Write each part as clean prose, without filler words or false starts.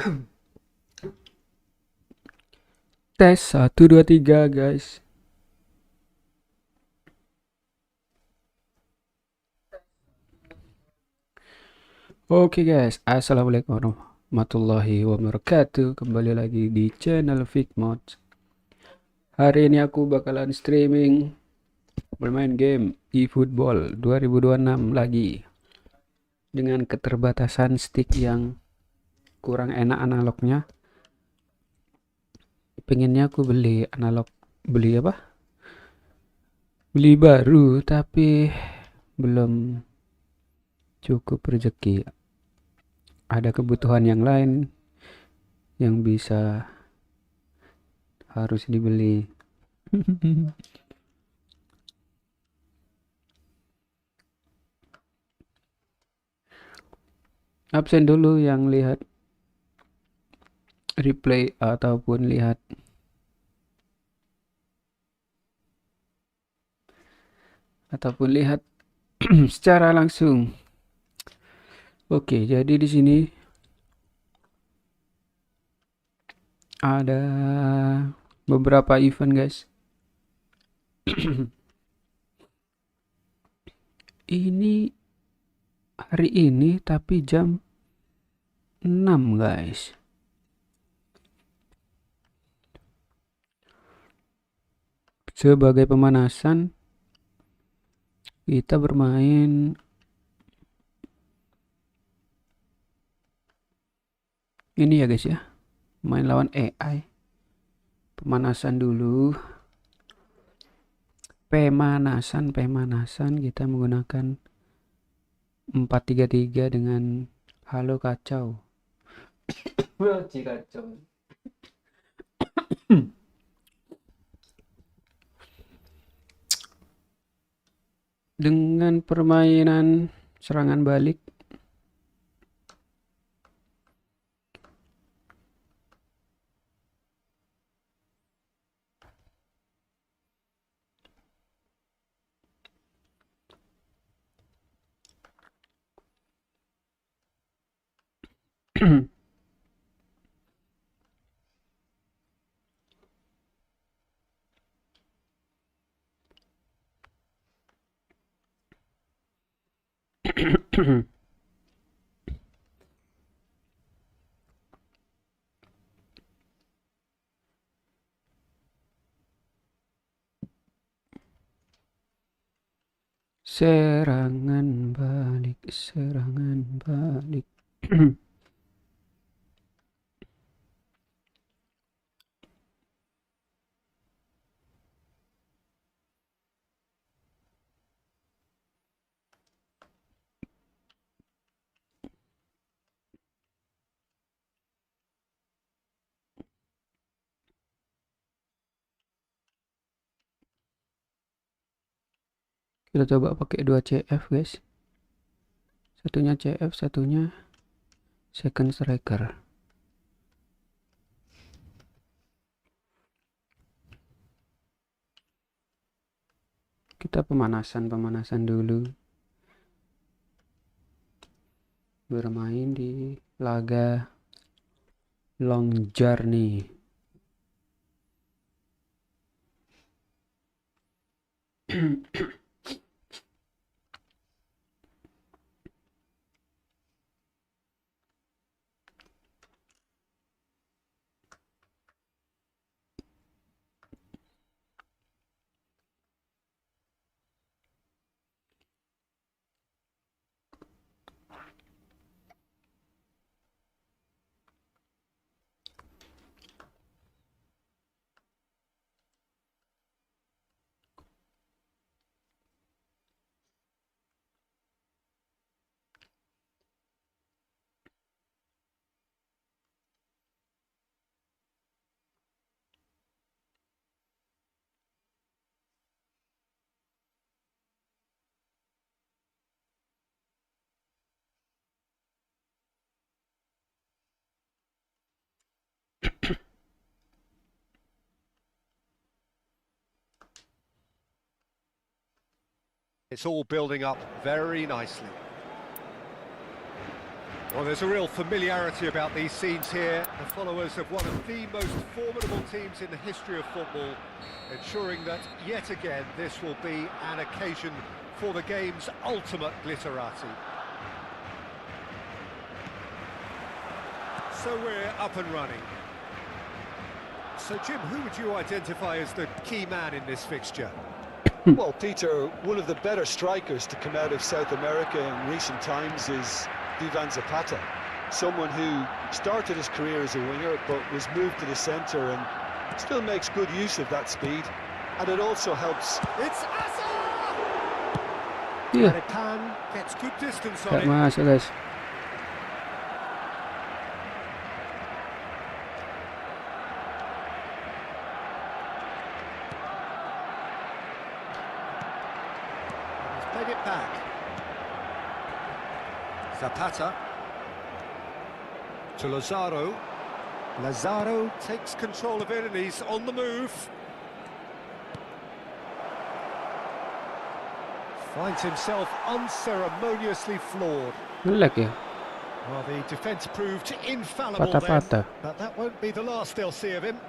Tes 1 2 3 guys. Oke guys, assalamualaikum warahmatullahi wabarakatuh. Kembali lagi di channel Figmod. Hari ini aku bakalan streaming bermain game Efootball 2026 lagi dengan keterbatasan stick yang kurang enak analognya. Pengennya aku beli analog, beli apa? Beli baru, tapi belum cukup rezeki. Ada kebutuhan yang lain yang bisa harus dibeli. Absen dulu yang lihat replay ataupun lihat secara langsung. Oke, jadi di sini ada beberapa event guys. Ini hari ini tapi jam 6 guys. Sebagai pemanasan kita bermain ini ya guys ya. Main lawan AI. Pemanasan dulu. Pemanasan kita menggunakan 4-3-3 dengan halo kacau. Kacau. Dengan permainan serangan balik. Serangan balik. Kita coba pakai 2 CF guys. Satunya CF, satunya second striker. Kita pemanasan dulu. Bermain di laga long journey. It's all building up very nicely. Well, there's a real familiarity about these scenes here. The followers of one of the most formidable teams in the history of football, ensuring that, yet again, this will be an occasion for the game's ultimate glitterati. So we're up and running. So, Jim, who would you identify as the key man in this fixture? Well, Peter, one of the better strikers to come out of South America in recent times is Zapata, someone who started his career as a winger but was moved to the centre and still makes good use of that speed, and it also helps. It's Asa! Yeah. Pan gets good distance on Gak it. masuk guys. He's played it back. Zapata to Lazaro. Lazaro takes control of it and he's on the move. Finds himself unceremoniously floored. Ngelag ya. Well, the defence proved infallible Patah-patah. then, but that won't be the last they'll see of him.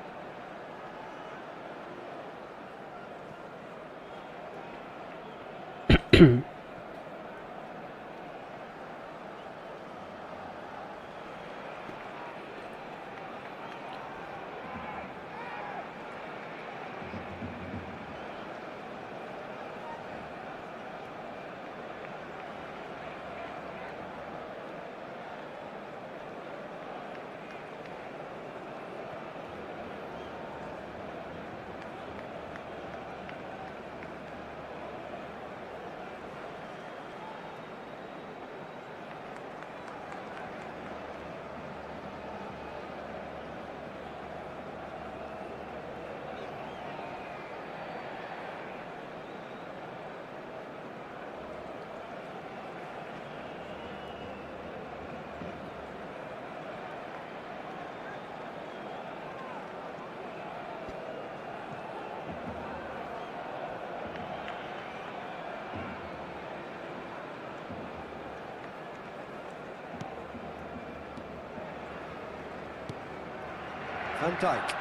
Van Dijk.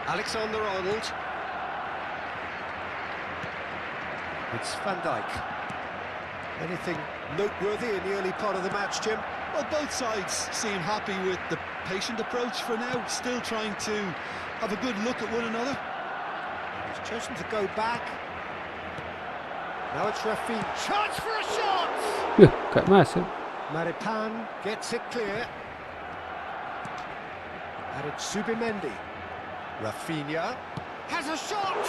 Alexander-Arnold. It's Van Dijk. Anything noteworthy in the early part of the match, Jim? Well, both sides seem happy with the patient approach for now, still trying to have a good look at one another. He's chosen to go back. Now it's Rafinha. Chance for a shot! Gak masuk. Maripan gets it clear. And it's Subimendi. Rafinha has a shot!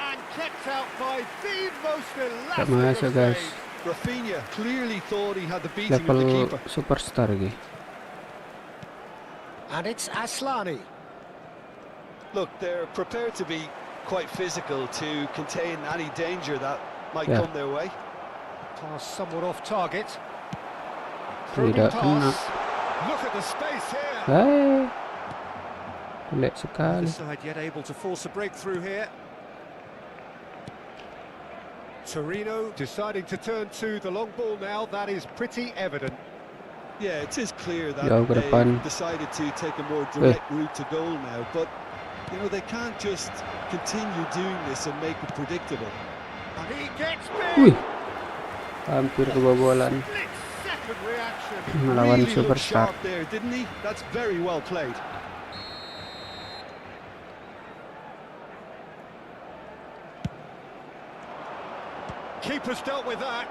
And kept out by the most Gak elastic masuk of guys. saves. Rafinha clearly thought he had the beating of the Level keeper. superstar lagi. And it's Aslani. Look, they're prepared to be quite physical to contain any danger that might Yeah. come their way. Pass somewhat off target. Tidak kena. Look at the space here. Hei. Jelek The sekali. side yet able to force a breakthrough here. Torino deciding to turn to the long ball now. That is pretty evident. Yeah, it is clear that Jauh ke depan. they decided to take a more direct route to goal now, but you know they can't just continue doing this and make it predictable. And he gets Wih. big. Hampir kebobolan. Split second reaction. Melawan Really looked superstar. sharp there, didn't he? That's very well played. Keeper's dealt with that.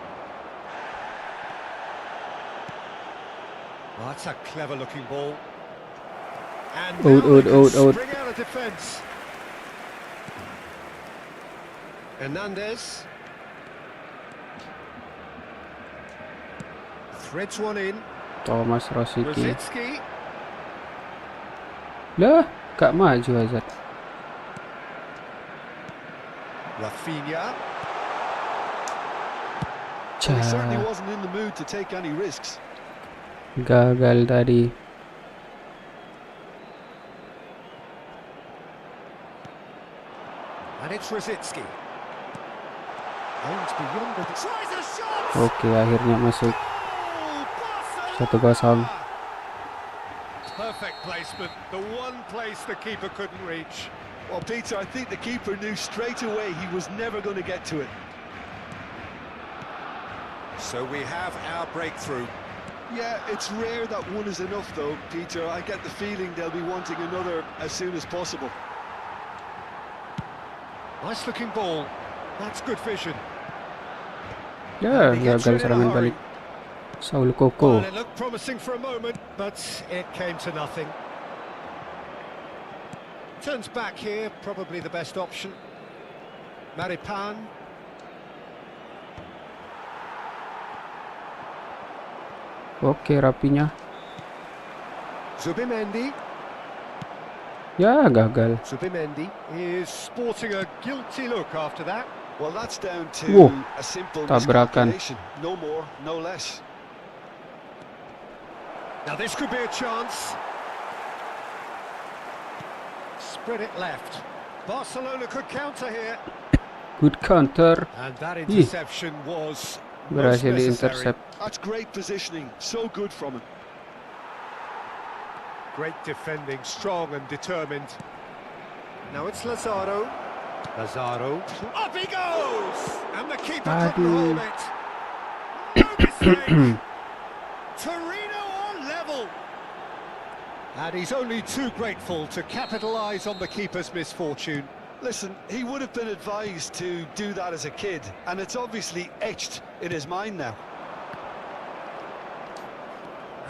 Oh, that's a clever looking ball. And now Out, they out, can out. spring out of defence. Hernandez. Threads one in. Thomas Rosicky. Rosicki. Lah, gak maju Hazard. Rafinha. Well, he certainly Cah, wasn't in the mood to take any risks. gagal tadi. And it's Rosicki. Aims beyond the... Tries a shot! Oke, akhirnya masuk. Goal! 1-0. Perfect placement, the one place the keeper couldn't reach. Well, Peter, I think the keeper knew straight away he was never going to get to it. So we have our breakthrough. Yeah, it's rare that one is enough, though, Peter. I get the feeling they'll be wanting another as soon as possible. Nice looking ball. That's good vision. Ya, And he gets gagal rid in a serangan hurry. balik Saul Koko. Well, it looked promising for a moment, but it came to nothing. Turns back here, probably the best option. Maripan. Oke, rapinya. Zubimendi. Ya, gagal. Zubimendi is sporting a guilty look after that. Well, that's down to Whoa, a simple tabrakan. miscalculation. No more, no less. Now this could be a chance. Spread it left. Barcelona could counter here. Good counter. And that interception was most Berhasil necessary. di-intercept. That's great positioning. So good from him. Great defending, strong and determined. Now it's Lazaro. Lazaro. Up he goes! And the keeper couldn't hold it. No mistake. Torino on level. And he's only too grateful to capitalise on the keeper's misfortune. Listen, he would have been advised to do that as a kid, and it's obviously etched in his mind now.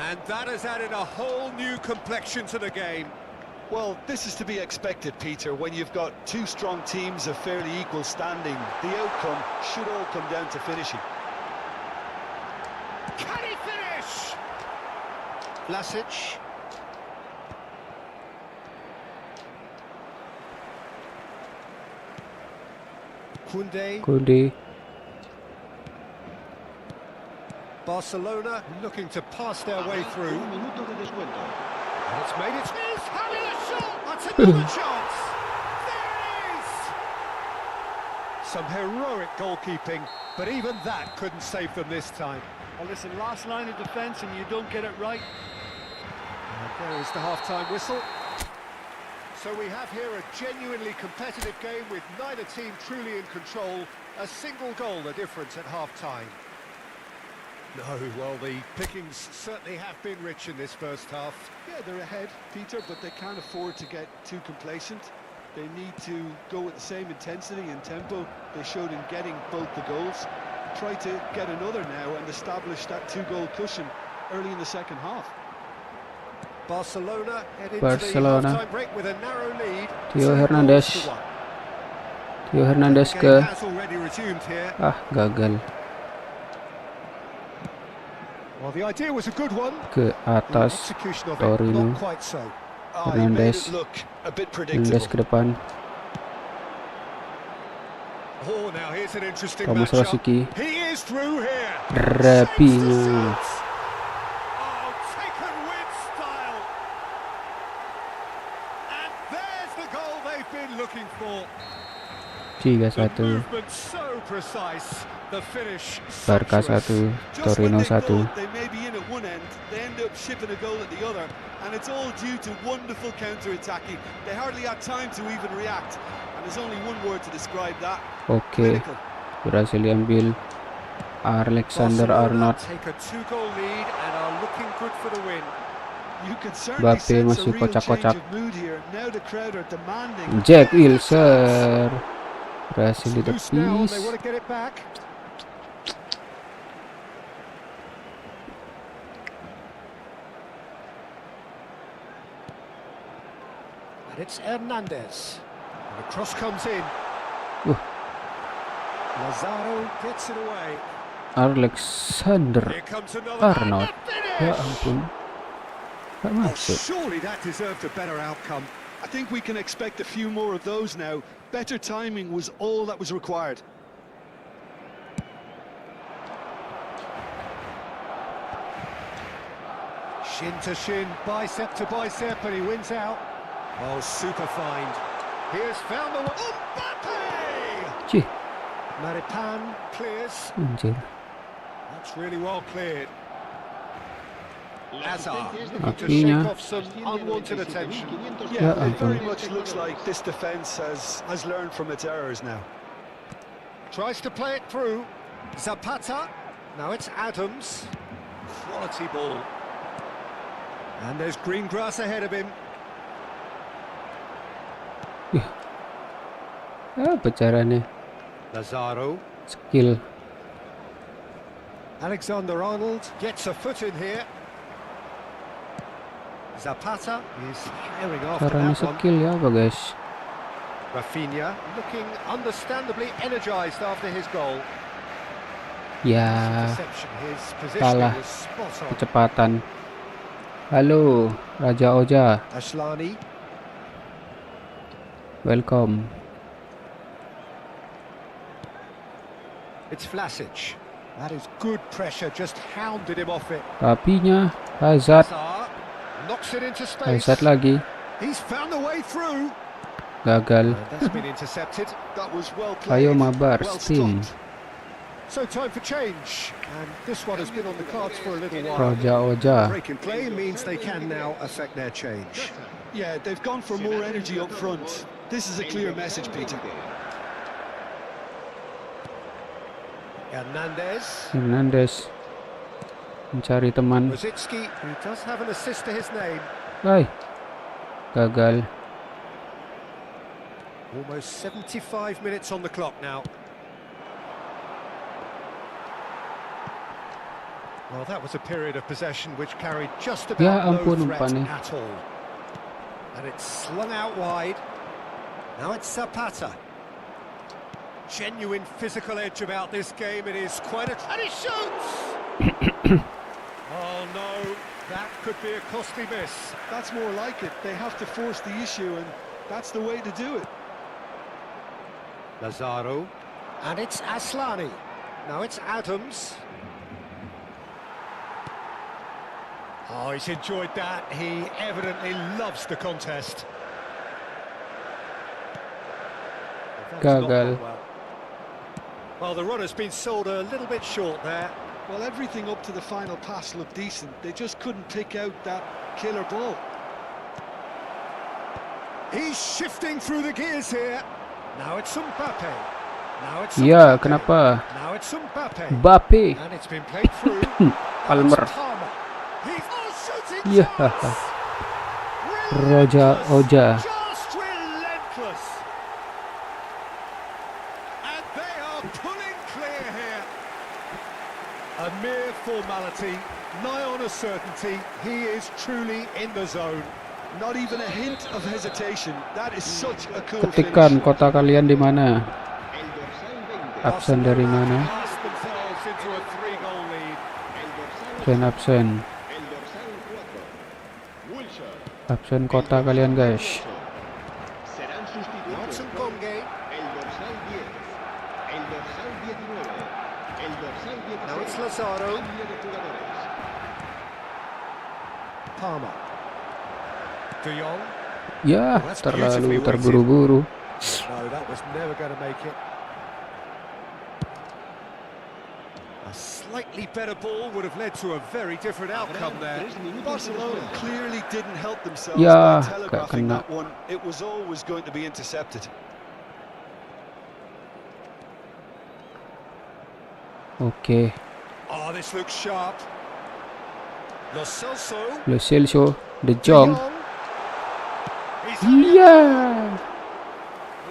And that has added a whole new complexion to the game. Well, this is to be expected, Peter. When you've got two strong teams of fairly equal standing, the outcome should all come down to finishing. Can he finish? Vlasic. Kunde. Barcelona looking to pass their way through. And it's made it. He's having a shot. That's another chance. There it is. Some heroic goalkeeping, but even that couldn't save them this time. Well, listen, last line of defence and you don't get it right. And there is the half-time whistle. So we have here a genuinely competitive game with neither team truly in control. A single goal the difference at half-time. No, well, the pickings certainly have been rich in this first half. Yeah, they're ahead, Peter, but they can't afford to get too complacent. They need to go with the same intensity and tempo they showed in getting both the goals. Try to get another now and establish that two-goal cushion early in the second half. Barcelona head into Barcelona. the half-time break with a narrow lead. Theo Hernandez. Theo Hernandez The ke game has already resumed here. gagal Well, the idea was a good one. ke The atas. execution of it, Torino. not quite so. He made Hernandez. it look a bit Hernandez predictable. ke depan. Oh, now here's an interesting Thomas matchup. Rosicky. He is through here. Rapinya. Oh, taken with style. And there's the goal they've been looking for. 3-1. The movement so precise. The finish Barca sumptuous. 1, Just Torino when they 1. thought they may be in at one end, they end up shipping a goal at the other, and it's all due to wonderful counter-attacking. They hardly had time to even react, and there's only one word to describe that. Oke, Clinical. berhasil diambil Alexander Barcelona Arnold. take a 2-goal lead and are looking good for the win. You can certainly Mbappe sense a masih real change kocak-kocak. of mood here. Now the crowd are demanding. Jack Wilshere berhasil Loose now, ditepis. they want to get it back. And it's Hernandez. And the cross comes in. Lazaro gets it away. Alexander Here comes another. Arnold. And the finish! Ya ampun, gak Oh, masuk. surely that deserved a better outcome. I think we can expect a few more of those now. Better timing was all that was required. Shin to shin, bicep to bicep, and he wins out. Oh, super find. Here's found the one. Mbappe! Cih, Maripan clears. Anjir. That's really well cleared. Hazard to Kakinya. shake off some unwanted attention. Ya Yeah, it very ampun. much looks like this defence has learned from its errors now. Tries to play it through. Zapata. Now it's Adams. Quality ball. And there's green grass ahead of him. Apa caranya? Lazaro. Skill. Alexander-Arnold gets a foot in here. Zapata is carrying after Caranya that one. skill ya apa guys? Rafinha looking understandably energised after his goal. Ya, Interception, his positioning kalah. was spot on. Kecepatan. Halo, Raja Oja. Ashlani, Welcome. it's Vlasic. That is good pressure, just hounded him off it. Tapinya Hazard. Hazard knocks it into space. Hazard lagi. He's found the way through. Gagal. That's been intercepted. That was well played. Ayo mabar, well steam. stopped. So time for change, and this one has been on the cards for a little while. Raja Oja. Break in play means they can now affect their change. Yeah, they've gone for more energy up front. This is a clear message, Peter. Hernandez, Hernandez mencari teman. Rosicki, who does have an assist to his name. Hai. Gagal. Almost 75 minutes on the clock now. Well, that was a period of possession which carried just about Ya no ampun, threat umpannya. at all. And it's slung out wide. Now it's Zapata. Genuine physical edge about this game. It is quite a... And he shoots! Oh no, that could be a costly miss. That's more like it. They have to force the issue, and that's the way to do it. Lazaro. And it's Aslani. Now it's Adams. Oh, he's enjoyed that. He evidently loves the contest. That's not Gagal. gone well. Well, the run has been sold a little bit short there. Well, everything up to the final pass looked decent. They just couldn't pick out that killer ball. He's shifting through the gears here. Now it's Mbappe. Now it's Ya, Mbappe. kenapa? Now it's Mbappe. Mbappe. And it's been played through. Palmer. It's Palmer. He's shooting Ya. chance. Raja Oja. Just relentless. And they are pulling clear here. A mere formality, nigh on a certainty. He is truly in the zone. Not even a hint of hesitation. That is such a cool Ketikan finish. kota kalian di mana? Absen dari mana? Cast themselves into a 3-goal lead. Absen absen. Absen kota kalian guys. Watson Conge. Now it's Lazaro. Palmer. De Jong. Ya, terlalu terburu-buru. No, that was never going to make it. A slightly better ball would have led to a very different outcome there. Barcelona clearly didn't help themselves Ya, by gak telegraphing kena. that one. It was always going to be intercepted. Oke. Oh, this looks sharp. Lo Celso. Lo Celso, De De Jong. He's Iya.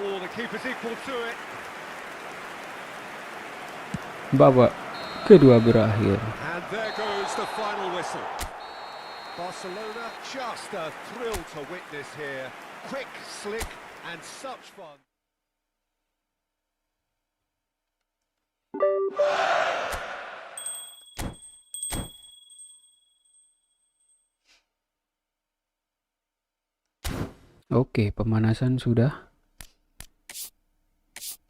Oh, the keeper's equal to it. Babak kedua berakhir. And there goes the final whistle. Barcelona, just a thrill to witness here. Quick, slick, and such fun. Oke, pemanasan sudah.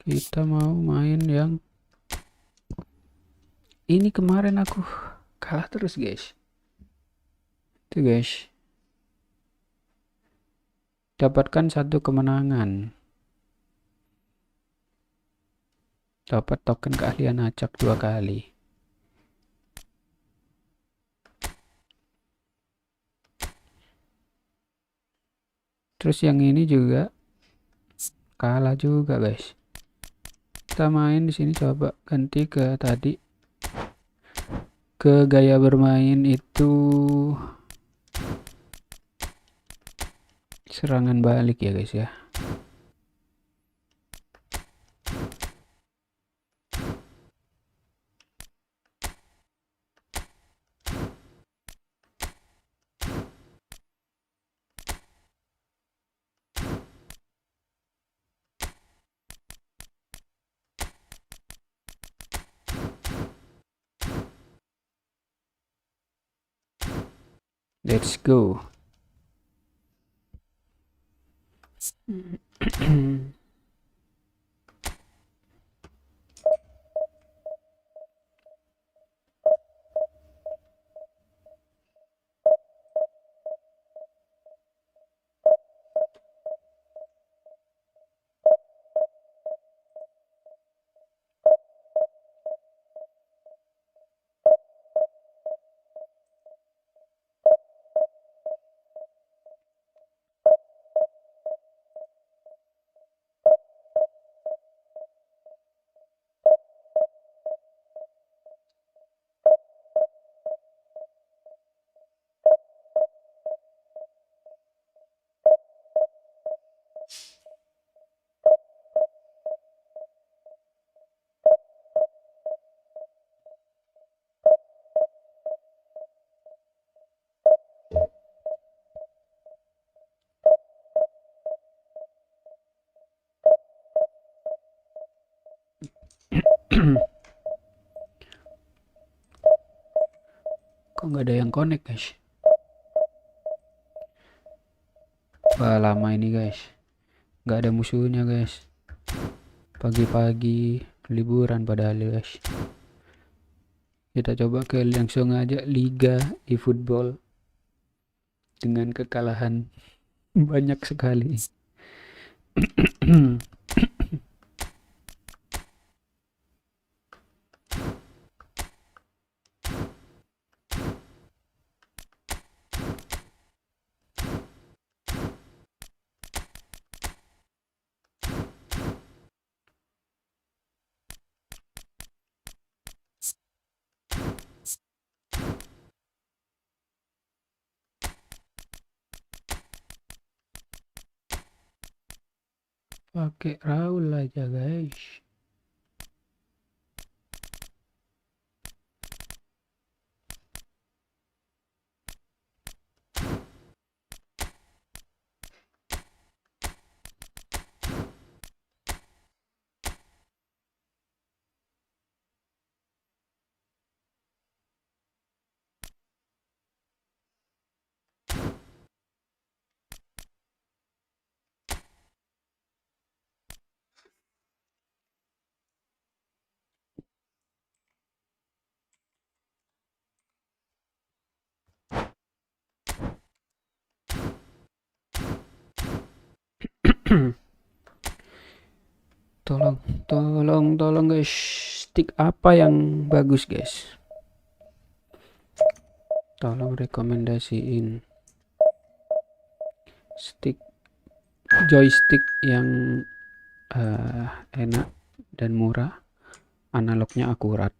Kita mau main yang ini. Kemarin aku kalah terus guys. Itu guys. Dapatkan 1 kemenangan. Dapat token keahlian acak 2 kali. Terus yang ini juga kalah juga, guys. Kita main di sini, coba ganti ke tadi, ke gaya bermain itu serangan balik ya, guys ya. Let's go. Kok nggak ada yang connect, guys? Wah, lama ini, guys. Nggak ada musuhnya, guys. Pagi-pagi liburan padahal, guys. Kita coba ke langsung aja Liga Efootball dengan kekalahan banyak sekali. Pakai Raul aja, guys. Tolong guys, stik apa yang bagus, guys? Tolong rekomendasiin stik, joystick yang enak dan murah, analognya akurat.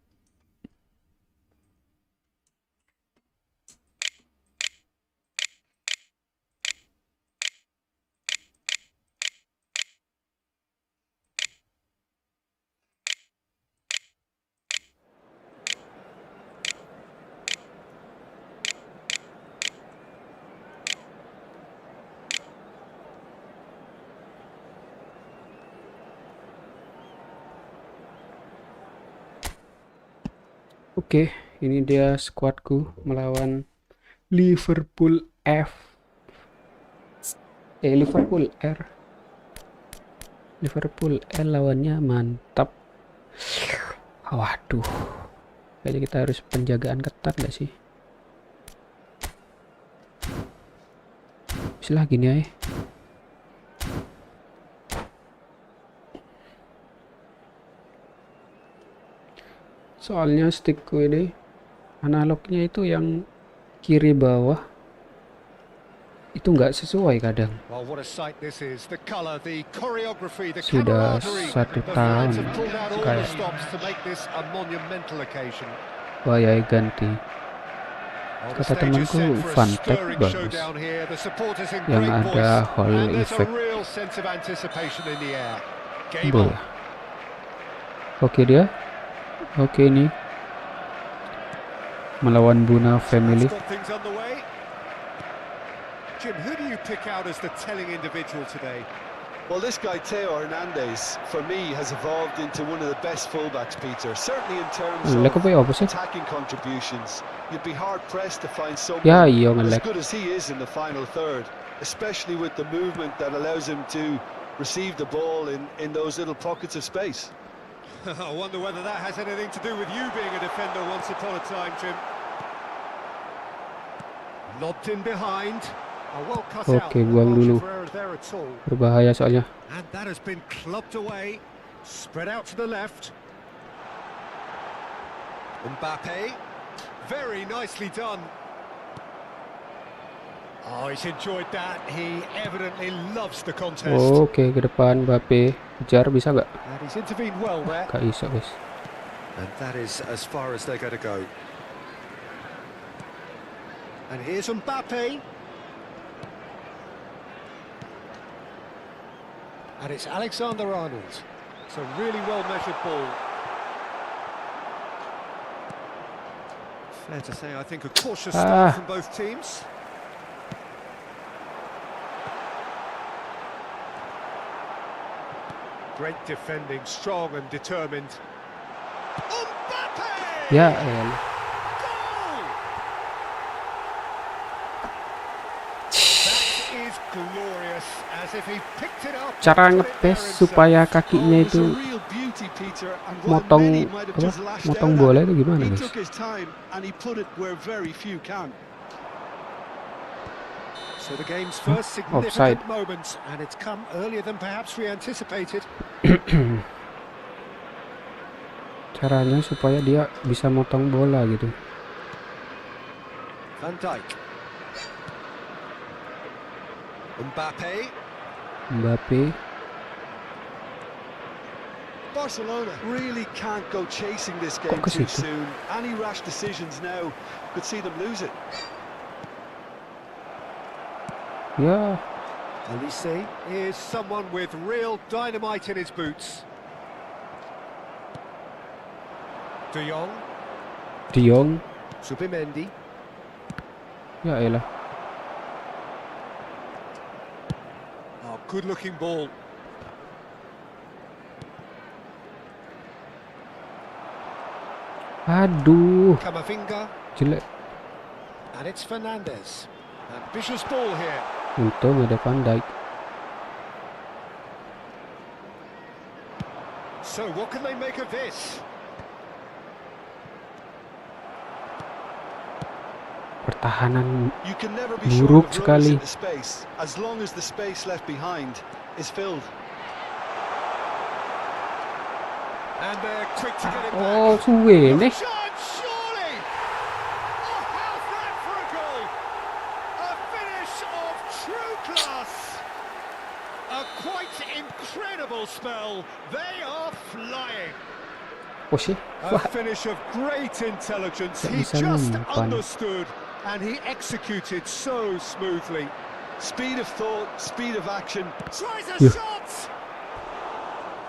Oke, ini dia squadku melawan Liverpool Liverpool R. Liverpool L lawannya mantap. Waduh, kayaknya kita harus penjagaan ketat gak sih? Bisa gini ya. Soalnya stickku ini analognya itu yang kiri bawah itu nggak sesuai kadang. Well, what a sight this is. The color, the choreography, the Sudah camaraderie. 1 The tahun fans have pulled out all the kayak stops to make this a monumental occasion. bayai ganti. Well, the Kata stage is temanku set for a Fantek stirring bagus. showdown here. The supporters in Yang great ada voice, hall and there's a effect. real sense of anticipation in the air. Game on. Bola. Oke dia. Oke nih. Melawan Buna Family. That's got things underway. Jim, who do you pick out as the telling individual today? Well, this guy, Teo Hernandez, for me, has evolved into one of the best fullbacks, Peter. Certainly in terms Ngelek apa ya, apa of sih? attacking contributions. You'd be hard-pressed to find someone Ya iya as ngelek. good as he is in the final third, especially with the movement that allows him to receive the ball in those little pockets of space. I wonder whether that has anything to do with you being a defender once upon a time, Jim. Lobbed in behind. Well cut out. Oke, buang dulu. No error there at all. Berbahaya soalnya. And that has been clubbed away. Spread out to the left. Mbappe. Very nicely done. Oh, he's enjoyed that. He evidently loves the contest. Oke, ke depan Mbappe. Kejar bisa gak? And he's intervened well there. Gak bisa guys. And that is as far as they're going to go. And here's Mbappe. And it's Alexander-Arnold. It's a really well-measured ball. Fair to say, I think a cautious start from both teams. Great defending, strong and determined. Mbappe! Ya elah. Goal! That is glorious, as if he picked it up. Cara and put it ngepes there supaya himself. kakinya It's itu a real beauty, Peter, and while motong many might have apa? just lashed Motong out bola at itu him, gimana he guys? took his time and he put it where very few can. So the game's first significant Offside. moment, and it's come earlier than perhaps we anticipated. Caranya supaya dia bisa motong bola gitu. Van Dijk. Mbappe. Mbappe. Barcelona really can't go chasing this game Kok ke too situ? soon. Any rash decisions now could see them lose it. Ya, Olise is someone with real dynamite in his boots. De Jong. De Jong. Subimendi. Ya elah. Oh, good-looking ball. Aduh, Camavinga. jelek. And it's Fernandez. Ambitious ball here. Untung ada Van Dijk. So what can they make of this? Pertahanan You can never be sure buruk of runners sekali. in the space as long as the space left behind is filled. And they're quick to get it Oh, back. suwe nih. Shot, surely! Oh, how's that for a goal? A finish of true class. A quite incredible spell. They are flying. Oh sih. A Wah, finish of great intelligence. Gak He bisa just ngumpan. understood and he executed so smoothly. Speed of thought, speed of action. Tries a Yuh. shot.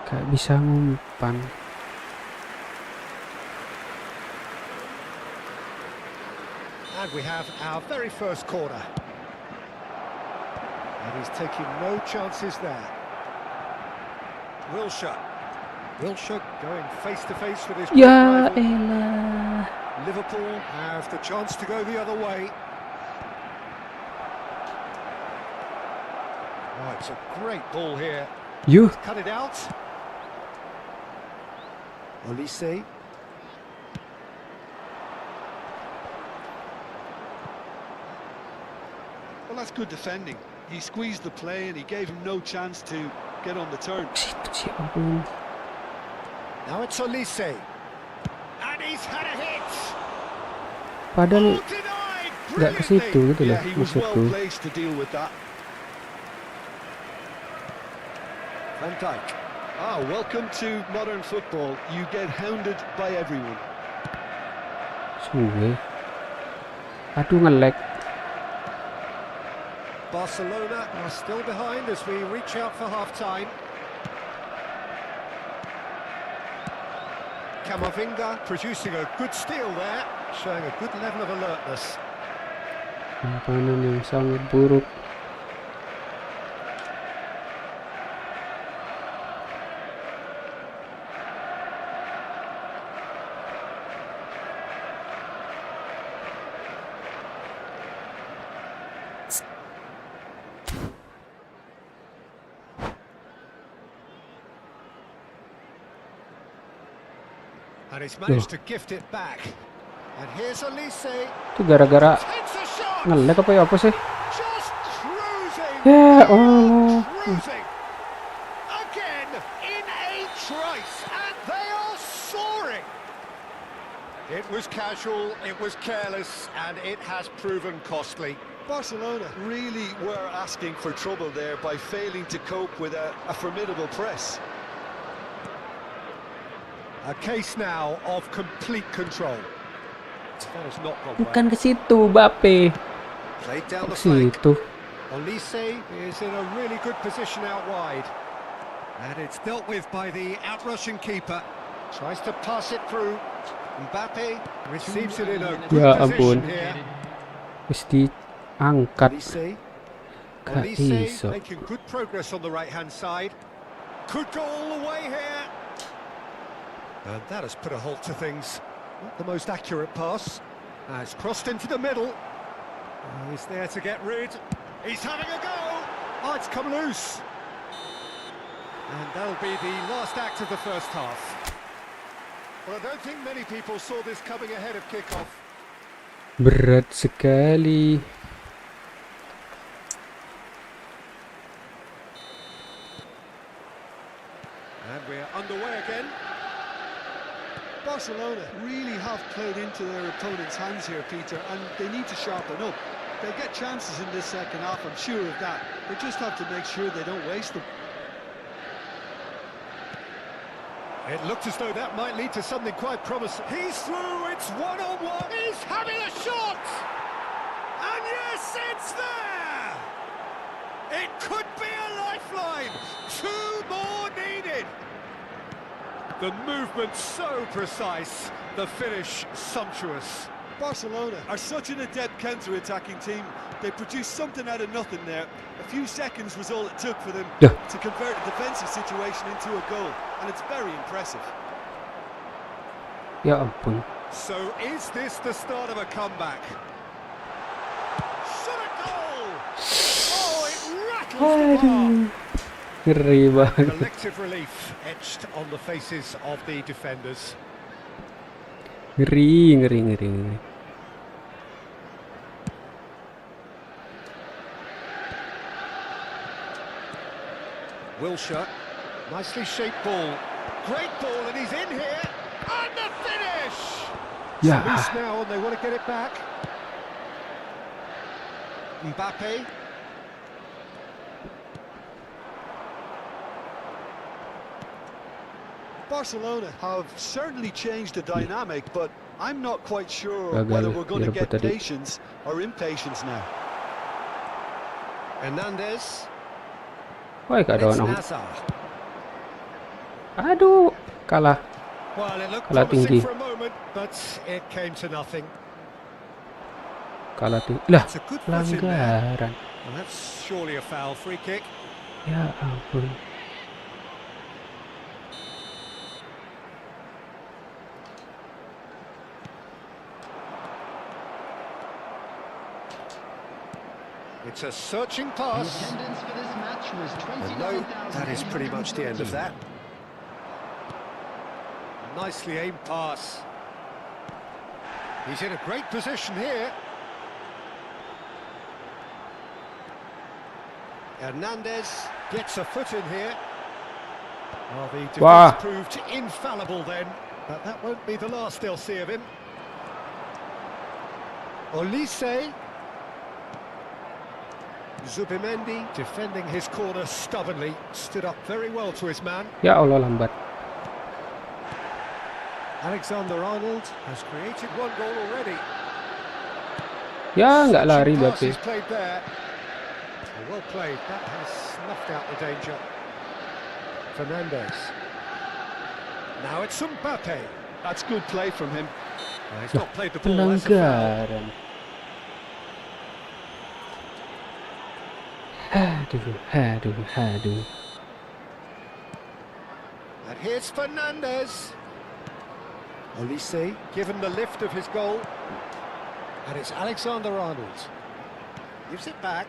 gak bisa ngumpan. And we have our very first corner. And he's taking no chances there. Wilshere. Wilshere going face-to-face with his Ya rival. elah. Liverpool have the chance to go the other way. Oh, it's a great ball here. Yuh. Cut it out. Olise. Well, that's good defending. He squeezed the play and he gave him no chance to get on the turn. Situ sih ampun. Now it's Olise. And he's had a hit. Padahal Denied. nggak ke situ gitu loh Yeah, he was well maksudku. placed to deal with that. Van Dijk. Welcome to modern football. You get hounded by everyone. Suwe. Aduh nge-lag. Barcelona are still behind as we reach out for half-time. Camavinga producing a good steal there, showing a good level of alertness. Makanan yang sangat buruk. And he's managed to gift it back. And here's Elise. Itu gara-gara Takes a shot. nge-lag apa ya apa sih? Just cruising. Ya Allah. Cruising. Again in a trice. And they are soaring. It was casual, it was careless, and it has proven costly. Barcelona really were asking for trouble there by failing to cope with a formidable press. A case now of complete control. That has not gone Bukan well. ke situ, Bape. Played down Ke the flank. situ. Elise is in a really good position out wide. And it's dealt with by the outrushing keeper. Tries to pass it through. Mbappe receives it in a good Ya position ampun. here. Wis diangkat. Elise. Gak Elise iso. making good progress on the right-hand side. Could go all the way here. And that has put a halt to things. Not the most accurate pass. It's crossed into the middle. He's there to get rid. He's having a go. Oh, it's come loose. And that'll be the last act of the first half. Well, I don't think many people saw this coming ahead of kick-off. Berat sekali. And we're underway again. Barcelona really have played into their opponent's hands here, Peter, and they need to sharpen up. They'll get chances in this second half, I'm sure of that. They just have to make sure they don't waste them. It looked as though that might lead to something quite promising. He's through, it's one-on-one. He's having a shot! And yes, it's there! It could be a lifeline. 2 more needed. The movement so precise, the finish sumptuous. Barcelona are such an adept counter-attacking team. They produced something out of nothing there. A few seconds was all it took for them Yeah. to convert a defensive situation into a goal, and it's very impressive. Ya ampun. So is this the start of a comeback? Shot a goal! Oh, it rattles the bar. Aduh. Ngeri banget. Collective relief etched on the faces of the defenders. Ngeri, ngeri, ngeri, ngeri. Wilshere, nicely shaped ball. Great ball, and he's in here. And the finish! Ya. Loose now, and they want to get it back. Mbappe. Barcelona have certainly changed the dynamic, but I'm not quite sure Gagal whether we're going to direbut get tadi. patience or impatience now. Hernandez. Woi, gak ada It's orang. Hazard. Aduh, kalah. Well, it looked Kalah promising tinggi. for a moment, but it came to nothing. Kalah tinggi. Lah, It's a good foot in there. pelanggaran. Well, that's surely a foul. Free kick. Ya ampun. It's a searching pass. Attendance for this match was And no, that is pretty much the end of that. Nicely aimed pass. He's in a great position here. Hernandez gets a foot in here. Well, the defense Wow. proved infallible then. But that won't be the last they'll see of him. Olise. Zubimendi defending his corner stubbornly, stood up very well to his man. Ya Allah, lambat. Alexander-Arnold has created one goal already. Ya, nggak lari Switching Bape. passes played there. Oh, well played, that has snuffed out the danger. Fernandes. Now it's Mbappe. That's good play from him. Well, he's not played the ball, that's a foul. Pelanggaran. Aduh. And here's Fernandes. Olise given the lift of his goal. And it's Alexander-Arnold. Gives it back.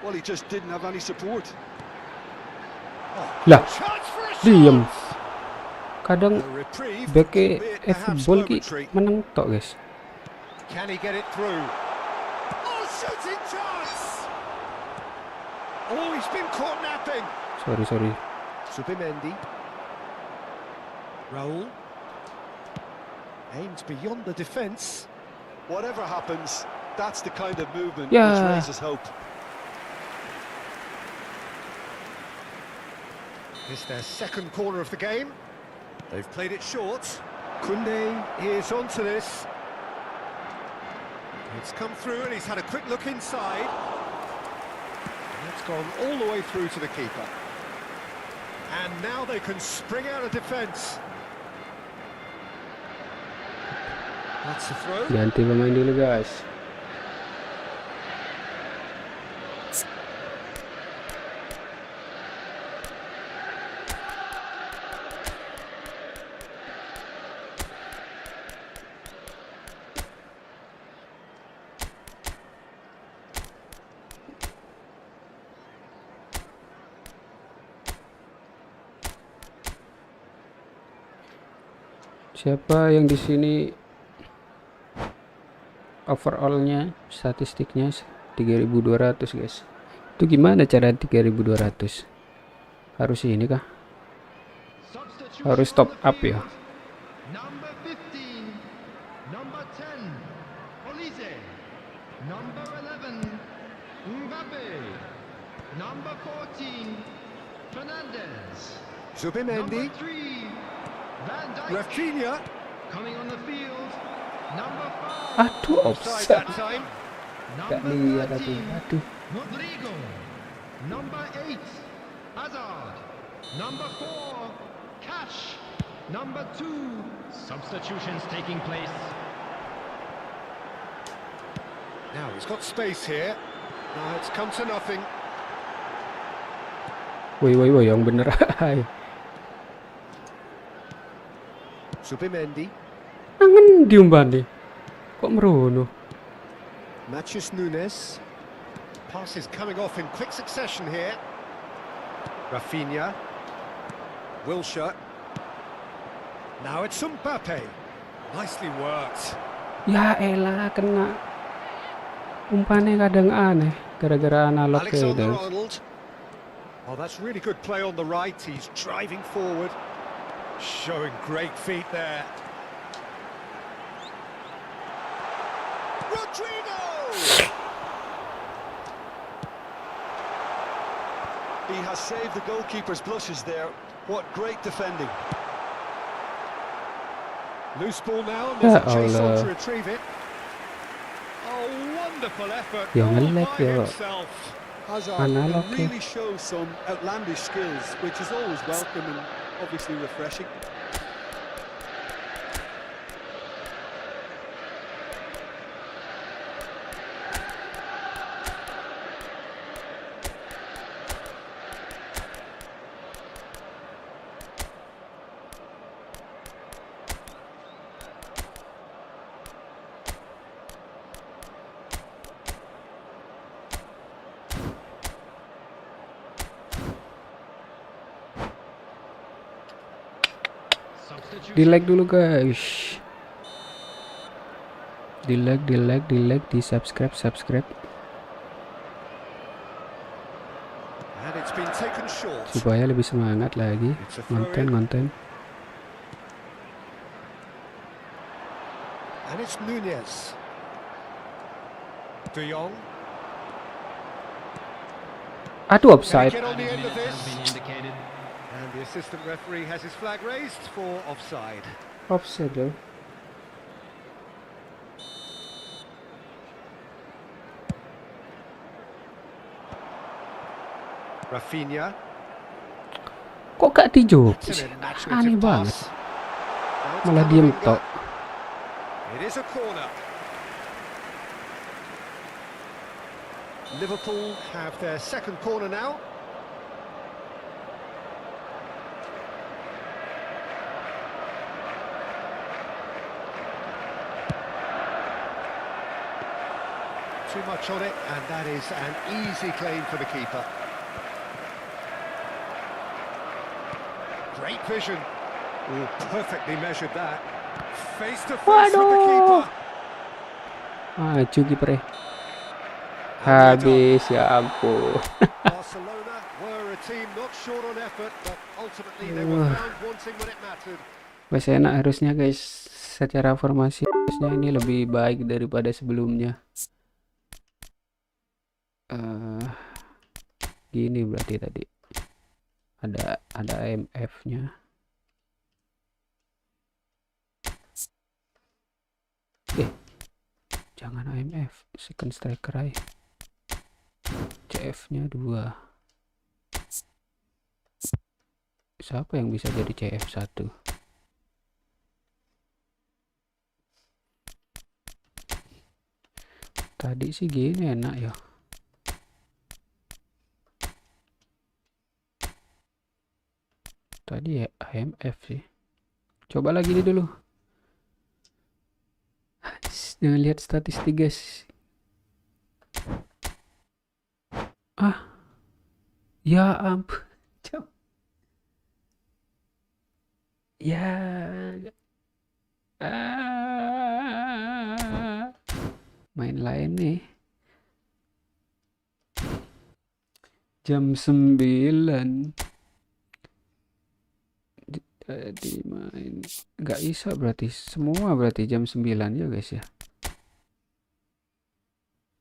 Well, he just didn't have any support. Lah, Chance for a diem. shot. Kadang A reprieve, beke albeit perhaps Efootball ki momentary. menang tok, guys. Can he get it through? Oh, shooting chance! Oh, he's been caught napping. Sorry. Zubimendi. Raul. Aims beyond the defence. Whatever happens, that's the kind of movement Yeah. which raises hope. It's their second corner of the game. They've played it short. Koundé is onto this. It's come through and he's had a quick look inside. And it's gone all the way through to the keeper. And now they can spring out of defence. That's the throw. Ganti pemain dulu, guys. Siapa yang di sini overallnya statistiknya 3200, guys? Itu gimana cara 3200? Harus ini kah? Harus top up ya? Number 15, number 10, Olise, number 11, Mbappe, number 14, Fernandes, Zubimendi. number 3, Van Dijk, Rafinha. coming on the field, number 5, Aduh, Offside offside. that time. Gak number lihat aku. 13, Aduh. Rodrigo, number 8, Hazard, number 4, Cash, number 2, substitutions taking place. Now he's got space here. Now it's come to nothing. Woi, yang bener. Zubimendi. Nangen diumbani. Kok merono? Matthews Nunes. Passes coming off in quick succession here. Rafinha. Wilshere. Now it's Mbappe. Nicely worked. Ya elah, kena. Umpannya kadang aneh gara-gara analog kayak gitu. Alexander-Arnold. Oh, that's really good play on the right. He's driving forward. Showing great feet there. Rodrigo! He has saved the goalkeeper's blushes there. What great defending. Loose ball now, and there's a chase on Allah. to retrieve it. Oh, wonderful effort. Yang all ngelek by ya. himself. Hazard Analog ya. really shows some outlandish skills, which is always welcome and obviously refreshing. Di like dulu, guys. Di like, di subscribe. And it's been taken short. Supaya lebih semangat lagi konten. it's Nunez. De Jong. Aduh, Can he offside. get on the end of Has this? been indicated. And the assistant referee has his flag raised for offside. Offside loh. Rafinha. Kok gak dijawab It's sih? an Aneh imaginative banget. pass. Now it's Malah diem Camavinga. tok. It is a corner. Liverpool have their second corner now. Too much on it, and that is an easy claim for the keeper. Great vision. Oh, perfectly measured that. Face to face with the keeper. Maju kipernya. And we're done. Habis, ya ampun. Barcelona were a team not short on effort, but ultimately they were found wanting when it mattered. Wes enak harusnya guys. Secara formasi harusnya ini lebih baik daripada sebelumnya. Gini berarti tadi. Ada IMF-nya. Jangan IMF, second striker aja. CF-nya 2. Siapa yang bisa jadi CF1? Tadi sih gini enak ya. Tadi ya IMF sih. Coba lagi ini dulu. Jangan lihat statistik guys. Ya ampun. Ya. Main lain nih. Jam 9. Jadi main. Nggak bisa berarti. Semua berarti jam 9 ya guys ya.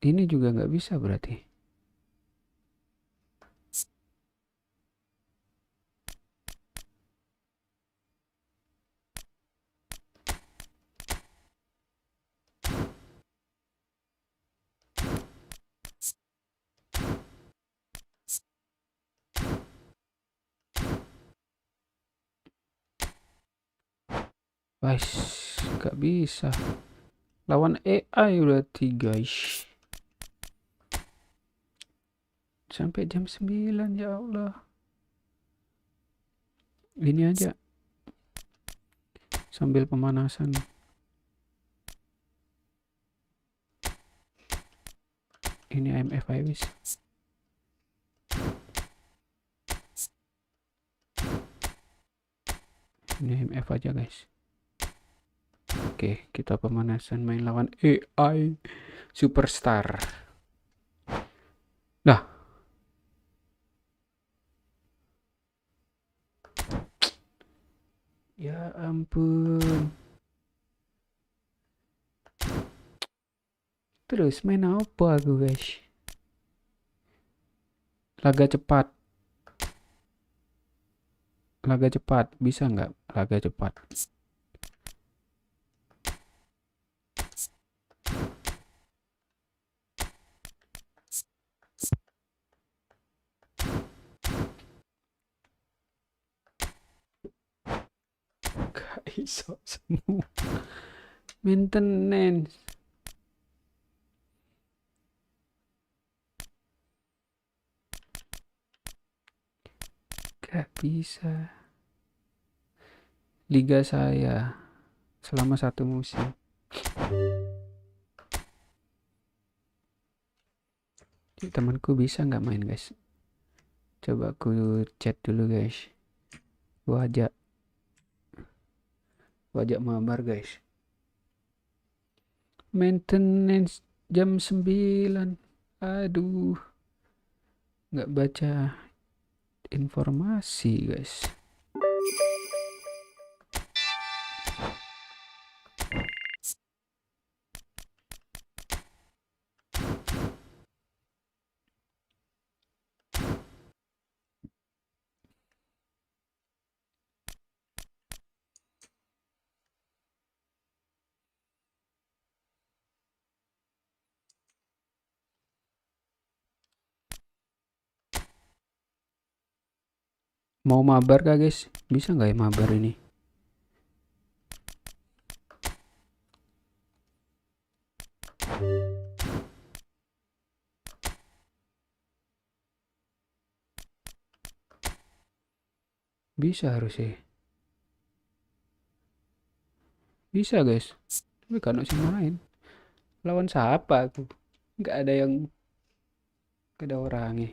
Ini juga nggak bisa berarti. Guys, nggak bisa. Lawan AI berarti guys. Sampai jam 9 ya Allah. Ini aja. Sambil pemanasan. Ini IMF Iwis. Ini IMF aja guys. Oke, kita pemanasan main lawan AI Superstar. Nah. Ya ampun. Terus main apa aku guys? Laga cepat. Laga cepat. Bisa nggak laga cepat? Gak iso semua. Maintenance. Gak bisa. Liga saya selama 1 musim. Temanku bisa nggak main guys? Coba aku chat dulu guys. Wajak mabar guys. Maintenance jam 9. Aduh. Nggak baca informasi guys. Mau mabar kah guys? Bisa nggak ya mabar ini? Bisa harusnya. Bisa guys. Tapi kan masih main. Lawan siapa aku? Nggak ada yang, nggak ada orangnya.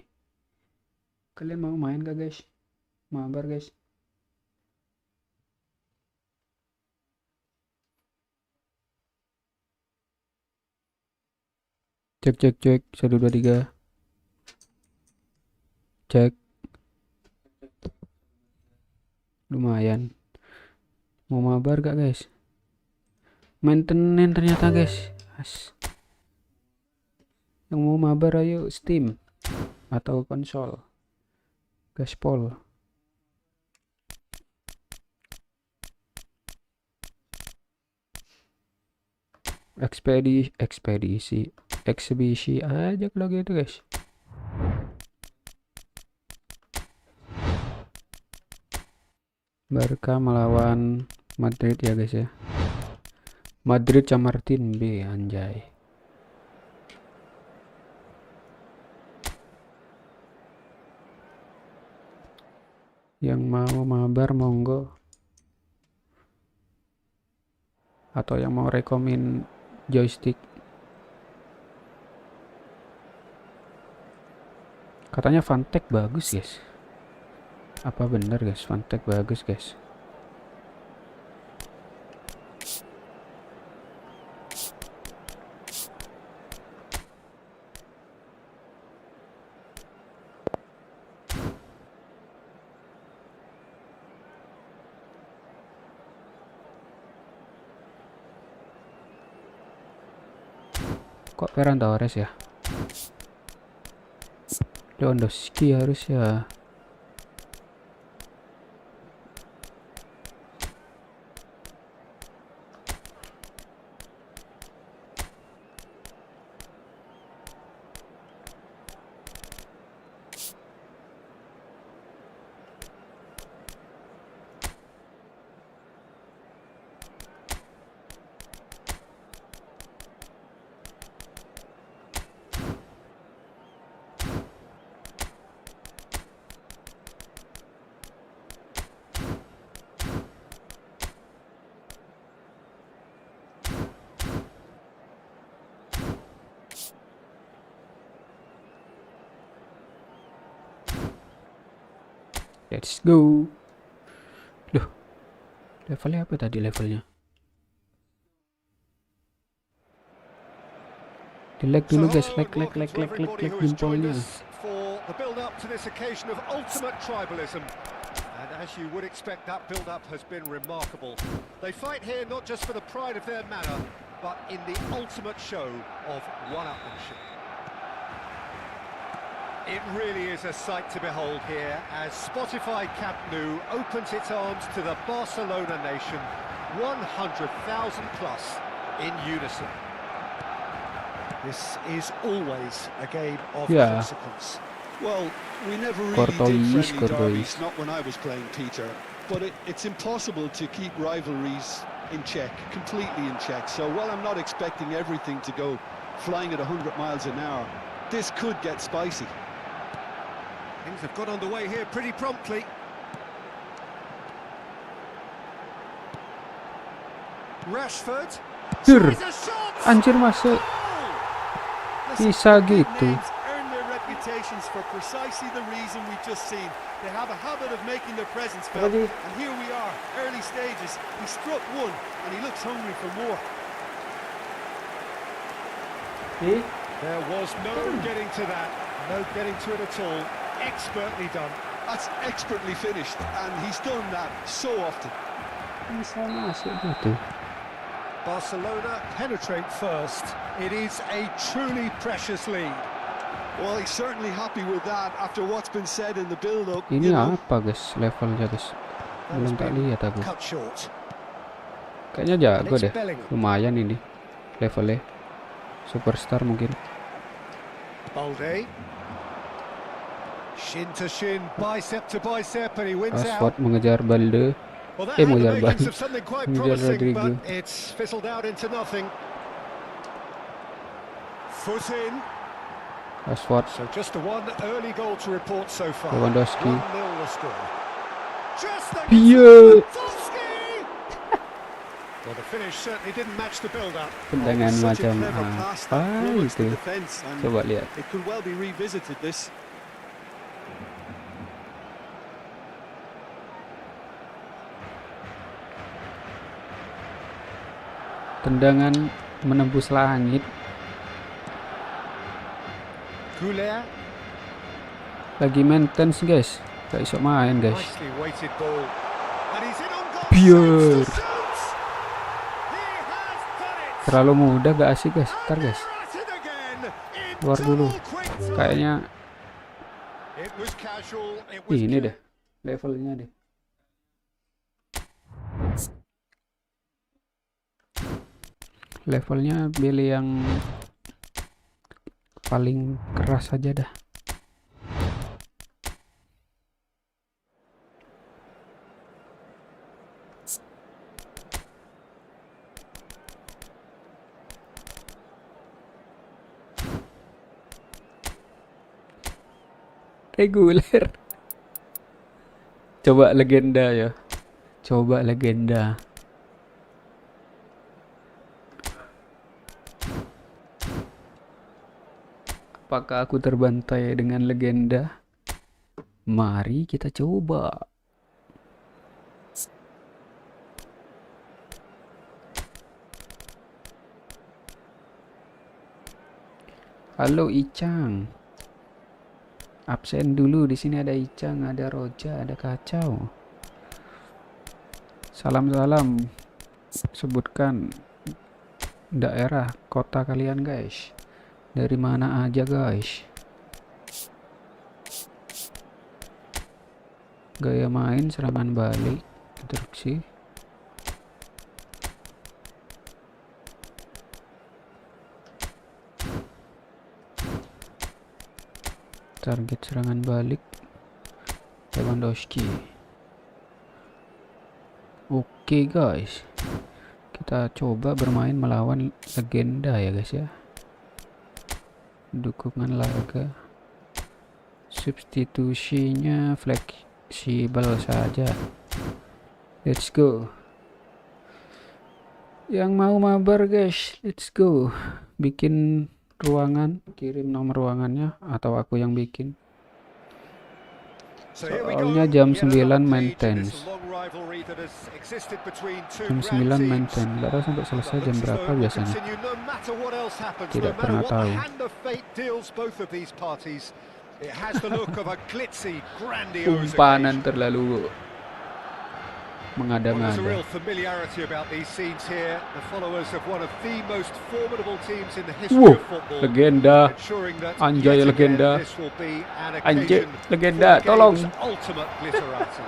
Kalian mau main kah guys? Mabar guys. Cek cek cek 1 2 3. Cek. Lumayan. Mau mabar gak guys? Maintenance ternyata guys. Yang mau mabar ayo Steam atau konsol. Gaspol. Eksibisi aja kalau gitu guys. Barca melawan Madrid ya guys ya. Madrid Chamartin B anjay. Yang mau mabar monggo. Atau yang mau rekomen joystick. Katanya Fantek bagus guys. Apa bener guys? Fantek bagus guys. Kok Ferran Torres ya? Lewandowski harus ya. Let's go. Loh, levelnya apa tadi levelnya? Di-lag dulu guys, lag jempolnya. For the build-up to this occasion of ultimate tribalism. And as you would expect, that build-up has been remarkable. They fight here not just for the pride of their manor, but in the ultimate show of one-upmanship. It really is a sight to behold here as Spotify Camp Nou opens its arms to the Barcelona nation, 100,000 plus in unison. This is always a game of consequence. Well, we never really did friendly derbies, not when I was playing, Peter. But it's impossible to keep rivalries in check, completely in check. So while I'm not expecting everything to go flying at 100 miles an hour, this could get spicy. Things have got underway here pretty promptly. Rashford. Anjir masuk. Bisa gitu. Earn their reputations for precisely the reason we've just seen. They have a habit of making their presence felt. And here we are, early stages. He struck one and he looks hungry for more. There was no getting to that. No getting to it at all. Expertly done. That's expertly finished, and he's done that so often. Bisa masuk gitu. Barcelona penetrate first. It is a truly precious lead. Well, he's certainly happy with that after what's been said in the build-up. Ini apa guys levelnya guys? Belum tak lihat aku. Cut short. Kayaknya jago deh. Lumayan ini levelnya. Superstar mungkin. Balde. Shin to shin, bicep to bicep, and he wins Rashford out. mengejar Balde. Well, that had the mengejar makings Balde. of something quite Mengejar promising, but Rodrigo. it's fizzled out into nothing. Foot in. Rashford, So just the one early goal to report so far. Lewandowski. 1-0 the score. Just like Piye. Lewandowski! Well, the finish certainly didn't match the build-up. Tendangan Such a macam clever pass that apa flummoxed the itu? defence, and Coba lihat. it could well be revisited this. Tendangan menembus langit. Goulet, Lagi maintenance guys. Gak iso main guys. nicely weighted ball. And he's in on goal. Piye. Shoots to shoot. He has done it. Terlalu mudah, gak asik guys. Ntar And guys. they're at it again. In Keluar dulu. double quick time. Kayaknya It was casual, it was ini clear. deh. Levelnya deh. Levelnya pilih yang paling keras aja dah. Reguler. Coba legenda ya. Coba legenda. Apakah aku terbantai dengan legenda? Mari kita coba. Halo Icang. Absen dulu, di sini ada Icang, ada Roja, ada Kacau. Salam-salam. Sebutkan daerah kota kalian guys. Dari mana aja guys. Gaya main, serangan balik, instruksi. Target serangan balik Lewandowski. Oke guys, kita coba bermain melawan legenda ya guys ya. Dukungan laga, substitusinya fleksibel saja. Let's go. Yang mau mabar guys, let's go. Bikin ruangan, kirim nomor ruangannya atau aku yang bikin. So here we go. Soalnya jam Yet another 9 page in maintenance. this long rivalry that has existed between two Jam grand 9 teams. maintenance. Gak tahu sampai selesai But jam looks as berapa though it will biasanya. continue no matter what else happens, Tidak no matter pernah what tahu. the hand of fate deals both of these parties. It has the look of a glitzy, grandiose Umpanan occasion. terlalu Well, there's a mengada-ngada. real familiarity about these scenes here. The followers of one of the most formidable teams in the history of football. Legenda. Ensuring that Anjay, yet again legenda. this will be an Anjay, occasion legenda, for the tolong. game's ultimate glitterati.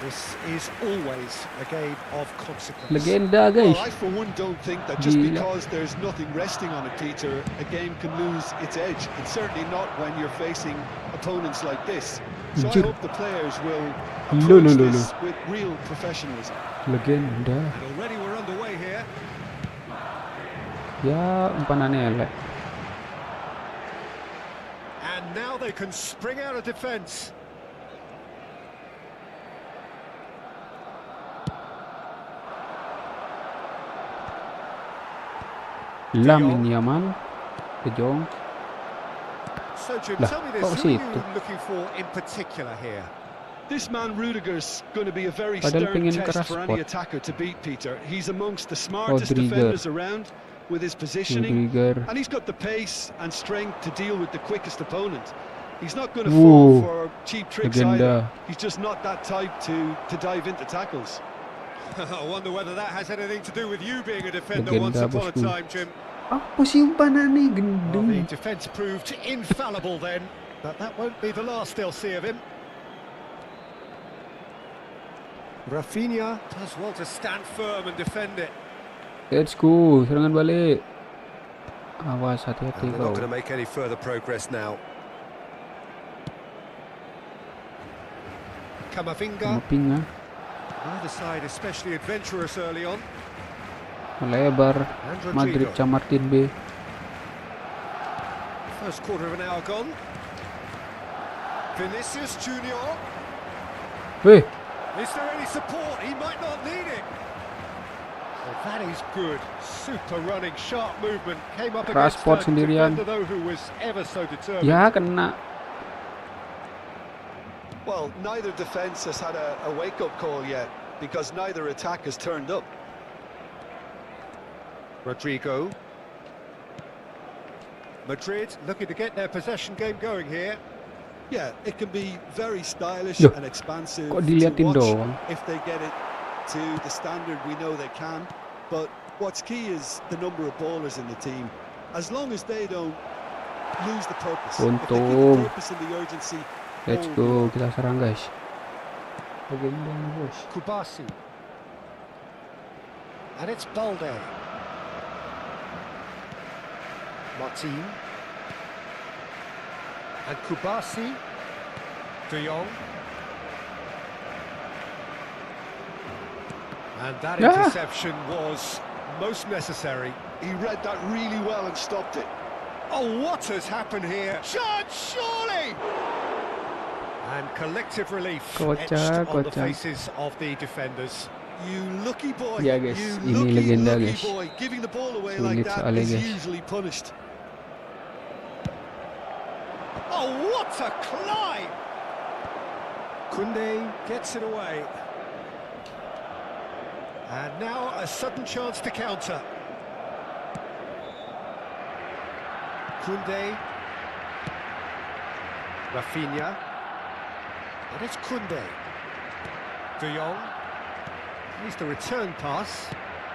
This is always a game of consequence. Legenda Well, guys. I for one don't think that just Gila. because there's nothing resting on it, Peter, a game can lose its edge. And certainly not when you're facing opponents like this. So I Anjir. hope the players will Lo, approach lo, lo, this with real professionalism. Legenda. And already we're underway here. Ya, umpanannya elek. And now they can spring out of defence. Lamine Yamal. De Jong. So Jim, Lah, tell me this, kok who are situ? you looking for in particular here? This man Rudiger's going to be a very Padahal stern pengen test keras for any spot. attacker to beat, Peter. He's amongst the smartest Rodrigo. defenders around with his positioning. Rudiger. And he's got the pace and strength to deal with the quickest opponent. He's not going to Whoa. fall for cheap tricks Legenda. either. He's just not that type to dive into tackles. I wonder whether that has anything to do with you being a defender once Legenda, upon a bosku. time, Jim. Apa sih umpanannya Well, the gendeng? defence proved infallible then, but that won't be the last they'll see of him. Rafinha does well to stand firm and defend it. Let's go, serangan balik. Awas, hati-hati And they're not kau. going to make any further progress now. Kamavinga. Pinga. Neither side especially adventurous early on. Melebar. And Madrid Rodrigo. Camartin B. First quarter of an hour gone. Vinicius Junior. Weh, Is there any support? He might not need it. Well, that is good. Super running, sharp movement. Came up against Transport a sendirian. defender though who was ever so determined. ya kena. Well, neither defence has had a wake-up call yet, because neither attack has turned up. Rodrigo. Madrid looking to get their possession game going here. Yeah, it can be very stylish Yo, and expansive kok to diliatin watch doang? if they get it to the standard we know they can. But what's key is the number of ballers in the team. As long as they don't lose the purpose. If they keep the Untung. purpose and the urgency. Let's all go, will. kita serang guys. Legenda nih bos. Kubasi. And it's Balde. Martin. And Kubasi. De Jong. And that Yeah. interception was most necessary. He read that really well and stopped it. Oh, what has happened here? Chance, surely! And collective relief Kocak, etched on the kocak. faces of the defenders. You lucky boy. Ya, guys, You ini lucky, legenda, lucky guys. boy. Giving the ball away Sulit like that sekali, is guys. usually punished. Oh, what a climb! Kunde gets it away. And now a sudden chance to counter. Kunde. Rafinha. And it's Kunde. De Jong. Here's the return pass.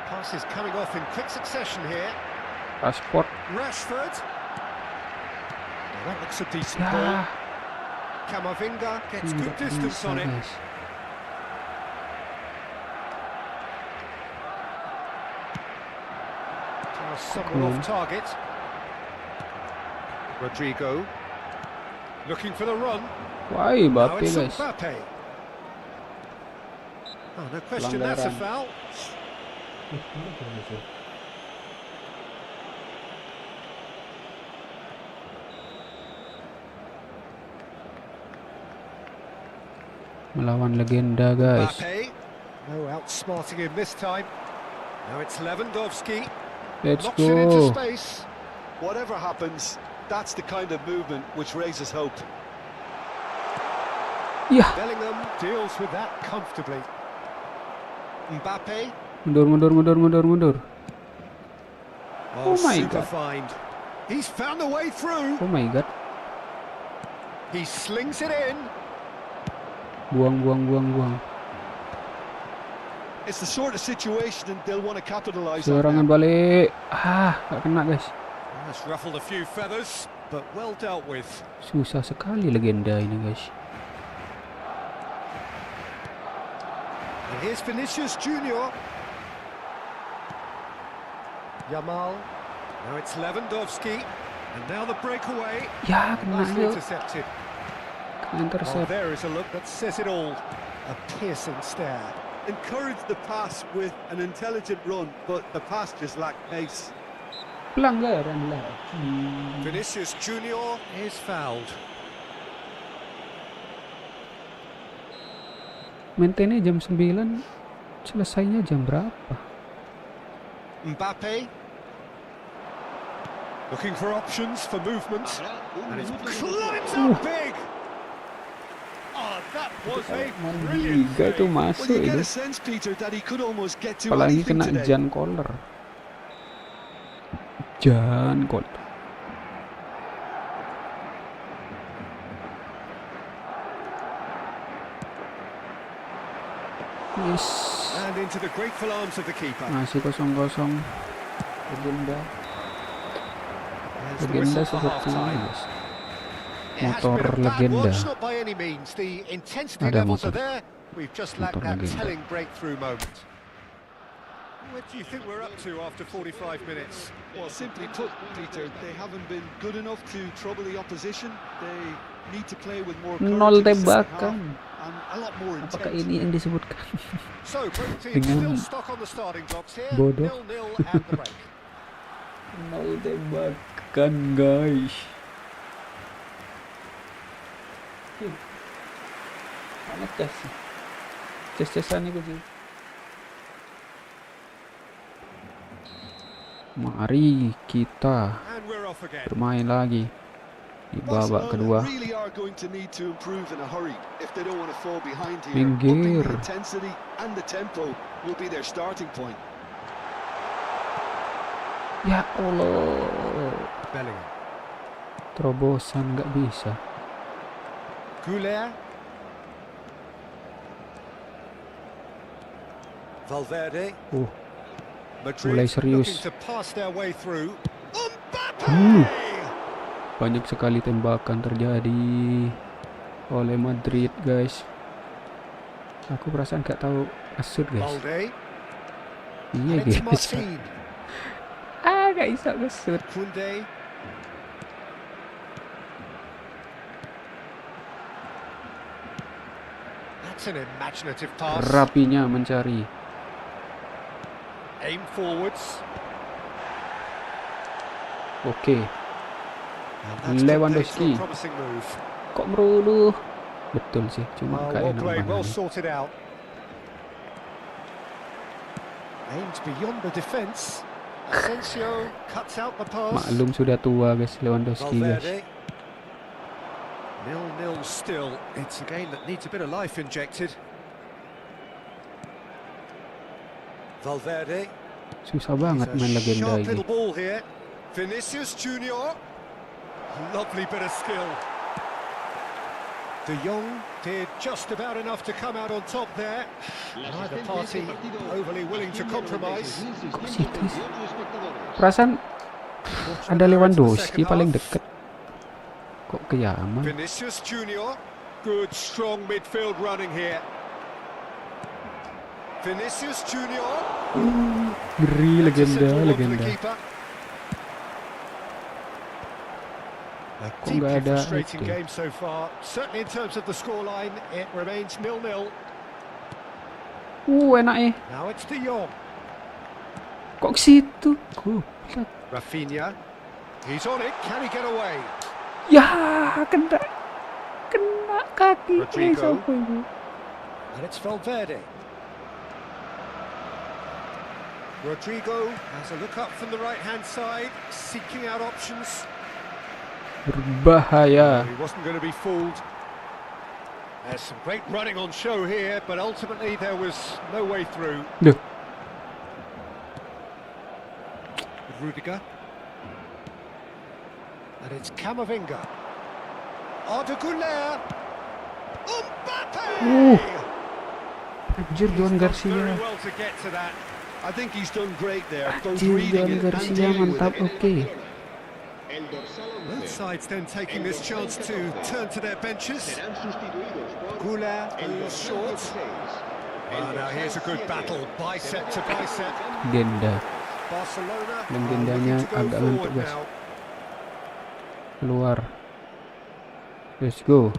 Pass is coming off in quick succession here. Transport. Rashford. Well, that looks a decent ball. Ya. Kamavinga gets good Nggak distance bisa, on it. guys. Someone off target. Rodrigo. Looking for the run. Wah, Now Mbappe it's guys. Mbappe. Oh, no question, that's a Pelanggaran. foul. Melawan legenda guys. Mbappe. No outsmarting him this time. Now it's Lewandowski. Let's Knocks it into go. space. Whatever happens, that's the kind of movement which raises hope. Ya, Bellingham deals with that comfortably. Mbappe. mundur. Oh, Oh my super God. find. He's found a way through. Oh my god. He slings it in. Buang. It's the sort of situation and they'll want to capitalize on Serangan that. balik. Gak kena guys. That's ruffled a few feathers, but well dealt with. Susah sekali legenda ini guys. And here's Vinicius Junior. Yamal. Now it's Lewandowski. And now the breakaway. Ya, kena Nicely yuk. intercepted. Kena Well, intercept. there is a look that says it all. A piercing stare. Encourage the pass with an intelligent run, but the pass just lacked pace. Pelanggaran lah. Vinicius Junior is fouled. Maintainnya jam 9. Selesainya jam berapa? Mbappe. Looking for options for movement. And it's climbs up big. Oh, that was a brilliant Liga itu save. Well, masuk you get itu. a sense, Peter, that he could almost get to Apalagi anything kena today. Jan Koller. Jan Koller. Yes. And into the grateful arms of the keeper. Masih 0-0. Legenda. There's the Legenda whistle for seperti ini half-time. guys. It has Motor been a bad legenda. watch, not by any means. The intensity Ada levels motor. are there. We've just lacked Motor that legenda. telling breakthrough moment. What do you think we're up to after 45 minutes? Well, simply put, Peter, they haven't been good enough to trouble the opposition. They need to play with more courage Nol in the second half. tembakan. and a lot more Apakah intent. ini yang disebutkan So both teams Dengan still stuck on the starting blocks here. bodoh. 0-0 at the break. Nol tembakan, guys. Mana cas sih? Ces-cesan itu sih. Mari kita And we're off again. bermain lagi di babak kedua. Barcelona really are going to need to improve in a hurry if they don't want to fall behind here. Minggir. Upping the intensity and the tempo will be their starting point. Ya Allah, Bellingham. terobosan nggak bisa. Goulet. Valverde. Madrid mulai serius. looking to pass their way through. Mbappe! Banyak sekali tembakan terjadi oleh Madrid, guys. Aku perasaan nggak tahu asut, guys. Balde. Iya, And it's guys. Martin. Nggak bisa ngesut. Kunde. That's an imaginative pass. Rapinya mencari. Aim forwards. Oke, And that's to Lewandowski. a promising move. kok meruluh. Betul sih, cuma Well, nggak well enak played, well banget. sorted out. Aimed beyond the defence. Asensio cuts out the pass. Maklum sudah tua, guys, Lewandowski, guys. Valverde. 0-0 still. It's a game that needs a bit of life injected. Valverde. Susah banget It's a main legenda sharp ini. little ball here. Vinicius Junior. Lovely bit of skill. De Jong did just about enough to come out on top there. Neither party overly willing to compromise. Kok situ sih? Perasaan ada Lewandowski paling deket. Kok ke Yaman? Vinicius Junior. Good strong midfield running here. Vinicius Junior. Ngeri, legenda, Simple one for the legenda. keeper. A Kok deeply nggak ada frustrating itu? game so far. Certainly in terms of the scoreline, it remains 0-0. Enak ya. Now it's De Jong. Kok ke situ? Goblok. Rafinha. He's on it. Can he get away? Ya, kena kaki. Rodrigo. Siapa itu? And it's Valverde. Rodrigo has a look up from the right-hand side, seeking out options. Berbahaya. He wasn't going to be fooled. There's some great running on show here, but ultimately there was no way through. Duh. Rudiger. And it's Camavinga. Arda Güler. Mbappe! Anjir, Very Juan Garcia. well to get to that. I think he's done great there, both Anjir, reading Juan it and Garcia dealing with mantap. it. Oke. Both sides then taking this chance to turn to their benches. Güler goes short. Oh, now here's a good battle, bicep to bicep. Legenda. Barcelona Legendanya looking to go agak forward ngantuk, guys. now. Keluar. Let's go.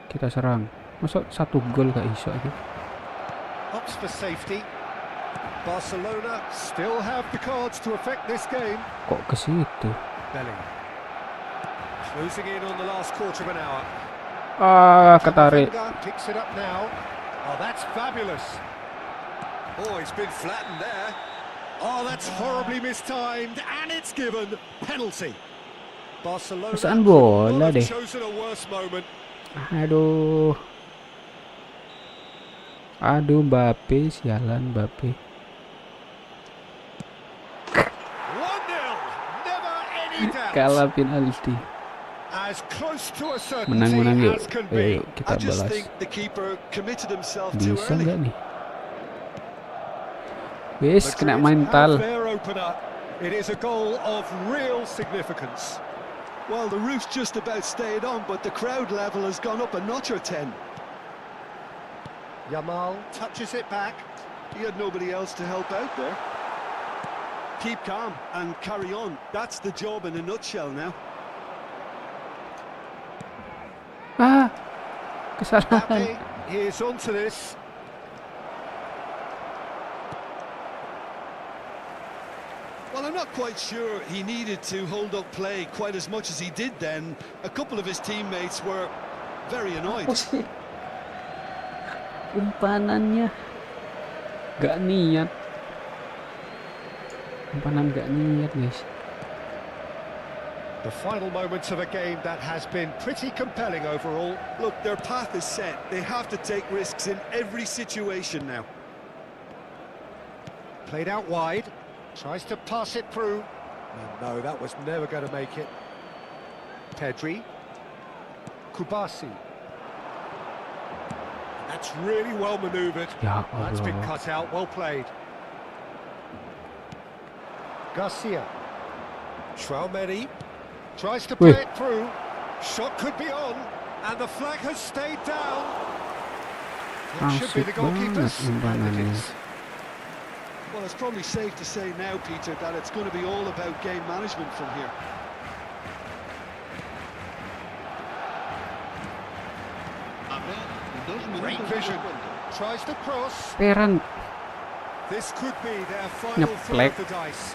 Kita serang. Masa satu gol gak iso aja. Opts for safety. Barcelona still have the cards to affect this game. Kok ke situ? Bellingham. Closing in on the last quarter of an hour. Ketarik. Camavinga picks it up now. Oh, that's fabulous. Oh, he's been flattened there. Oh, that's horribly mistimed, and it's given penalty. Barcelona Perasaan could bola not have deh. chosen a worse moment. Aduh. Aduh, Mbappe, sialan Mbappe. 1-0. Never any doubt. Kalah penalti. As close to a Menang-menang certainty yuk. as can Ayo, be. yuk, kita I just balas. think the keeper committed himself too Bisa early. nggak nih? Wes, kena mental. Have their opener. It is a goal of real significance. Well, the roof's just about stayed on, but the crowd level has gone up a notch or 10. Yamal touches it back. He had nobody else to help out there. Keep calm and carry on. That's the job in a nutshell now. Ke Kesalahan. Ape, he's onto this. Well, I'm not quite sure he needed to hold up play quite as much as he did then. A couple of his teammates were very annoyed. Apa sih? Umpanannya gak niat. Umpanan gak niat, guys. The final moments of a game that has been pretty compelling overall. Look, their path is set. They have to take risks in every situation now. Played out wide, tries to pass it through. No, that was never going to make it. Pedri. Kubasi. That's really well manoeuvred. Ya That's been Allah. cut out, well played. Garcia. Traumeri. Tries to Wih. play it through. Shot could be on, and the flag has stayed down. It should be the Asik banget goalkeepers, and it umpanannya. is. Well, it's probably safe to say now, Peter, that it's going to be all about game management from here. Great vision. Tries to cross. Perang. This could be their final throw Ngeplek. of the dice.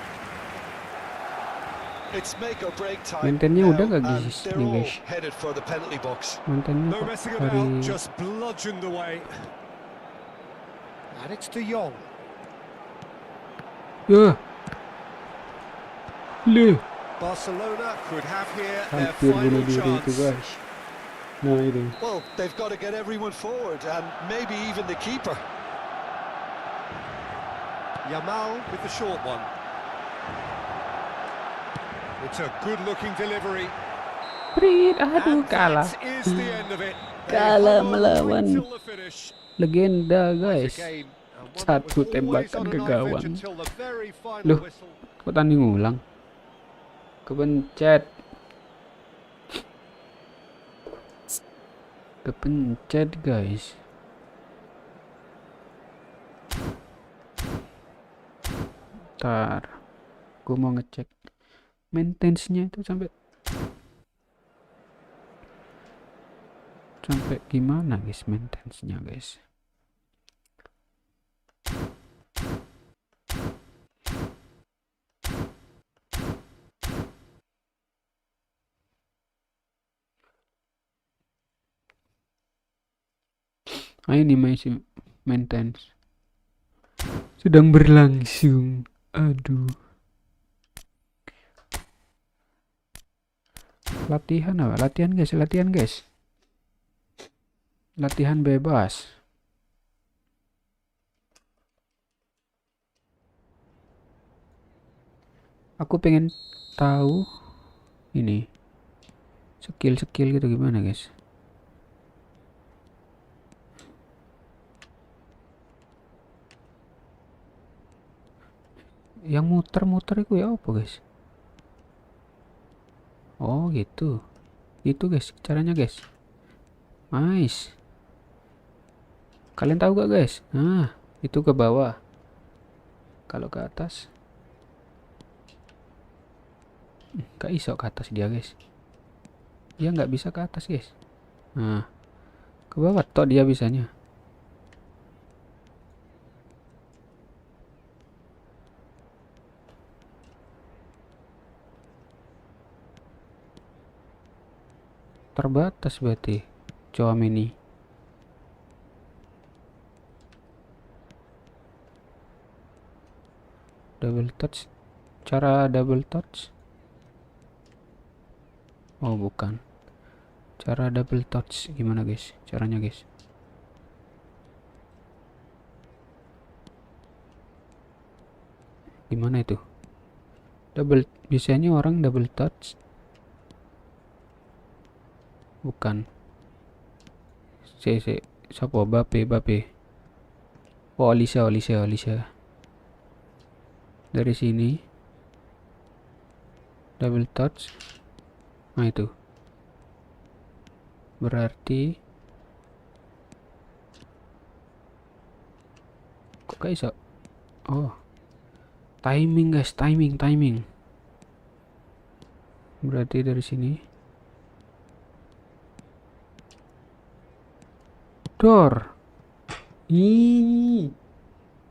It's make or break time Mantannya now, udah gak and guys they're nih, all guys. headed for the penalty box. Mantannya No kok messing hari about, just bludgeoned away. And it's De Jong. ya. Leh. Barcelona could have here their Hampir bunuh final diri itu, chance. guys. Nah, itu. Well, they've got to get everyone forward, and maybe even the keeper. Yamal with the short one. It's a good-looking delivery. Prit, aduh And kalah. that is the end of it. They Kalah hung on melawan till the finish. legenda, guys. Game, and one that Satu was always tembakan on a ke knife edge gawang. until the very final Loh. whistle. Kok tanding ulang? Kepencet. Kepencet, guys. Ntar gue mau ngecek maintenance-nya itu sampai gimana, guys, maintenance-nya, guys. Ah, ini masih maintenance sedang berlangsung. Aduh. Latihan apa? Latihan, guys. Latihan, guys. Latihan bebas. Aku pengen tahu ini skill-skill gitu gimana, guys. Yang muter-muter itu ya apa, guys? Oh, gitu. Itu, guys, caranya, guys. Nice. Kalian tahu gak, guys? Nah, itu ke bawah. Kalau ke atas, gak iso ke atas dia, guys. Dia nggak bisa ke atas, guys. Nah, ke bawah tok dia bisanya. Terbatas berarti Chouameni. Double touch. Cara double touch. Oh, bukan. Cara double touch gimana, guys? Caranya, guys. Gimana itu? Biasanya orang double touch. Bukan. Siapa? Bape. Oh, Alisa. Dari sini double touch. Nah, itu berarti kok gak iso? Oh, timing, guys. Timing. Berarti dari sini Dor. Ih,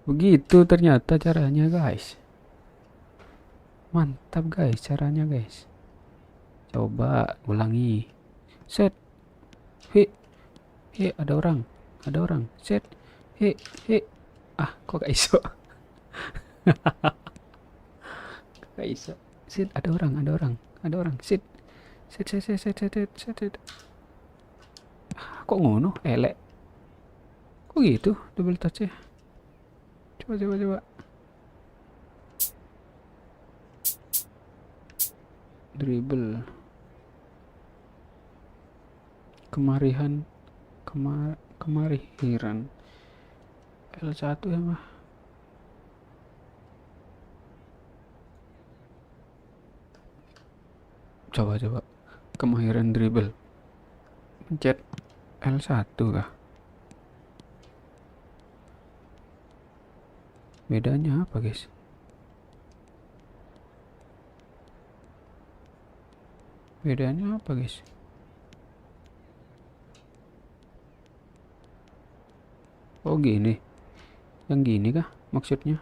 begitu ternyata caranya guys. Mantap guys caranya guys. Coba ulangi. Set. He, he, ada orang. Ada orang. Set. He, he. Ah, kok gak iso? Gak iso. Set, ada orang, ada orang. Ada orang. Set. Set, set, set, set, set, set, set, set. Ah, kok ngono? Elek. Kok gitu? Double touch ya. Coba, coba, coba. Dribble. Kemarihan. Kemarihiran. L1 ya mah. Coba, coba. Kemahiran dribble. Pencet L1 kah? Bedanya apa guys? Bedanya apa guys? Oh gini. Yang gini kah maksudnya?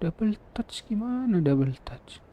Double touch gimana double touch?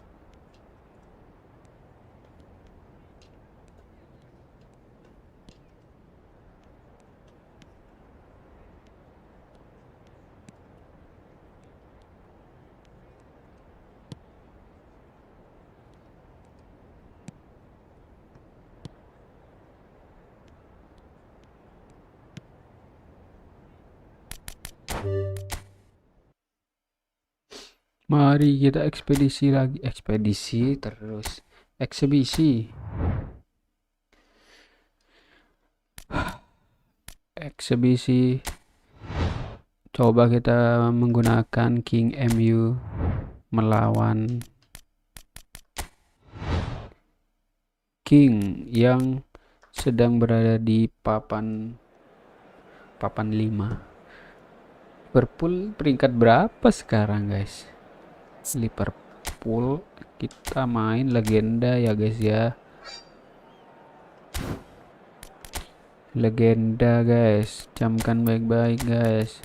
Mari kita ekspedisi lagi. Ekspedisi terus. Eksibisi. Eksibisi. Coba kita menggunakan King MU melawan King yang sedang berada di papan 5. Liverpool peringkat berapa sekarang guys? Liverpool kita main legenda ya guys ya. Legenda guys, camkan baik-baik guys.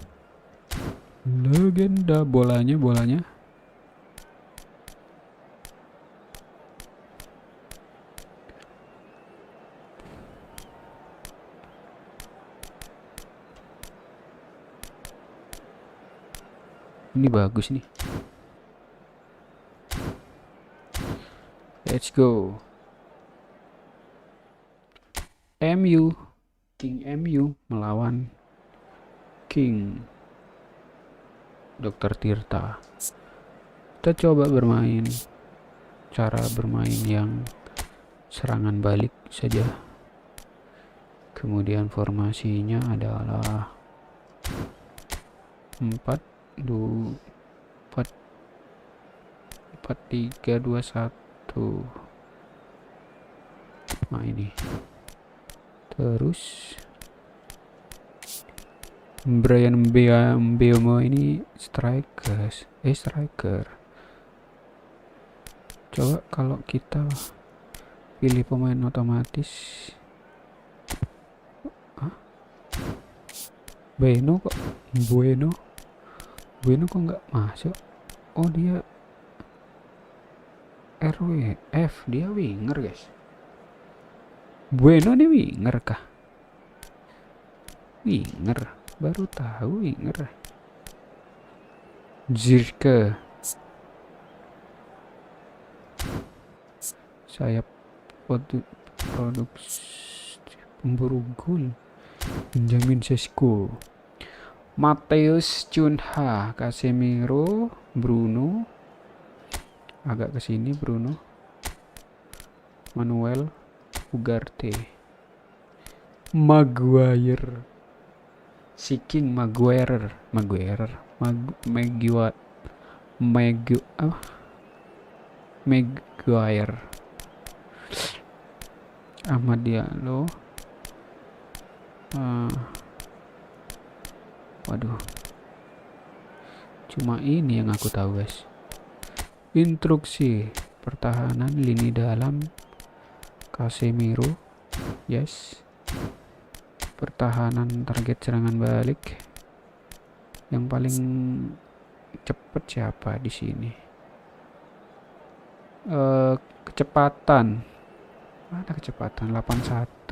Legenda. Bolanya ini bagus nih. Let's go. MU. King MU melawan King Dr. Tirta. Kita coba bermain cara bermain yang serangan balik saja. Kemudian formasinya adalah 4-3-2-1. Nah ini. Terus Brian Mbeumo ini striker. Coba kalau kita pilih pemain otomatis. Bueno kok nggak masuk. Oh dia RWF, dia winger guys. Bueno ini winger kah? Winger, baru tahu winger. Zirke. Sayap produksi pemburu gol. Benjamin Sesko. Mateus Cunha, Casemiro, Bruno. Agak ke sini Bruno. Manuel Ugarte. Maguire. Seeking Maguire. Ahmad Diallo. Waduh. Cuma ini yang aku tahu guys. Instruksi pertahanan, lini dalam, Casemiro, yes. Pertahanan, target serangan balik. Yang paling cepet siapa di sini? Kecepatan. Mana kecepatan? 81.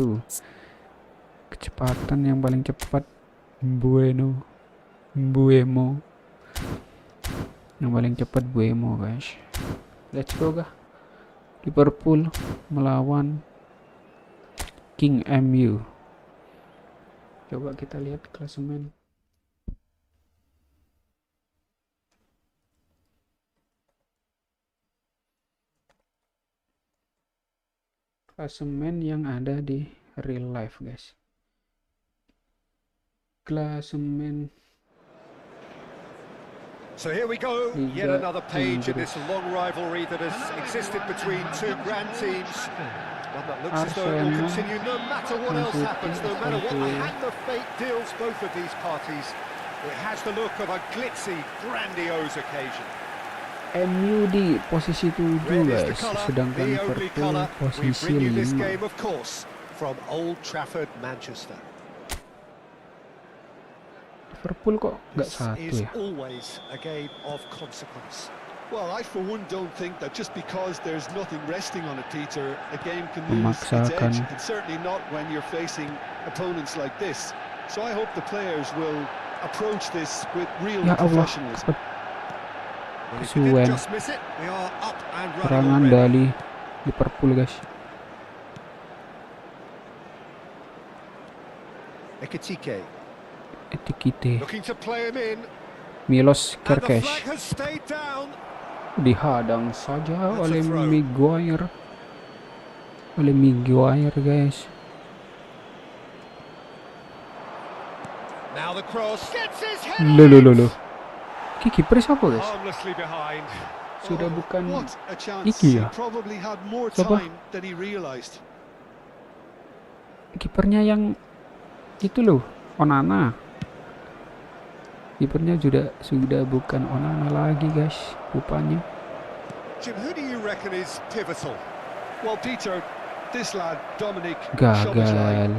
Kecepatan yang paling cepat Buemo. Yang paling cepat Buemo, guys. Let's go kah. Liverpool melawan King MU. Coba kita lihat klasemen. Klasemen yang ada di real life, guys. Klasemen. So here we go, yet another page in this long rivalry that has existed between two grand teams. One that looks as though it will continue no matter what else happens, no matter what the hand of fate deals both of these parties. It has the look of a glitzy, grandiose occasion. MU di posisi 7, guys, sedangkan Liverpool posisi 5. Game, of course, from Old Trafford, Manchester. Liverpool kok nggak satu ya? Always a game of consequence. Well, I for one don't think that just because there's nothing resting on it, Peter, a game can lose its edge, and certainly not when you're facing opponents like this. So I hope the players will approach this with real professionalism. Kesuwen serangan dari Liverpool, guys. Ekitike. Milos Kerkesh dihadang saja oleh Maguire. Guys. Loh. Kiper siapa, guys? Sudah bukan Iki ya? Siapa? Kipernya yang itu loh, Onana. Kipernya sudah bukan Onana lagi, guys, rupanya. Jim, who do you reckon is pivotal? Well, Peter, this lad Dominic gagal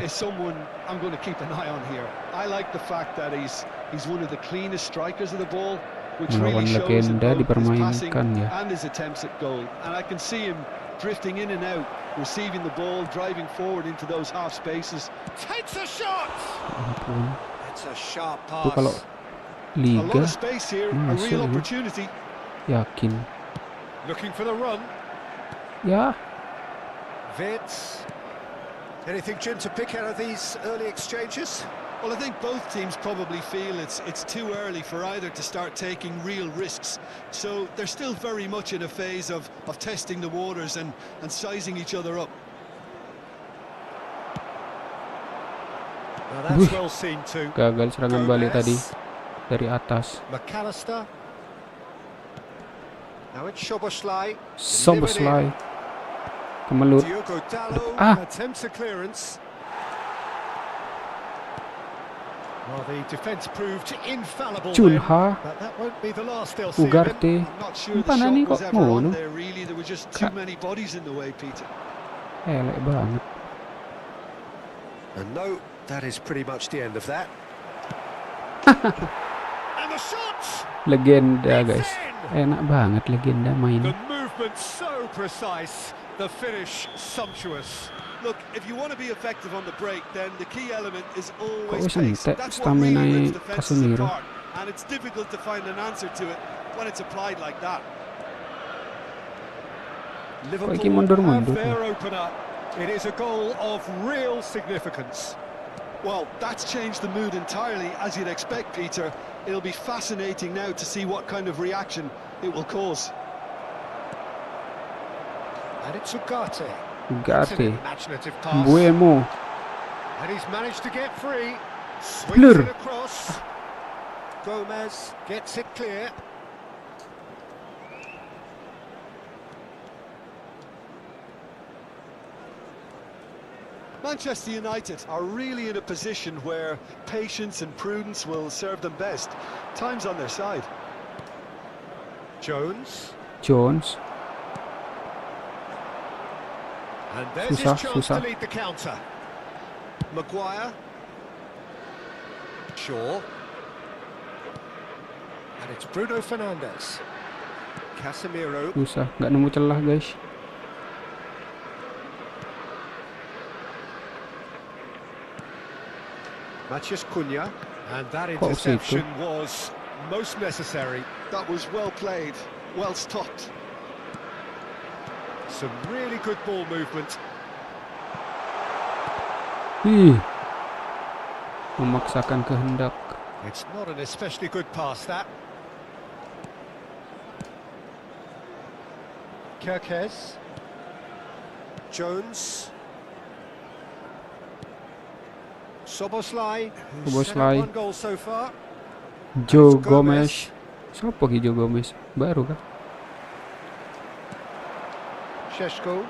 is someone I'm going to keep an eye on here. I like the fact that he's one of the cleanest strikers of the ball, which really shows in both his passing and his attempts at goal. And I can see him drifting in and out, receiving the ball, driving forward into those half spaces. Takes a shot. It's a sharp pass. Itu kalau Liga masuk yakin. Looking for the run. Ya. Vitz. Anything, Jim, to pick out of these early exchanges? Well, I think both teams probably feel it's too early for either to start taking real risks. So they're still very much in a phase of testing the waters and sizing each other up. Well, that's well seen too. Gagal serangan balik tadi dari atas. McAllister. Now it's Szoboszlai. Kemelut. Attempts a clearance. Well, the defense proved infallible. Cunha. But that won't be the last they'll see. Ugarte. Mana nih kok ngono? There were just too many bodies in the way, Peter. Elek banget. And no, that is pretty much the end of that. And the shots. Legenda, guys. Enak banget legenda main. The movement so precise, the finish sumptuous. Look, if you want to be effective on the break, then the key element is always pace. That's what stamina really puts defenses Casemiro. apart, and it's difficult to find an answer to it when it's applied like that. Liverpool have their opener. It is a goal of real significance. Well, that's changed the mood entirely, as you'd expect, Peter. It'll be fascinating now to see what kind of reaction it will cause. And it's Ugarte. Buemo. And he's managed to get free. Blur. Swings it across. Gomez gets it clear. Manchester United are really in a position where patience and prudence will serve them best. Time's on their side. Jones. And there's his chance susah. to lead the counter. Maguire. Shaw. And it's Bruno Fernandes. Casemiro. Susah, nggak nemu celah guys. Matheus Cunha. And that Kok situ? interception was most necessary. That was well played, well stopped. Some really good ball movement. Memaksakan kehendak. It's not an especially good pass, that. Kerkez. Jones. Soboslai. who's set up Szoboszlai. one goal so far. Joe Gomez. Gomez. Siapa ki Joe Gomez? Baru kan? Šeško.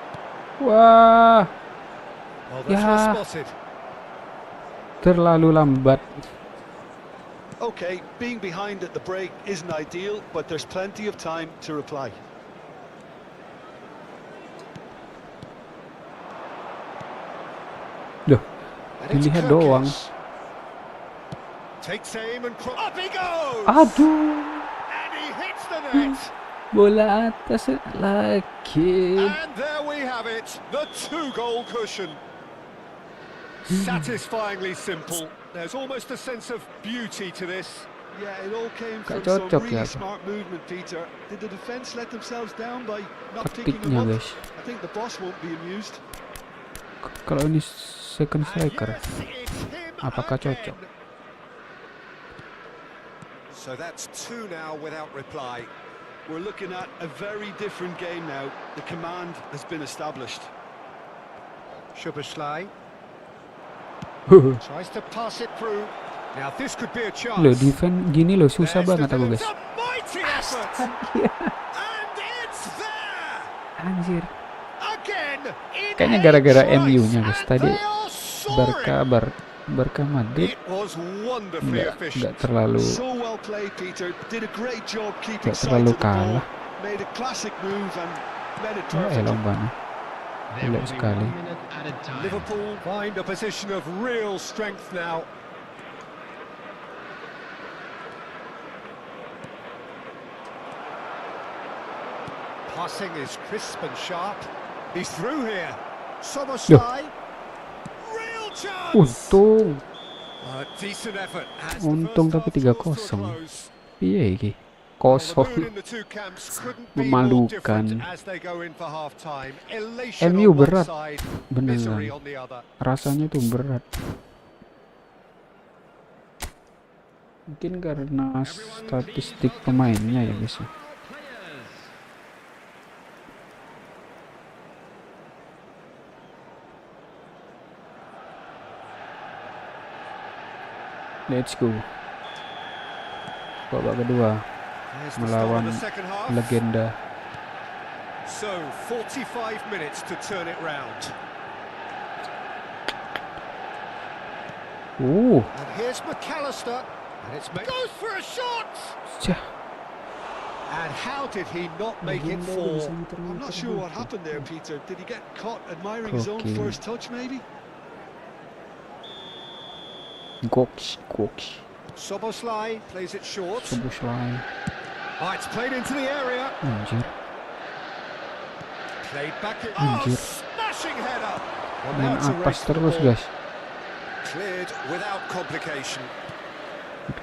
Wah, Oh, that's Yeah. well spotted. terlalu lambat. Okay, being behind at the break isn't ideal, but there's plenty of time to reply. Loh, And it's dilihat doang. Kerkez. Takes aim and up he goes. Aduh, And he hits the net. bola atas lagi. And there we have it, the 2-goal cushion. Satisfyingly simple. There's almost a sense of beauty to this. Yeah, it all came Gak from some cocok really ya. smart movement, Peter. Did the defence let themselves down by not picking Ketiknya him up? guys. I think the boss won't be amused. Kalau ini second And striker, yes, it's him apakah again. cocok? So that's 2 now without reply. We're looking at a very different game now. The command has been established. Szoboszlai tries to pass it through. Now this could be a chance. Loh, defend gini loh susah There's banget the aku villain. guys. It's a mighty effort. And it's there. Anjir. Again, in Kayaknya gara-gara eight MU-nya tries, guys. and Tadi they are soaring. Barca Madrid It was wonderfully nggak efficient. terlalu So well played, Peter. Did a great job keeping nggak sight terlalu of the ball. kalah. Made a classic move and made it Ya perfect. lombanya. There will Jelek be sekali. 1 minute at a time. Liverpool find a position of real strength now. Passing is crisp and sharp. He's through here. Soboslai. Real chance. Untung. A decent effort. As the Untung first tapi half draws to a 3-0. close. Piye iki? Well, the mood Kosong. in the two camps couldn't be more Memalukan. different as they go in for half time. Elation MU on one berat. side, Beneran. misery on the other. Rasanya tuh berat. Mungkin karena statistik pemainnya ya guys. Ya. Let's go. Babak kedua Here's the start of melawan the second half. legenda. So 45 minutes to turn it round. And here's McAllister, and it's goes for a shot. Cah. And how did he not make it fall? I'm not sure what happened there, Peter. Did he get caught admiring his own Okay. first touch, maybe? Goks. Soboslai plays it short. Szoboszlai. Oh, it's played into the area. Anjir. Played back. Anjir. Smashing header. Well, Main now to atas race the terus ball. guys. Cleared without complication.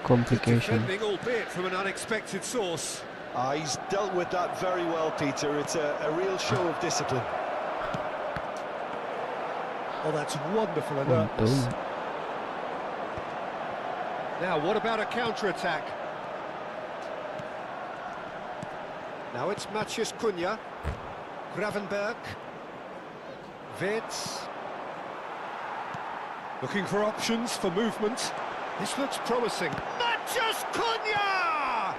Complication. Defending, albeit from an unexpected source. He's dealt with that very well, Peter. It's a real show of discipline. Oh, that's wonderful alertness. Untung. Now, what about a counter-attack? Now it's Matheus Cunha. Gravenberg. Wirtz. Looking for options for movement. This looks promising. Matheus Cunha!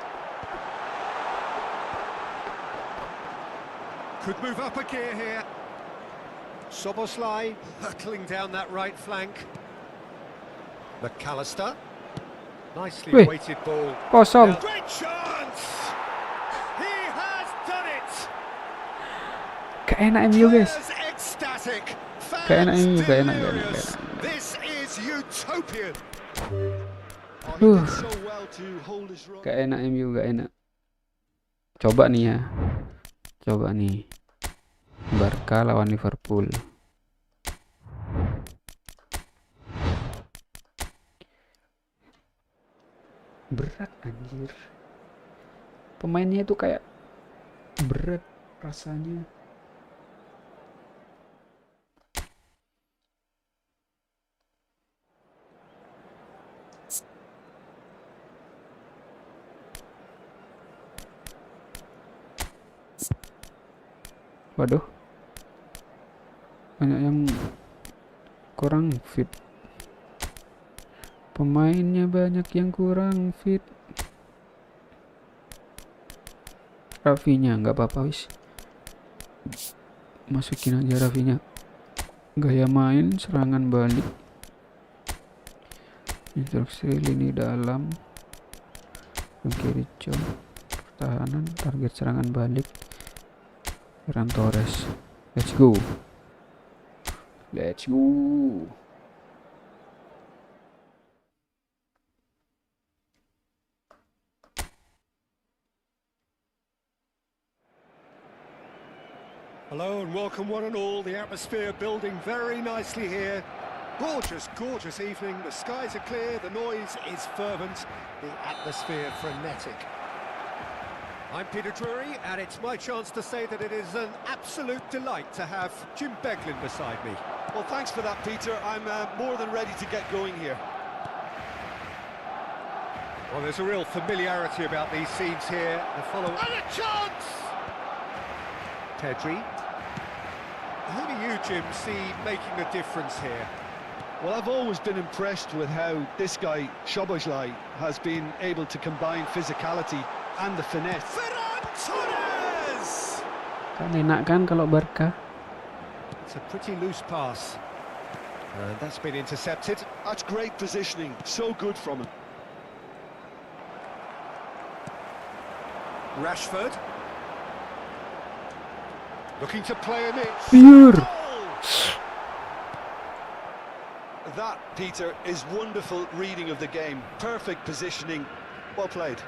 Could move up a gear here. Soboslai hurtling down that right flank. McAllister. Nicely Wih. weighted ball. Kosong. Now, great chance! He has done it! Keenak MU guys. Players ecstatic. ecstatic. Gak enak Fans ini, gak enak, gak enak, gak delirious. enak. This is utopian. Oh, he did so well to hold his run. Gak enak MU, gak enak. Coba nih ya. Coba nih. Barca lawan Liverpool. Berat anjir. Pemainnya itu kayak berat rasanya. Waduh. Banyak yang kurang fit. Pemainnya banyak yang kurang fit. Rafinya nggak apa-apa wis. Masukin aja Rafinya. Gaya main serangan balik. Instruksi lini dalam. Kiri jam. Pertahanan target serangan balik. Ferran Torres. Let's go. Let's go. Hello and welcome one and all. The atmosphere building very nicely here. Gorgeous, gorgeous evening. The skies are clear, the noise is fervent, the atmosphere frenetic. I'm Peter Drury, and it's my chance to say that it is an absolute delight to have Jim Beglin beside me. Well, thanks for that, Peter. I'm more than ready to get going here. Well, there's a real familiarity about these scenes here. The following... And a chance! Pedri. Who do you, Jim, see making a difference here? Well, I've always been impressed with how this guy, Szoboszlai, has been able to combine physicality and the finesse. Ferran Torres! Kan enak kan kalau Barca. It's a pretty loose pass. And that's been intercepted. That's great positioning, so good from him. Rashford. Looking to play him in. Pure. That, Peter, is wonderful reading of the game. Perfect positioning. Well played.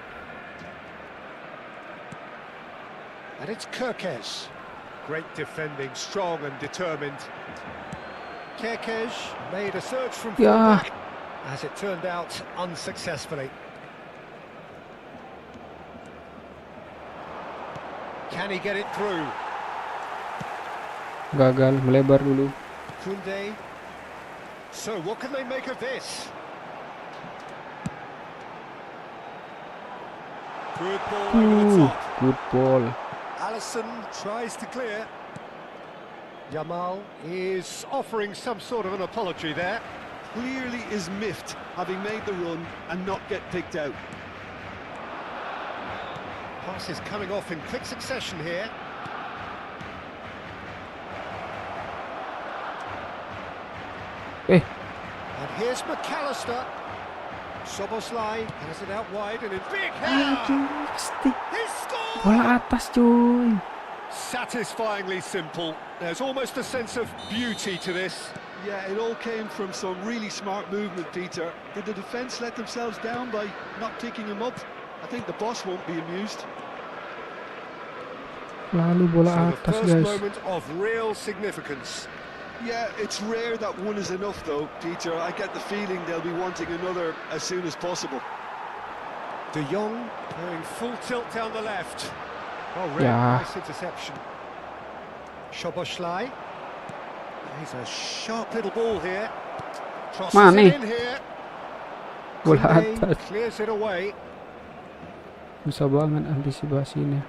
And it's Kerkez. Great defending, strong and determined. Kerkez made a search from Yeah. fullback, as it turned out unsuccessfully. Can he get it through? Gagal, melebar dulu. Koundé. So what can they make of this? Good ball over the top. Good ball. Alisson tries to clear. Yamal is offering some sort of an apology there. Clearly is miffed, having made the run and not get picked out. Passes coming off in quick succession here. Eh, And here's McAllister. Szoboszlai has it out wide and in big header. anjir, stik. He scored! Bola atas cuy. Satisfyingly simple. There's almost a sense of beauty to this. Yeah, it all came from some really smart movement, Peter. Did the defence let themselves down by not picking him up? I think the boss won't be amused. Lalu bola So the atas first guys. moment of real significance. Yeah, it's rare that one is enough, though, Peter. I get the feeling they'll be wanting another as soon as possible. De Jong going full tilt down the left. Oh, really Yeah. nice interception. Szoboszlai. He's a sharp little ball here. Crosses Mane. it in here. Bola Koundé atas. clears it away. Bisa banget antisipasinya.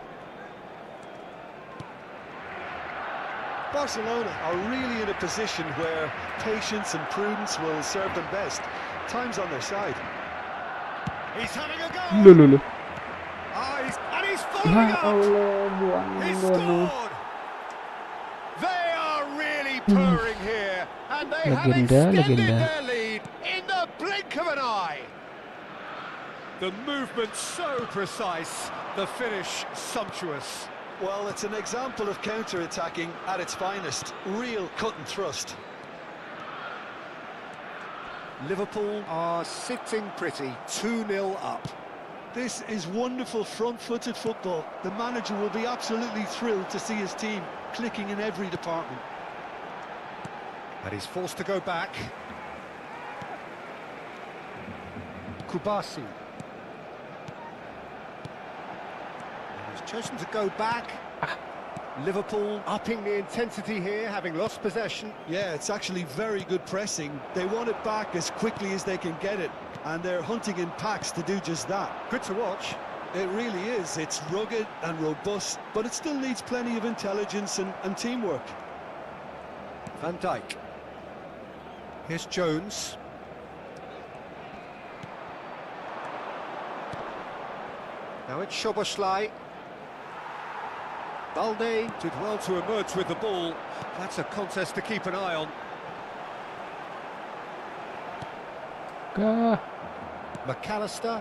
Barcelona are really in a position where patience and prudence will serve them best. Time's on their side. He's having a go. Lulu. And he's following Ya up. Allah, buang He buang. scored. They are really purring here, and they have Legenda, extended legenda. their lead in the blink of an eye. The movement so precise, the finish sumptuous. Well, it's an example of counter-attacking at its finest. Real cut and thrust. Liverpool are sitting pretty, 2-0 up. This is wonderful front-footed football. The manager will be absolutely thrilled to see his team clicking in every department. And he's forced to go back. Kubasi. And he's chosen to go back. Liverpool upping the intensity here, having lost possession. Yeah, it's actually very good pressing. They want it back as quickly as they can get it, and they're hunting in packs to do just that. Good to watch. It really is. It's rugged and robust, but it still needs plenty of intelligence and teamwork. Van Dijk. Here's Jones. Now it's Szoboszlai. Balde did well to emerge with the ball. That's a contest to keep an eye on. McAllister.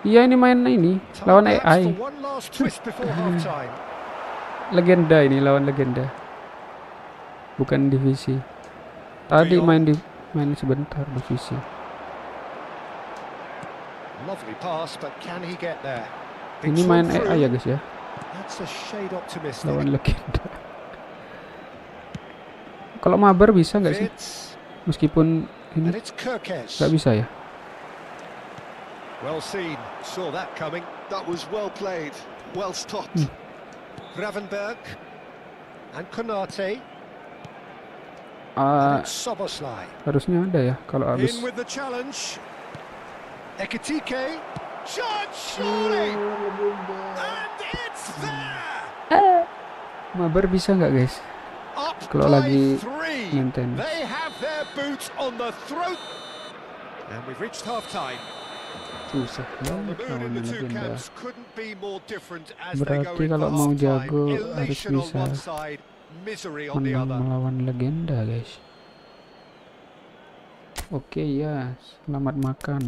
Iya ini main ini lawan Time AI. for one last twist before half-time. Legenda ini lawan legenda. Bukan divisi. Tadi main sebentar divisi. Lovely pass, but can he get there? Ini main AI ya guys ya. That's a shade optimistic. Lawan legenda. Kalau mabar bisa nggak sih? Fitz, Meskipun ini and it's Kirkes. nggak bisa ya. Well seen, saw that coming. That was well played, well stopped. Gravenberg and Konate. And it's Szoboszlai. Harusnya ada ya kalau habis. In with the challenge. Ekitike. Shot, surely! And it's there! Mabar bisa nggak guys? Up Kalau by lagi 3. main tenis. They have their boots on the throat. And we've reached half-time. Susah The banget mood in lawan the two legenda. camps couldn't be more different as they go Berarti into kalau mau half-time. jago harus Elation on bisa one side, misery on the menang other. melawan legenda guys. Oke ya, selamat makan.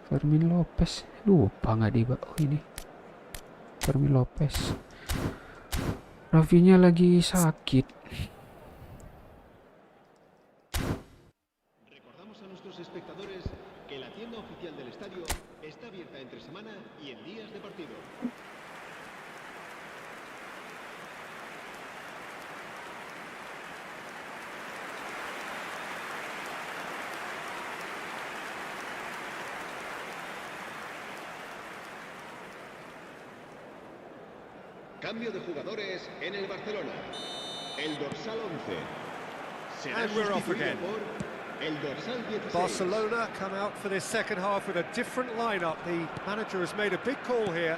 Fermin Lopez lupa nggak di oh ini Fermin Lopez. Rafinya lagi sakit. Recordamos a nuestros espectadores que la tienda oficial del estadio está abierta entre semana y en días de partido. Cambio de jugadores en el Barcelona. El dorsal 11 será And we're off sustituido again. por el dorsal 16. Barcelona come out for this second half with a different lineup. The manager has made a big call here.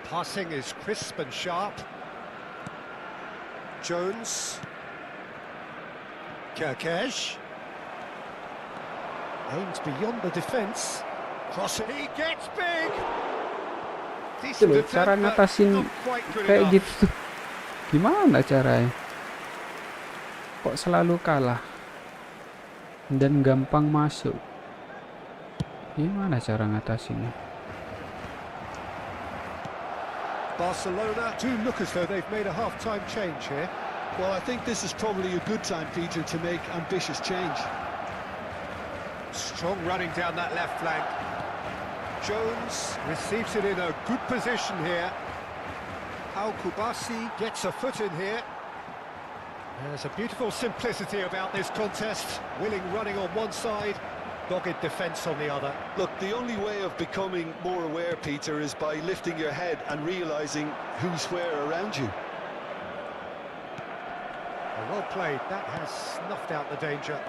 Passing is crisp and sharp. Jones. Kirkes. Aims beyond the defence. Cross it. He gets big. Itu loh, cara ngatasin kayak gitu tuh gimana caranya? Kok selalu kalah dan gampang masuk? Gimana cara ngatasinnya? Barcelona do look as though they've made a half-time change here. Well, I think this is probably a good time, Peter, to make ambitious change. Strong running down that left flank. Jones receives it in a good position here. Al Kubasi gets a foot in here. There's a beautiful simplicity about this contest. Willing running on one side, dogged defence on the other. Look, the only way of becoming more aware, Peter, is by lifting your head and realising who's where around you. Well played, that has snuffed out the danger.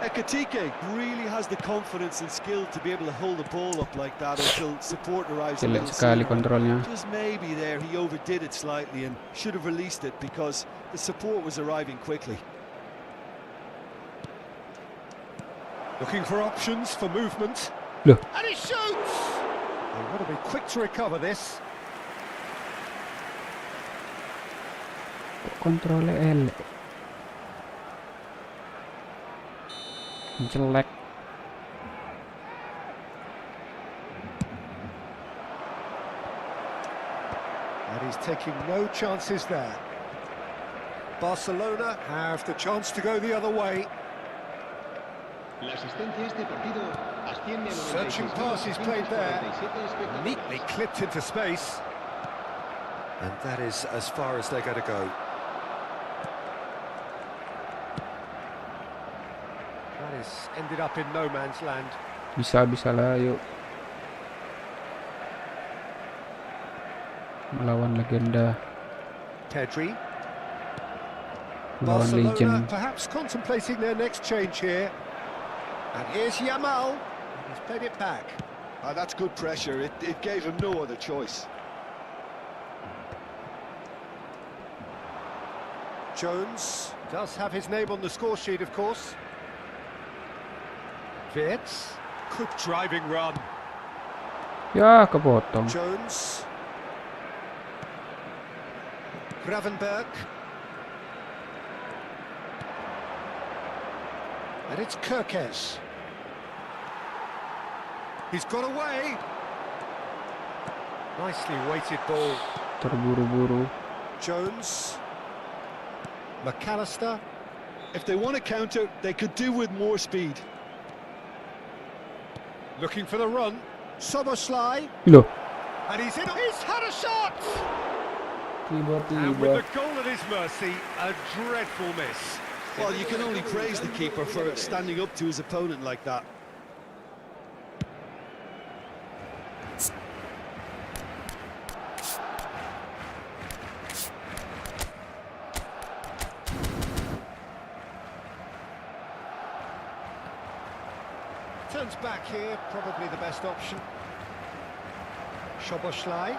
Ekitike really has the confidence and skill to be able to hold the ball up like that until support arrives a Jelek little sekali sooner. kontrolnya. Just maybe there he overdid it slightly and should have released it because the support was arriving quickly. Looking for options for movement. Loh. And he shoots! They want to be quick to recover this. Kok kontrolnya elek? Jelek. And he's taking no chances there. Barcelona have the chance to go the other way. La asistencia a este partido asciende a Searching passes played there. Neatly clipped into space. And that is as far as they're going to go. That has ended up in no man's land. Bisa lah, yuk. Melawan legenda, Pedri. melawan Barcelona legend. perhaps contemplating their next change here. And here's Yamal. He's played it back. That's good pressure. It gave him no other choice. Jones does have his name on the score sheet, of course. Wirtz. Good driving run. Ya, kepotong. Jones. Gravenberg. And it's Kirkes. He's got away. Nicely weighted ball. Terburu-buru. Jones. McAllister. If they want to counter, they could do with more speed. Looking for the run. Soboslai. Loh, And he's in. He's had a shot! And with tiba-tiba. the goal at his mercy, a dreadful miss. Well, you can only praise the keeper for standing up to his opponent like that. Turns back here, probably the best option. Soboslai.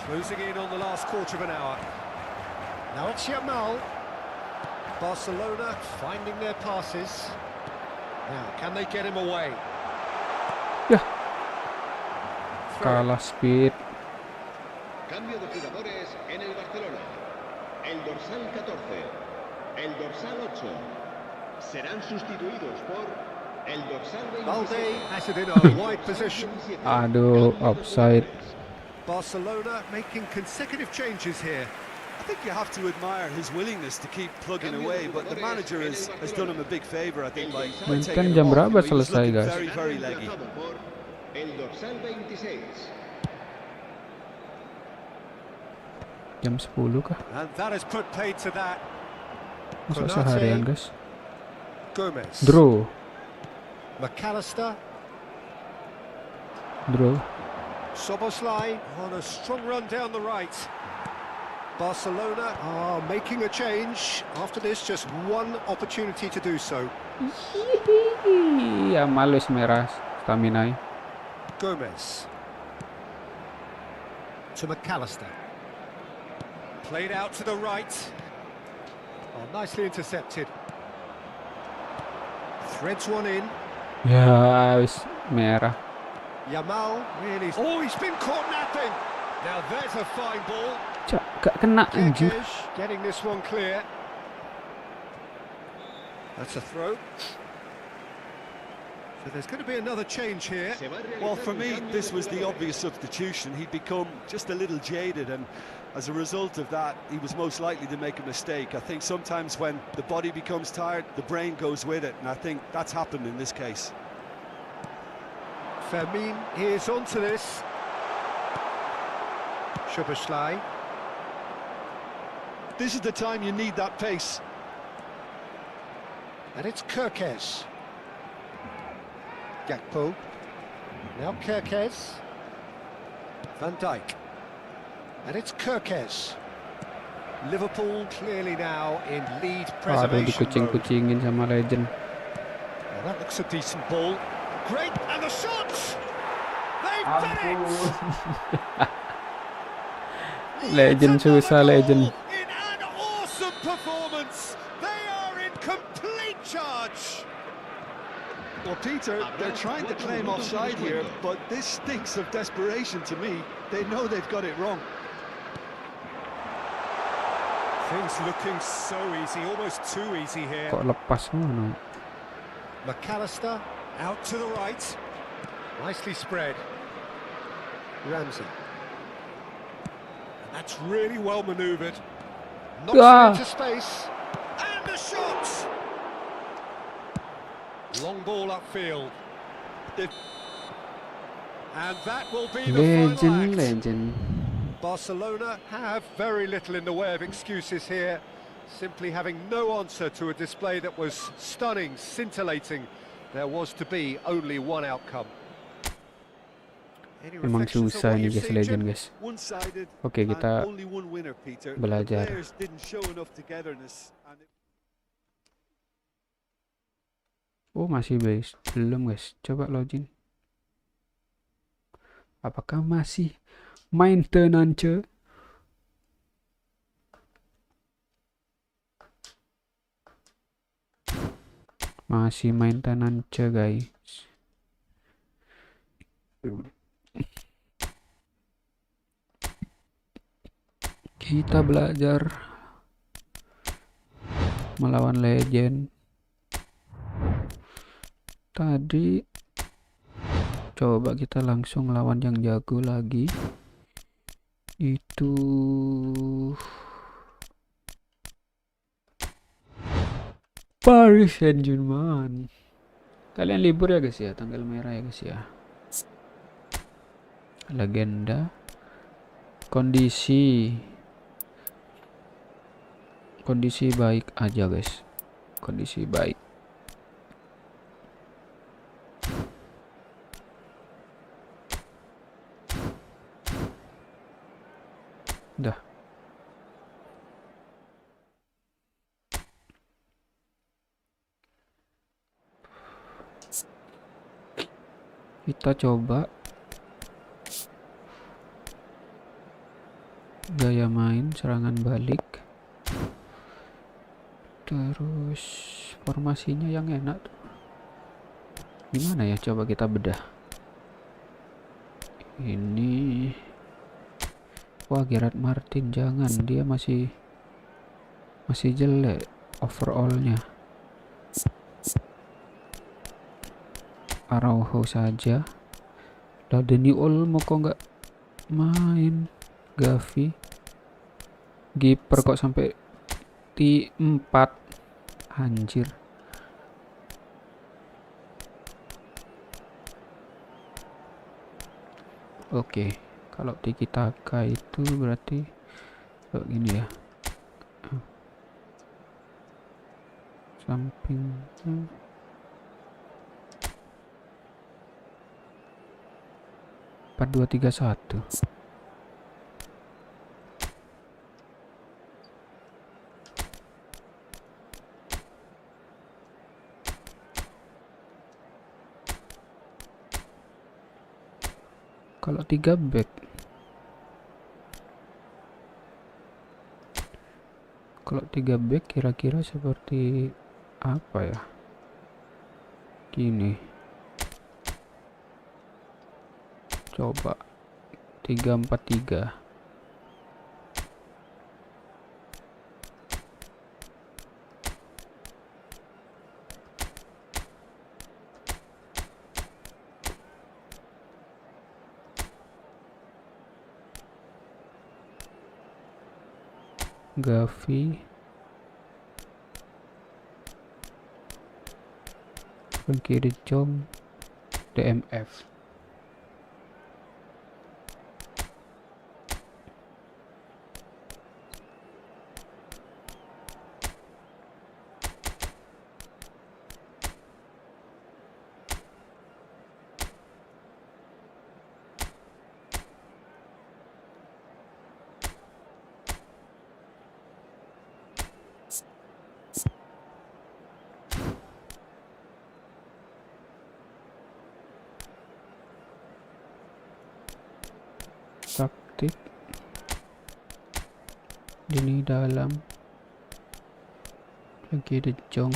Closing in on the last quarter of an hour. Now it's Yamal. Barcelona finding their passes. Now, can they get him away? Yah, Throw. kalah speed. Cambio de jugadores en el Barcelona. El dorsal 14, el dorsal 8 serán sustituidos por el dorsal 26. Balde has it in a wide position. Aduh, offside. Barcelona making consecutive changes here. I think you have to admire his willingness to keep plugging away, but the manager has done him a big favour, I think, by Main taking kan him jam off. berapa He was selesai, looking guys? very, very leggy. Por el dorsal 26. Jam 10 kah? And that has put paid to that. Masa Konate. seharian, guys? Gomez. Draw. McAllister. Draw. Soboslai on a strong run down the right. Barcelona are making a change. After this, just one opportunity to do so. Ya malu merah stamina. Gomez. To McAllister. Played out to the right. Oh, nicely intercepted. Threads one in. Ya, wis merah. Yamal really... Oh, he's been caught napping. Now there's a fine ball. Cak, gak kena anjir. Kirkish getting this one clear. That's a throw. So there's going to be another change here. Well, for me, this was the obvious substitution. He'd become just a little jaded, and as a result of that, he was most likely to make a mistake. I think sometimes when the body becomes tired, the brain goes with it, and I think that's happened in this case. Fermin is onto this. Soboslai. This is the time you need that pace. And it's Kirkes. Gakpo. Now Kirkes. Van Dijk. And it's Kirkes. Liverpool clearly now in lead Aduh, preservation mode. dikucing-kucingin sama legend. Well, that looks a decent ball. Great, and the shot! They've done it! Legend susah, legend. In an awesome performance, they are in complete charge. Well, Peter, they're trying to claim offside here, but this stinks of desperation to me. They know they've got it wrong. Things looking so easy, almost too easy here. Kok lepas ngono? McAllister out to the right. Nicely spread. Ramsey. And that's really well manoeuvred. Knocks it into space. And a shot! Long ball upfield. And that will be the final act. Legend. Barcelona have very little in the way of excuses here, simply having no answer to a display that was stunning, scintillating. There was to be only one outcome. Any Emang reflections on susah what nih you've guys, seen, Legend Jim? guys. One-sided. Oke, and kita only one winner, Peter. The belajar. players didn't show enough togetherness. And Oh, masih guys. Belum guys. Coba login. Apakah masih maintenance? Masih maintenance guys. Kita belajar melawan legend. Tadi coba kita langsung lawan yang jago lagi. Itu Paris Saint-Germain. Kalian libur ya guys ya, tanggal merah ya guys ya. Legenda. Kondisi baik aja guys. Kondisi baik. Dah. Kita coba gaya main serangan balik. Terus formasinya yang enak tuh. Gimana ya, coba kita bedah. Ini wah, Gerard Martin jangan, dia masih jelek overallnya. Araujo saja. Lah Dani Olmo kok nggak main. Gavi Giper kok sampai T4, anjir. Oke, kalau tiki taka itu berarti gini ya, samping 4-2-3-1. Kalau 3 back, kira-kira seperti apa ya? Gini, coba 3-4-3. Gavi, kiri Jong, DMF. Taktik ini dalam lagi De Jong.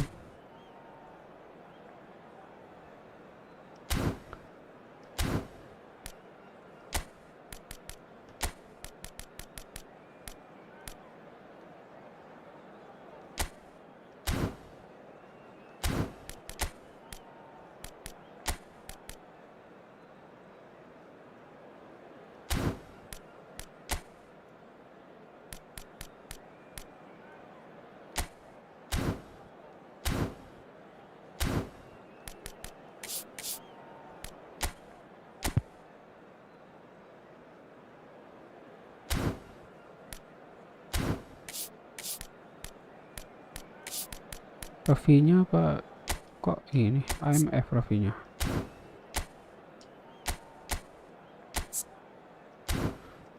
Rafinya apa kok ini AMF Rafinya?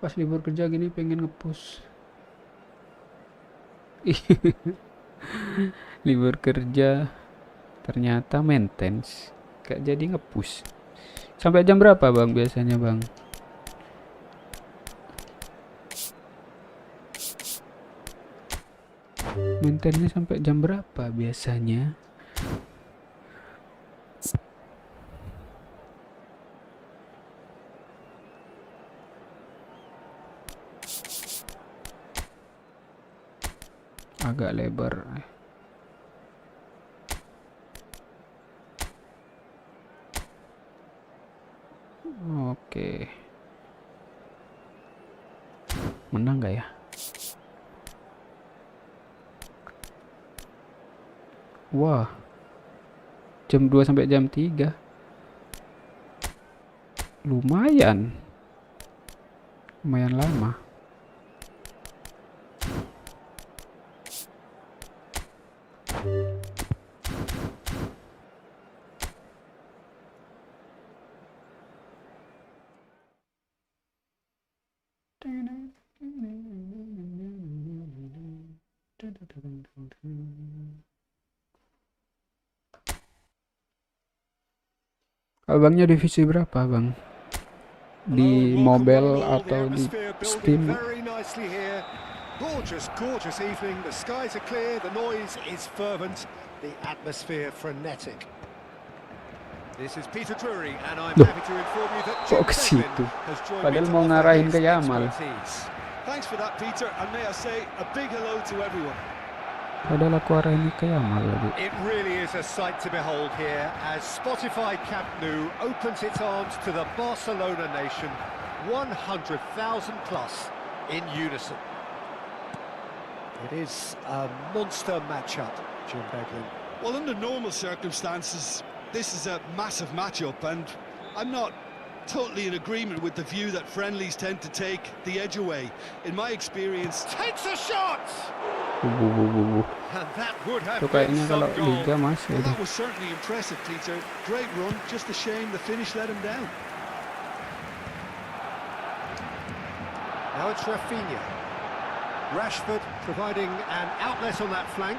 Pas libur kerja gini pengen ngepush. Libur kerja ternyata maintenance, gak jadi ngepush. Sampai jam berapa bang biasanya bang? Maintenance sampai jam berapa biasanya? Agak lebar. Oke. Menang gak ya? Wah. Jam 2 sampai jam 3. Lumayan. Lumayan lama. Abangnya divisi berapa bang? Di mobile atau di Steam? Very nicely here. Gorgeous, gorgeous evening. The skies are clear, the noise is fervent, the atmosphere frenetic. This is Peter Drury, and I'm happy to inform you that Kok ke situ? Padahal mau ngarahin ke Yamal. Thanks for that, Peter, and may I say a big hello to everyone. Padahal aku arahin ke Yamal lagi. It really is a sight to behold here as Spotify Camp Nou opens its arms to the Barcelona nation, 100,000 plus in unison. It is a monster matchup, Jim Beglin. Well, under normal circumstances, this is a massive matchup, and I'm not totally in agreement with the view that friendlies tend to take the edge away. In my experience, Takes a shot! And that would have Itu been kayaknya kalau some goal. Liga masih well, deh. that was certainly impressive, Peter. Great run, just a shame the finish let him down. Now it's Rafinha. Rashford providing an outlet on that flank.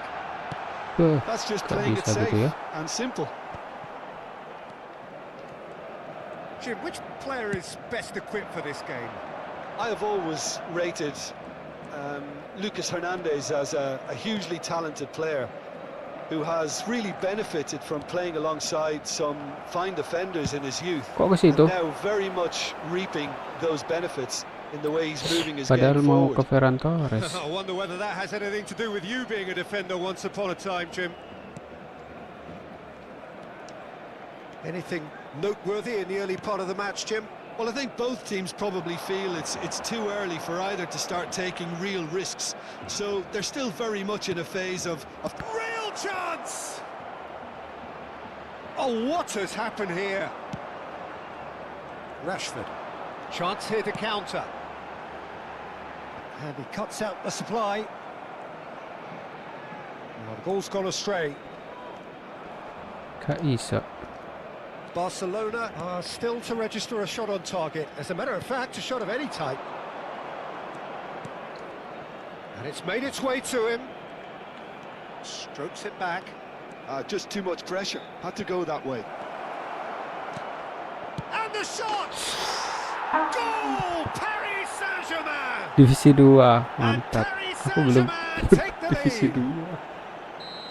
That's just Kok playing it bisa safe gitu ya? and simple. Jim, which player is best equipped for this game? I have always rated Lucas Hernandez as a hugely talented player who has really benefited from playing alongside some fine defenders in his youth. Kok ke And situ? now very much reaping those benefits in the way he's moving his Padahal game mau ke forward. Ferran Torres. I wonder whether that has anything to do with you being a defender once upon a time, Jim. Anything noteworthy in the early part of the match, Jim? Well, I think both teams probably feel it's too early for either to start taking real risks. So they're still very much in a phase of Real chance! Oh, what has happened here? Rashford. Chance here to counter. And he cuts out the supply. Well, the ball's gone astray. Gak bisa. Barcelona are still to register a shot on target. As a matter of fact, a shot of any type. And it's made its way to him. Strokes it back. just too much pressure. Had to go that way. And the shot! Goal! Paris Saint-Germain! Divisi 2, And mantap. Paris Aku belum Saint-Germain take the divisi lead. 2.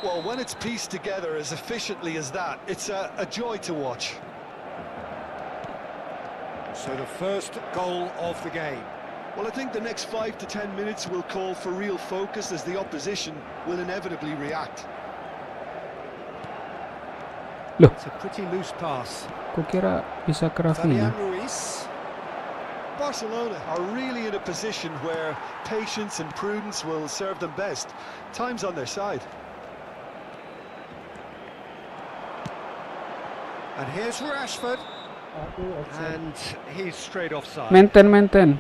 Well, when it's pieced together as efficiently as that, it's a joy to watch. So the first goal of the game. Well, I think the next 5 to 10 minutes will call for real focus as the opposition will inevitably react. Loh, It's a pretty loose pass. aku kira bisa ke Fabian Rafinha. Ruiz. Barcelona are really in a position where patience and prudence will serve them best. Time's on their side. And here's Rashford. And he's straight offside. Maintain.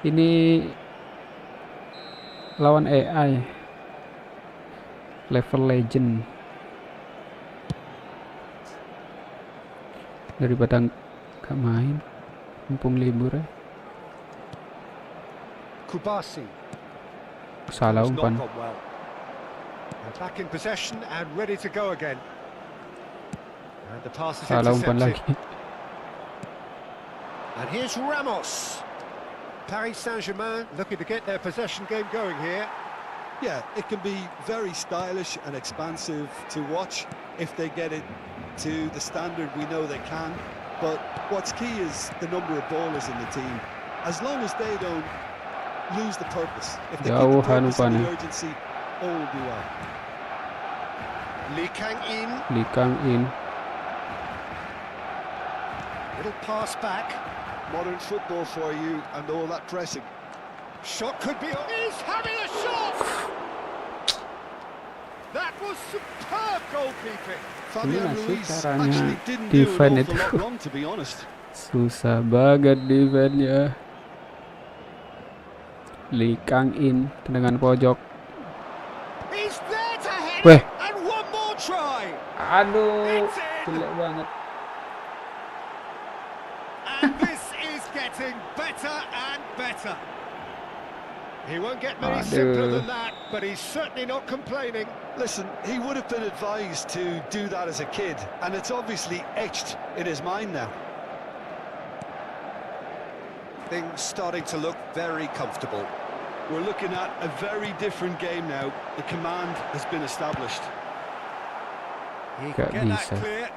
Ini lawan AI. level legend. Daripada nggak main, mumpung libur ya. Kubasi. Salah Has not umpan. gone well. And back in possession and ready to go again. And the pass is Salah umpan intercepted. lagi. And here's Ramos. Paris Saint-Germain looking to get their possession game going here. Yeah, it can be very stylish and expansive to watch if they get it to the standard we know they can. But what's key is the number of ballers in the team. As long as they don't lose the purpose, if they keep the Jauhan purpose and the umpannya. urgency, all will be well. Lee Kang-in, Lee Kang-in. little pass back. Modern football for you and all that pressing. Shot could be on. He's having a shot! That was superb goalkeeping. Fabian Gimana sih Ruiz caranya actually didn't do defend an awful itu? lot wrong, to be honest. Susah banget defense-nya. Lee Kang-in, tendangan pojok. He's there to head Weh. it, and one more try. Aduh, It's in. jelek banget. And this is getting better and better. He won't get many simpler Aduh. than that, but he's certainly not complaining. Listen, he would have been advised to do that as a kid, and it's obviously etched in his mind now. Things starting to look very comfortable. We're looking at a very different game now. The command has been established. He Gak can get that bisa. clear.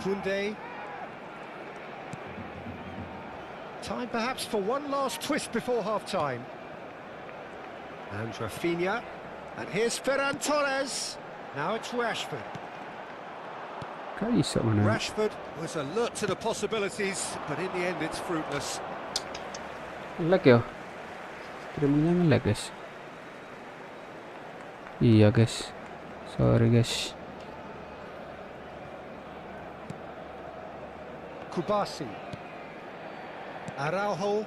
Koundé. Time perhaps for one last twist before half-time. And Rafinha. And here's Ferran Torres. Now it's Rashford. Gak bisa mana. Rashford was alert to the possibilities, but in the end it's fruitless. Lag ya? Streamingnya nge-lag guys. Iya guys. Sorry guys. Kubasi. Araujo.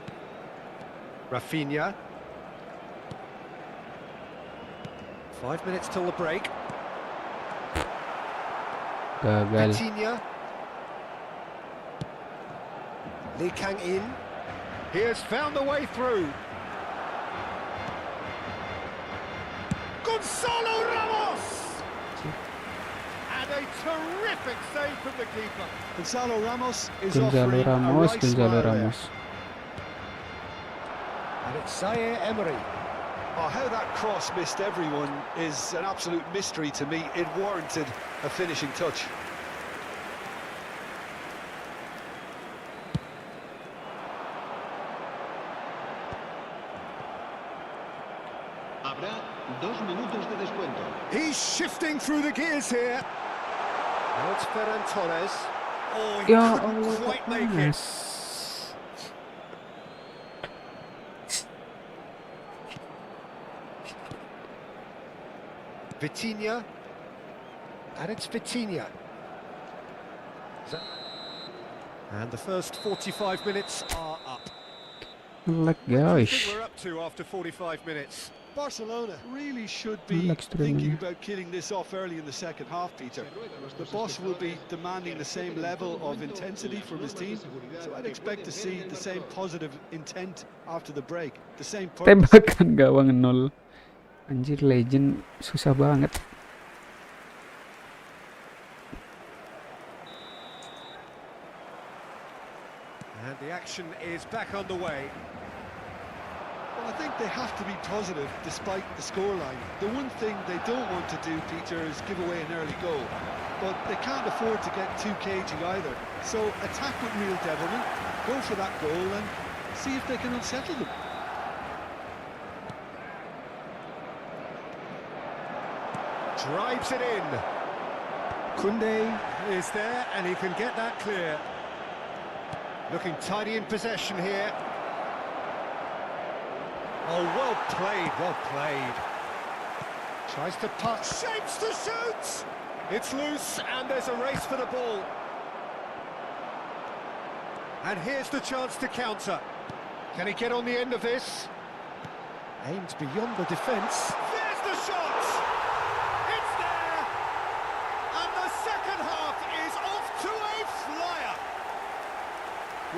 Rafinha. 5 minutes till the break. Gagal. Vitinha. Lee Kang-in. He has found the way through. Gonzalo Ramos! And a terrific save from the keeper. Gonzalo Ramos is Gonzalo offering a Ramos, right Gonzalo smile there. Ramos. And it's Zaire Emery. Oh, how that cross missed everyone is an absolute mystery to me. It warranted a finishing touch. Habrá 2 minutos de descuento. He's shifting through the gears here. Now it's Ferran Torres. Oh, he Ya couldn't Allah, quite kok make it. panas. Vitinha. And it's Vitinha. And the first 45 minutes are up. Lag What do you guys. think we're up to after 45 minutes? Barcelona really should be Relax, thinking Trevor. about killing this off early in the second half, Peter. The boss will be demanding the same level of intensity from his team, so I'd expect to see the same positive intent after the break, the same purpose. Tembakan gawang 0. Anjir, legend susah banget. And the action is back underway. Well, I think they have to be positive despite the scoreline. The one thing they don't want to do, Peter, is give away an early goal. But they can't afford to get too cagey either. So attack with real devilment, go for that goal and see if they can unsettle them. Drives it in. Koundé is there and he can get that clear. Looking tidy in possession here. Oh, well played, well played. Tries to pass, shapes to shoot! It's loose and there's a race for the ball. And here's the chance to counter. Can he get on the end of this? Aimed beyond the defence. There's the shot! It's there! And the second half is off to a flyer!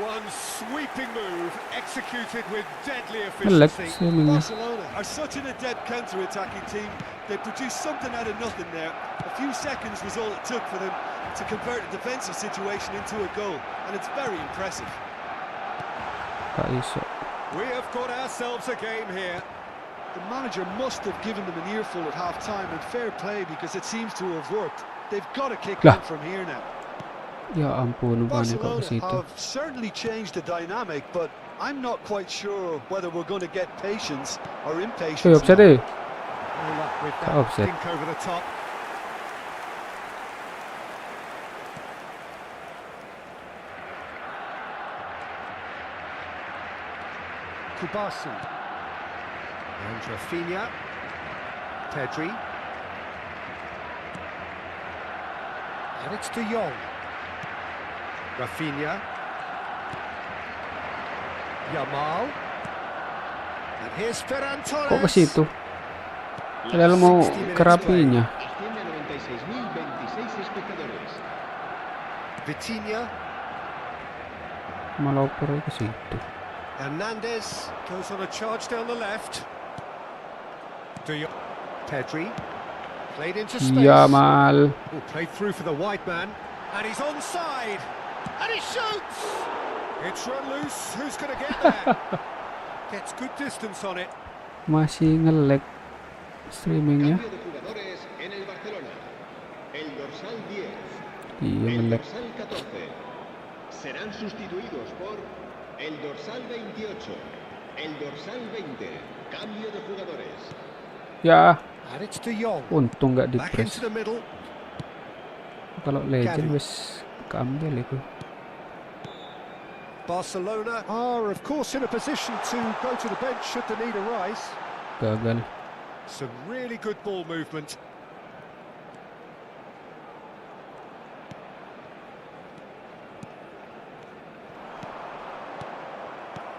One sweeping move, executed with deadly efficiency. Barcelona are such an adept counter-attacking team. They produced something out of nothing there. A few seconds was all it took for them to convert a defensive situation into a goal, and it's very impressive. We have got ourselves a game here. The manager must have given them an earful at half-time, and fair play because it seems to have worked. They've got to kick on from here now. Ya ampun, umpannya kok ke Barcelona situ. have certainly changed the dynamic, but I'm not quite sure whether we're going to get patience or impatience. Offside now. deh. All up with that Offside. dink over the top. Kubasu. And Rafinha. Pedri. And it's De Jong. Rafinha. Yamal. And here's Ferran Torres. Kok ke situ? Padahal mau ke Rapinya. Asciende a 96.026 espectadores. Vitinha. Malah oper ke situ. Hernandez goes on a charge down the left. De Jong. Pedri. Played into space. Yamal. Oh, played through for the wide man. And he's onside. And he shoots! It's run loose. Who's going to get there? Gets good distance on it. Masih nge-lag streamingnya. Cambio de jugadores en el Barcelona. El dorsal 10. Iya El nge-lag. dorsal 14. Serán sustituidos por el dorsal 28. El dorsal 20. Cambio de jugadores. Ya, And it's De Jong. untung nggak Back di-press. into the middle. Kalau legend Gavi. wes keambil itu. Barcelona are, of course, in a position to go to the bench should the need arise. Gagal. Some really good ball movement.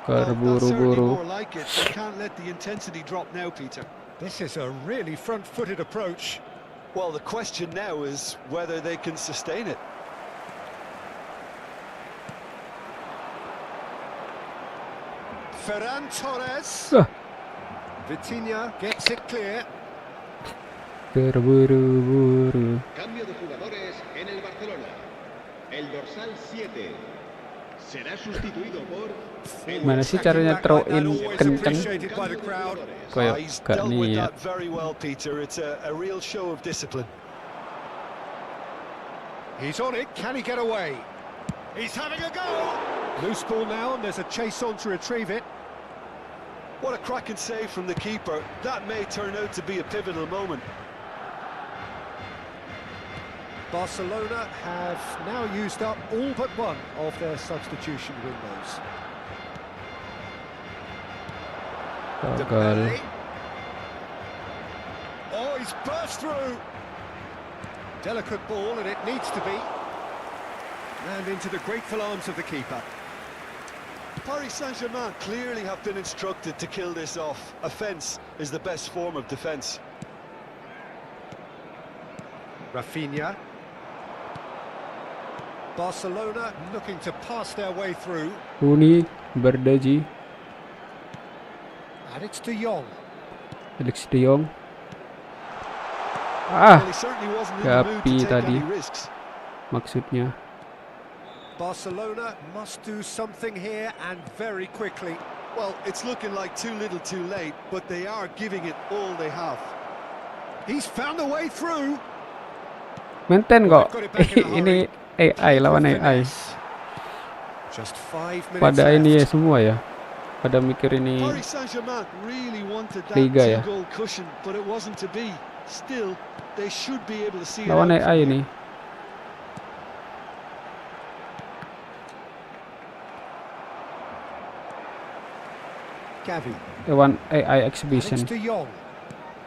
Well, that's certainly Terburu-buru. more like it. They can't let the intensity drop now, Peter. This is a really front-footed approach. Well, the question now is whether they can sustain it. Ferran Torres. Ah. Vitinha gets it clear. Terburu-buru. Cambio de jugadores en el Barcelona. El dorsal 7 será sustituido por el Mana sih dorsal caranya Back throw like that, in always kenceng? appreciated by the crowd. Kayak He's gak dealt with niat. that very well, Peter. It's a real show of discipline. He's on it. Can he get away? He's having a go. Loose ball now, and there's a chase on to retrieve it. What a cracking save from the keeper. That may turn out to be a pivotal moment. Barcelona have now used up all but one of their substitution windows. Gagal. Dembele. Oh, he's burst through. Delicate ball, and it needs to be. And into the grateful arms of the keeper. Paris Saint-Germain clearly have been instructed to kill this off. Offence is the best form of defence. Rafinha. Barcelona looking to pass their way through. Rooney, Berdaji, And it's De Jong. Alex De Jong. Well, Ah, he certainly wasn't in the mood to Gapi take tadi. any risks. maksudnya. Barcelona must do something here and very quickly. Well, it's looking like too little too late, but they are giving it all they have. He's found a way through. Maintain kok. Got it back in a Ini AI lawan AI. Finesse. Just 5 minutes Pada left. ini ya semua ya. Pada mikir ini. Paris Saint-Germain really wanted that Liga ya. two-goal cushion, but it wasn't to be. Still, they should be able to see it Lawan out from AI here. ini. Gavi. Lawan AI And it's exhibition. De Jong.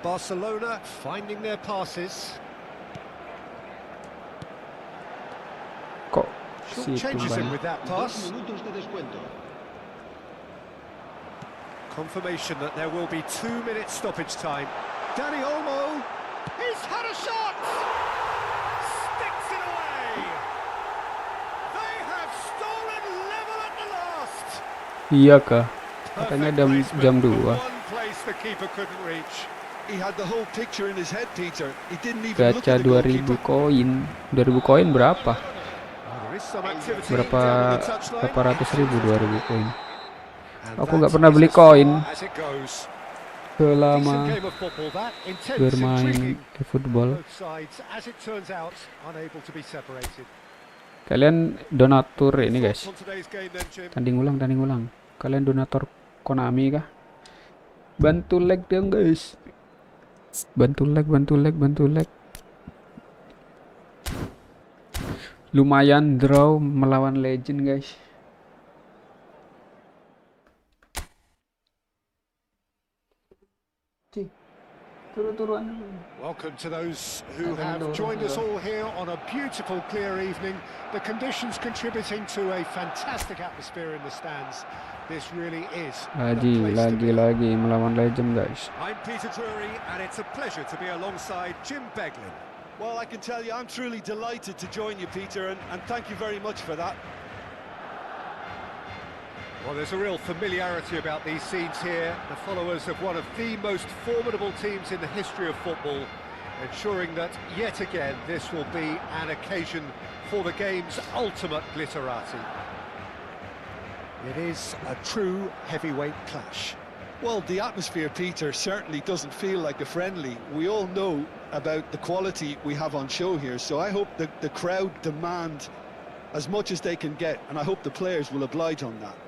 Barcelona finding their passes. Kok Short situ changes him banyak. with that 2 pass. minutos de descuento. Confirmation that there will be 2 minutes stoppage time. Danny Olmo, he's had a shot! Sticks it away! They have stolen level at the last! Iya kah? Katanya Perfect jam placement 2. for one place the keeper couldn't reach. He had the whole picture in his head, Peter. He didn't even look Gacha at the 2000 goalkeeper. koin. 2000 koin berapa? There is some activity Berapa down on the touchline. berapa ratus ribu 2000 koin. And Aku that nggak pernah is beli as far koin as it goes. Decent selama game of football, that intense, bermain intriguing. efootball. Both sides, as it turns out, unable to be separated. Kalian donatur ini guys. On today's game then, Jim. Tanding ulang. Kalian donatur Konami kah? Bantu like dong guys. Bantu like. Lumayan draw melawan legend guys. Turu-turuan. Welcome to those who have joined us all here on a beautiful, clear evening. The conditions contributing to a fantastic atmosphere in the stands. This really is the place to be. Lagi melawan legend guys. I'm Peter Drury, and it's a pleasure to be alongside Jim Beglin. Well, I can tell you, I'm truly delighted to join you, Peter, and thank you very much for that. Well, there's a real familiarity about these scenes here. The followers of one of the most formidable teams in the history of football, ensuring that yet again this will be an occasion for the game's ultimate glitterati. It is a true heavyweight clash. Well, the atmosphere, Peter, certainly doesn't feel like a friendly. We all know about the quality we have on show here, so I hope that the crowd demand as much as they can get, and I hope the players will oblige on that.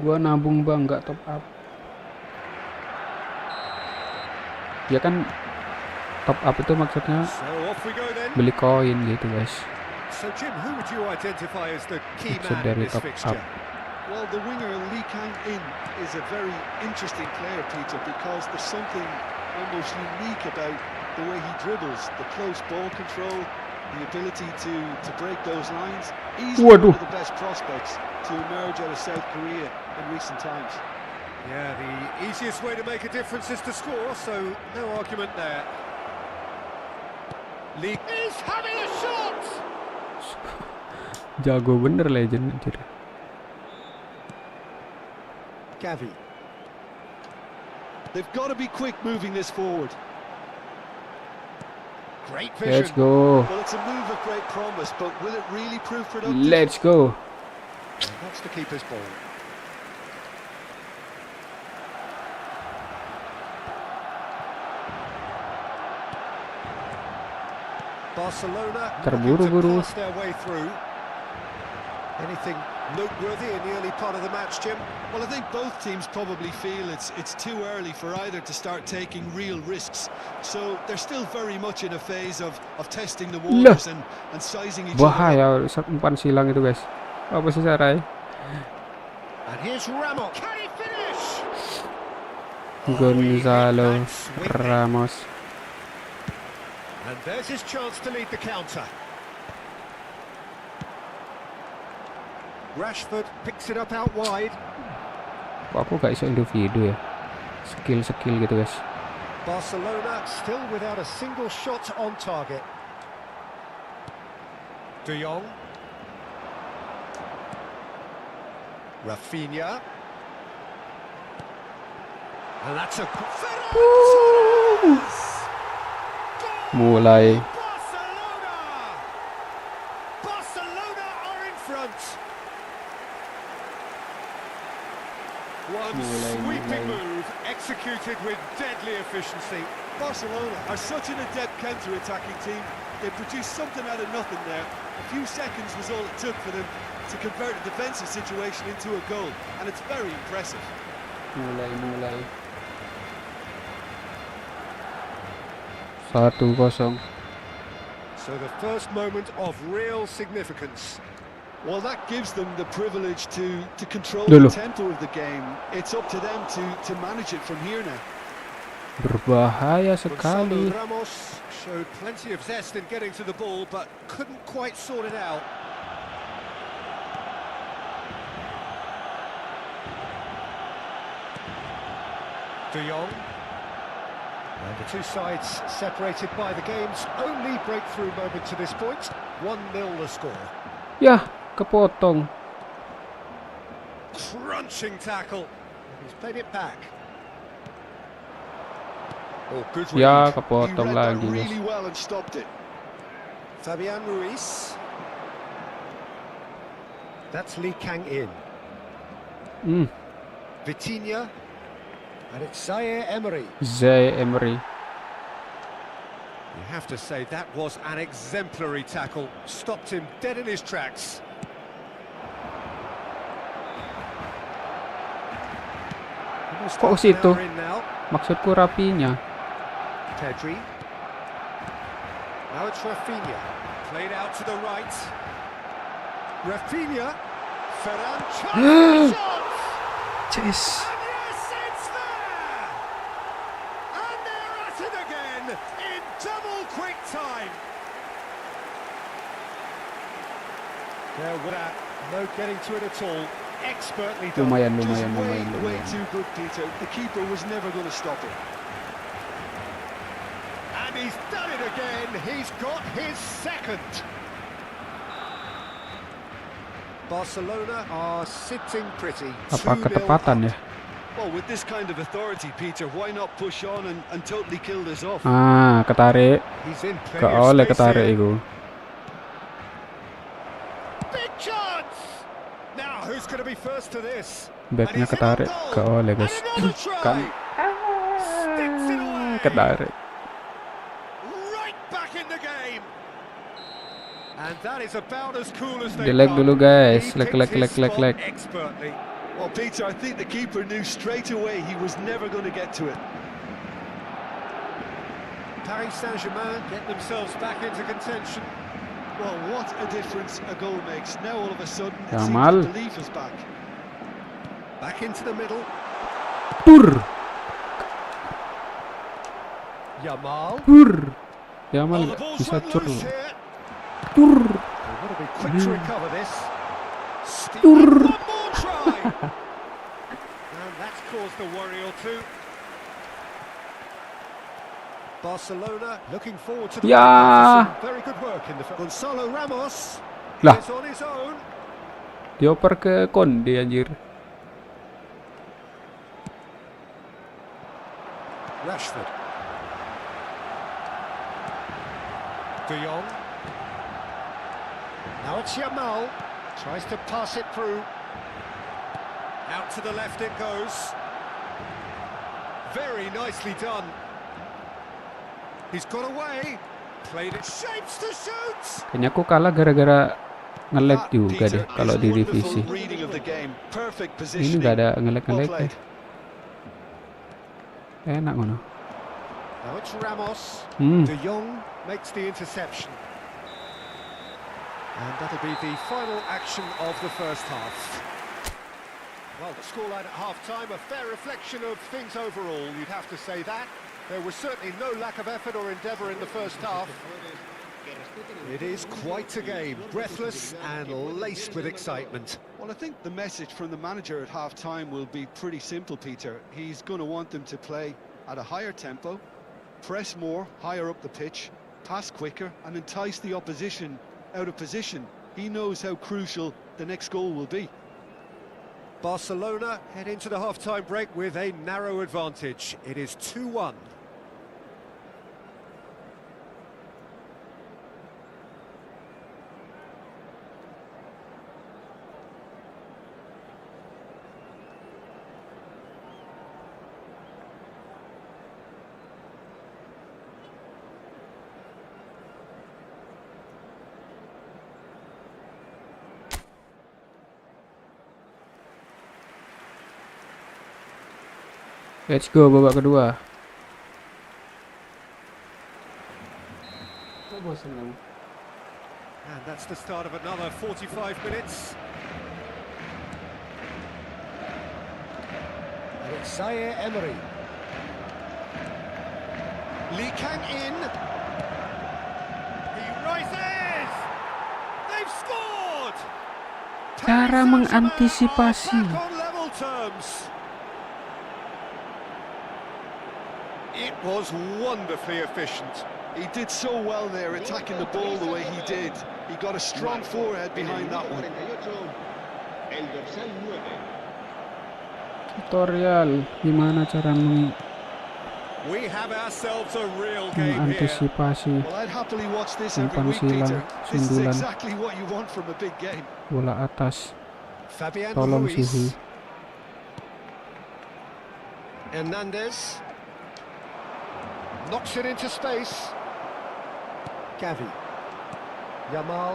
Gua nabung bang, nggak top up. Ya kan top up itu maksudnya So off we go then. beli koin gitu guys. So Jim, who would you identify as the key Maksud man in dari this top fixture? up. Well, the winger Lee Kang-in is a very interesting player, Peter, because there's something almost unique about the way he dribbles, the close ball control, the ability to break those lines. Easily one of the best prospects to emerge out of South Korea in recent times. Yeah, the easiest way to make a difference is to score, so no argument there. Lee is having a shot! Jago bener legend anjir. Gavi. They've got to be quick moving this forward. Great vision. Let's go. Well, it's a move of great promise, but will it really prove productive? Let's go. And that's the keeper's ball. Barcelona Terburu-buru. looking to pass their way through. Anything noteworthy in the early part of the match, Jim? Well, I think both teams probably feel it's too early for either to start taking real risks. So they're still very much in a phase of testing the waters and sizing each other up. Bahaya umpan silang itu guys. Apa sih Sarai? And here's Ramos. Can he finish? Gonzalo Ramos. And there's his chance to lead the counter. Rashford picks it up out wide. Kok aku gak iso individu ya? Skill gitu guys. Barcelona still without a single shot on target. De Jong. Rafinha. And that's a... Mulai. Barcelona are in front. One sweeping move executed with deadly efficiency. Barcelona are such an adept counter-attacking team. They produced something out of nothing there. A few seconds was all it took for them to convert a defensive situation into a goal, and it's very impressive. Mulai. 1-0. So the first moment of real significance. Well, that gives them the privilege to control Dulu. the tempo of the game. It's up to them to manage it from here now. Berbahaya Gonzalo sekali. Ramos showed plenty of zest in getting to the ball, but couldn't quite sort it out. De Jong. And the two sides separated by the game's only breakthrough moment to this point. 1-0 the score. Yah, kepotong. Crunching tackle. He's played it back. Oh, good Ya, read. He kepotong read that lagi, guys. really well and stopped it. Fabian Ruiz. That's Lee Kang-in. Hmm, Vitinha. And it's Zaire Emery. Zaire Emery. You have to say that was an exemplary tackle. Stopped him dead in his tracks. Almost Kok half an situ? hour in now. Maksudku Rapinya. Pedri. Now it's Rafinha. Played out to the right. Rafinha. Ferran shot. Yes. And yes, it's there! And they're at it again in double quick time. There with that, no getting to it at all. Expertly done. Lumayan, Just lumayan, way, lumayan, way lumayan. too good, Peter. The keeper was never going to stop it. And he's done it again. He's got his second. Barcelona are sitting pretty. Apa 2-0 ketepatan up. ya? Well, with this kind of authority, Peter, why not push on and totally kill this off? Ah, ketarik. He's in Gak plenty of oleh space ketarik here. iku. Big chance! Now, who's going to be first to this? Backnya ketarik. Gak oleh, guys. And another try! Kan. Sticks it away! Ketarik. Right back in the game! And that is about as cool as they Di-lag come. dulu, guys. He Lag, picked lag, his lag, lag, spot lag. expertly. Well, Peter, I think the keeper knew straight away he was never going to get to it. Paris Saint-Germain get themselves back into contention. Well, what a difference a goal makes. Now, all of a sudden, it Jamal. seems the belief is back. Back into the middle. Pur. Yamal. Pur. Jamal Oh, the gak ball's bisa run cur. loose here. Pur. They've got to be quick to recover this. Steve, Tur. one more try. And that's caused a worry or two. Barcelona looking forward to the Ya. some very good work in the Gonzalo Ramos Lah. is on his own. Dioper ke Konde anjir. Rashford. De Jong. Now it's Yamal. Tries to pass it through. Out to the left it goes. Very nicely done. He's got away. Played it shapes to shoot. Kayaknya aku kalah gara-gara nge-lag That, juga Peter, deh kalau is di wonderful divisi. reading of the game. Perfect Ini positioning. nggak ada Well nge-lag ya. played. Enak ngono. Now it's Ramos. Hmm. De Jong makes the interception. And that'll be the final action of the first half. Well, the scoreline at half-time, a fair reflection of things overall, you'd have to say that. There was certainly no lack of effort or endeavour in the first half. It is quite a game, breathless and laced with excitement. Well, I think the message from the manager at half-time will be pretty simple, Peter. He's going to want them to play at a higher tempo, press more, higher up the pitch, pass quicker, and entice the opposition out of position. He knows how crucial the next goal will be. Barcelona head into the half-time break with a narrow advantage. It is 2-1. Let's go babak kedua. Kok bosan kamu? And that's the start of another 45 minutes. And it's Zaire Emery. Lee Kang in. He rises! They've scored! Cara mengantisipasi. Back on level terms. It was wonderfully efficient. He did so well there, attacking the ball the way he did. He got a strong forehead behind that one. El dorsal 9. Tutorial gimana cara We have ourselves a real game here. mengantisipasi Well, I'd happily watch this every umpan week, silang, Peter. This is sundulan, exactly what you want from a big game. bola atas. Fabian Tolong Ruiz. suhu. Hernandez knocks it into space. Gavi. Yamal.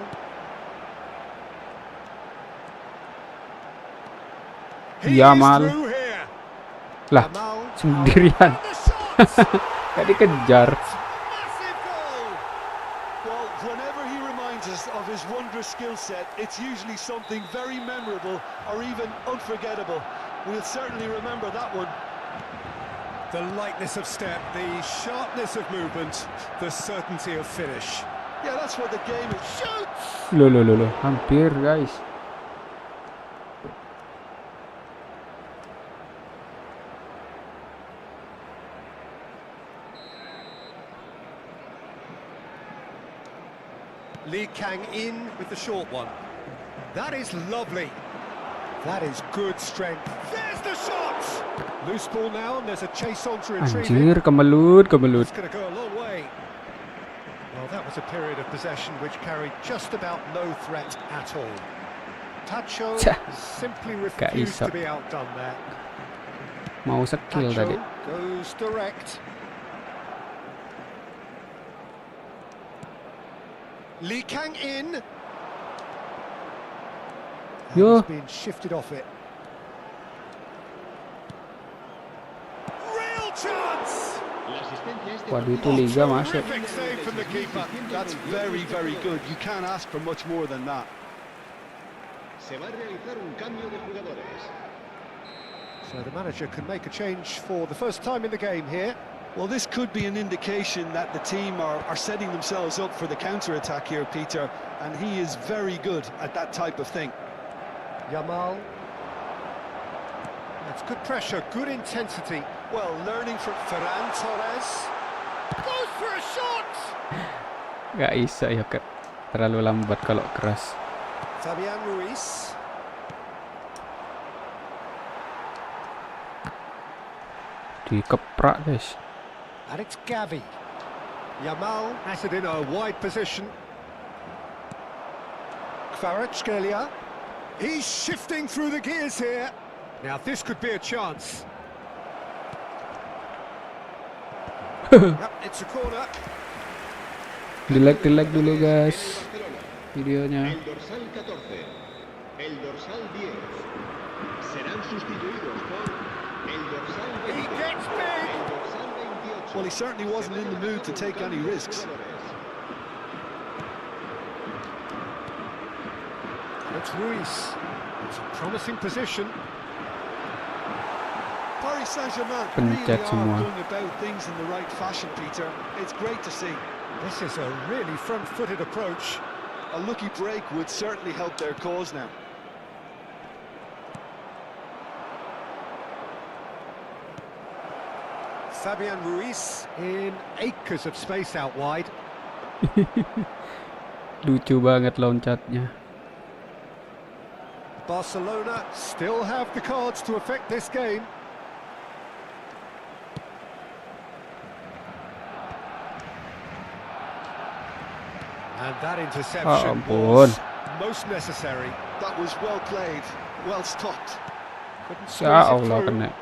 He Yamal. is through here. Lah, Yamal. sendirian. And the shot. Gak dikejar. Massive goal. Well, whenever he reminds us of his wondrous skill set, it's usually something very memorable or even unforgettable. We'll certainly remember that one. The lightness of step, the sharpness of movement, the certainty of finish. Yeah, that's what the game is. Shoots! Loh, hampir guys. Lee Kang in with the short one. That is lovely. That is good strength. There's the shot! Loose ball now, and there's a chase on to retrieve Anjir, it. kemelut. It's going to go a long way. Well, that was a period of possession which carried just about no threat at all. Tacho Tja, simply gak refused iso. to be outdone there. Mau skill tadi. Tacho goes direct. Lee Kang in. And Yo. he's been shifted off it. Real chance! La asistencia este Waduh, itu partido. liga masuk. Terrific save from the keeper. That's very, very good. You can't ask for much more than that. Se va a realizar un cambio de jugadores. So the manager can make a change for the first time in the game here. Well, this could be an indication that the team are setting themselves up for the counter-attack here, Peter, and he is very good at that type of thing. Yamal. That's good pressure, good intensity. Well, learning from Ferran Torres. Goes for a shot! Gak bisa ya kak. Terlalu lambat kalau keras. Fabian Ruiz. Dikeprak guys. And it's Gavi. Yamal has it in a wide position. Kvaratskhelia. He's shifting through the gears here. Now this could be a chance. Yep, it's a corner. Di-like dulu guys videonya. El dorsal 14, el dorsal 10 serán sustituidos por el dorsal He 20, gets big. el dorsal 28. Well, he certainly wasn't in the mood to take any risks. It's Ruiz. It's a promising position. Paris Saint-Germain Pencet really are semua. going about things in the right fashion, Peter. It's great to see. This is a really front-footed approach. A lucky break would certainly help their cause now. Fabian Ruiz in acres of space out wide. Lucu banget loncatnya. Barcelona still have the cards to affect this game. And that interception ampun. was most necessary. That was well played, well stopped. Couldn't squeeze Ya it Allah through. kena.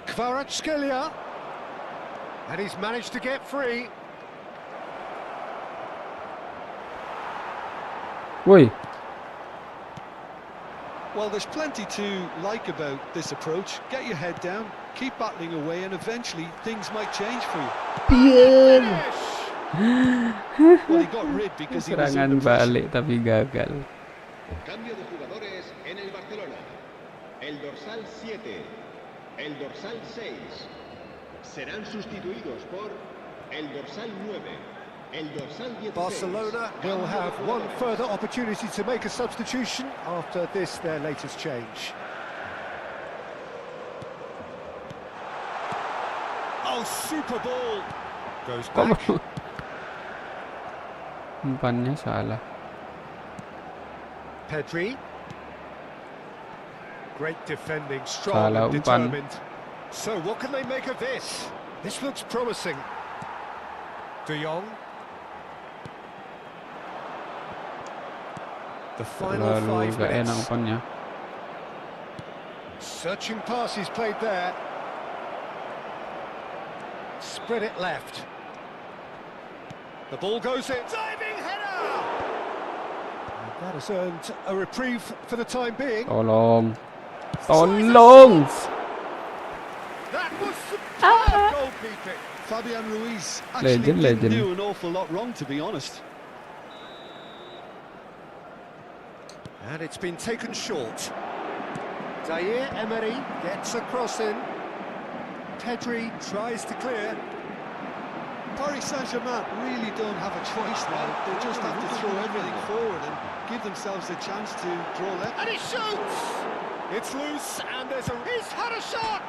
Kvaratskhelia. And he's managed to get free. Woi, Well, there's plenty to like about this approach. Get your head down, keep battling away, and eventually things might change for you. Pian. Well, he got rid because he was Serangan under pressure. balik tapi gagal. Cambio de jugadores en el Barcelona. El dorsal 7, el dorsal 6 serán sustituidos por el dorsal 9, el dorsal 16. Barcelona will have one further opportunity to make a substitution after this, their latest change. Oh, super ball! Goes back. Umpannya salah. Pedri. Great defending, strong Salah and umpan. determined. So what can they make of this? This looks promising. De Jong. The final Terlalu 5 gak enak minutes. umpannya. Searching passes played there. Spread it left. The ball goes in. Diving header! And that has earned a reprieve for the time being. Tolong. Tolong. That was superb goalkeeping. Fabian Ruiz actually Legend. didn't do an awful lot wrong, to be honest. And it's been taken short. Zaire Emery gets a cross in. Pedri tries to clear. Paris Saint-Germain really don't have a choice now. They just have to throw everything forward and give themselves a chance to draw left. And he shoots! It's loose and he's had a shot!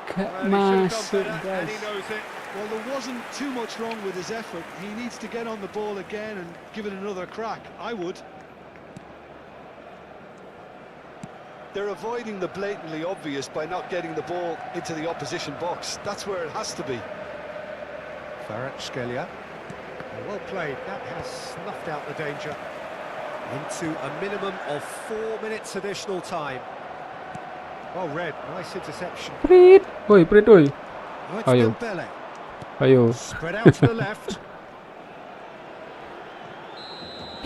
Gak Well, he should have masuk, done better, and he guys. knows it. Well, there wasn't too much wrong with his effort. He needs to get on the ball again and give it another crack. I would. They're avoiding the blatantly obvious by not getting the ball into the opposition box. That's where it has to be. Kvaratskhelia. Well played. That has snuffed out the danger. Into a minimum of 4 minutes additional time. Well read. Nice interception. Prit. Woi, Prit, woi. Oh, it's Ayo. Dembele. Ayo. Spread out to the left.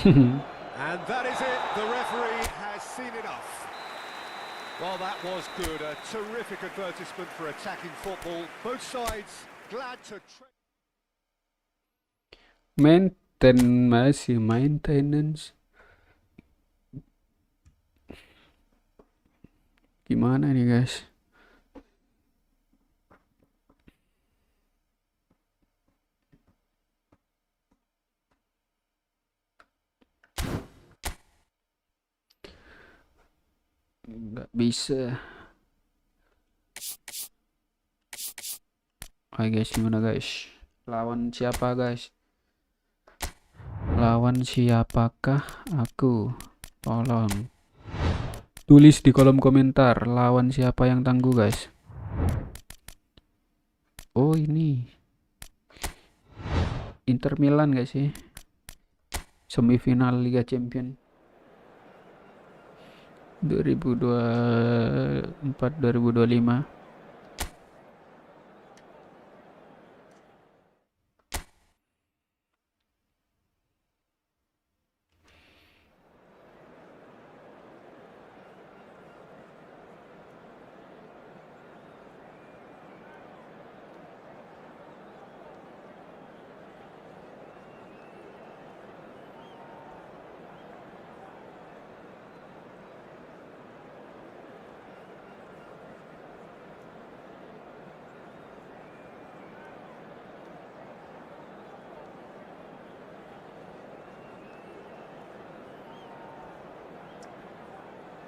And that is it. The referee has seen enough. Well, that was good. A terrific advertisement for attacking football. Both sides glad to... Masih maintenance. Gimana nih, guys? Nggak bisa. Oke guys, gimana guys? Lawan siapa guys? Lawan siapakah aku? Tolong tulis di kolom komentar lawan siapa yang tangguh guys. Oh ini Inter Milan gak sih? Semifinal Liga Champion 2024-2025.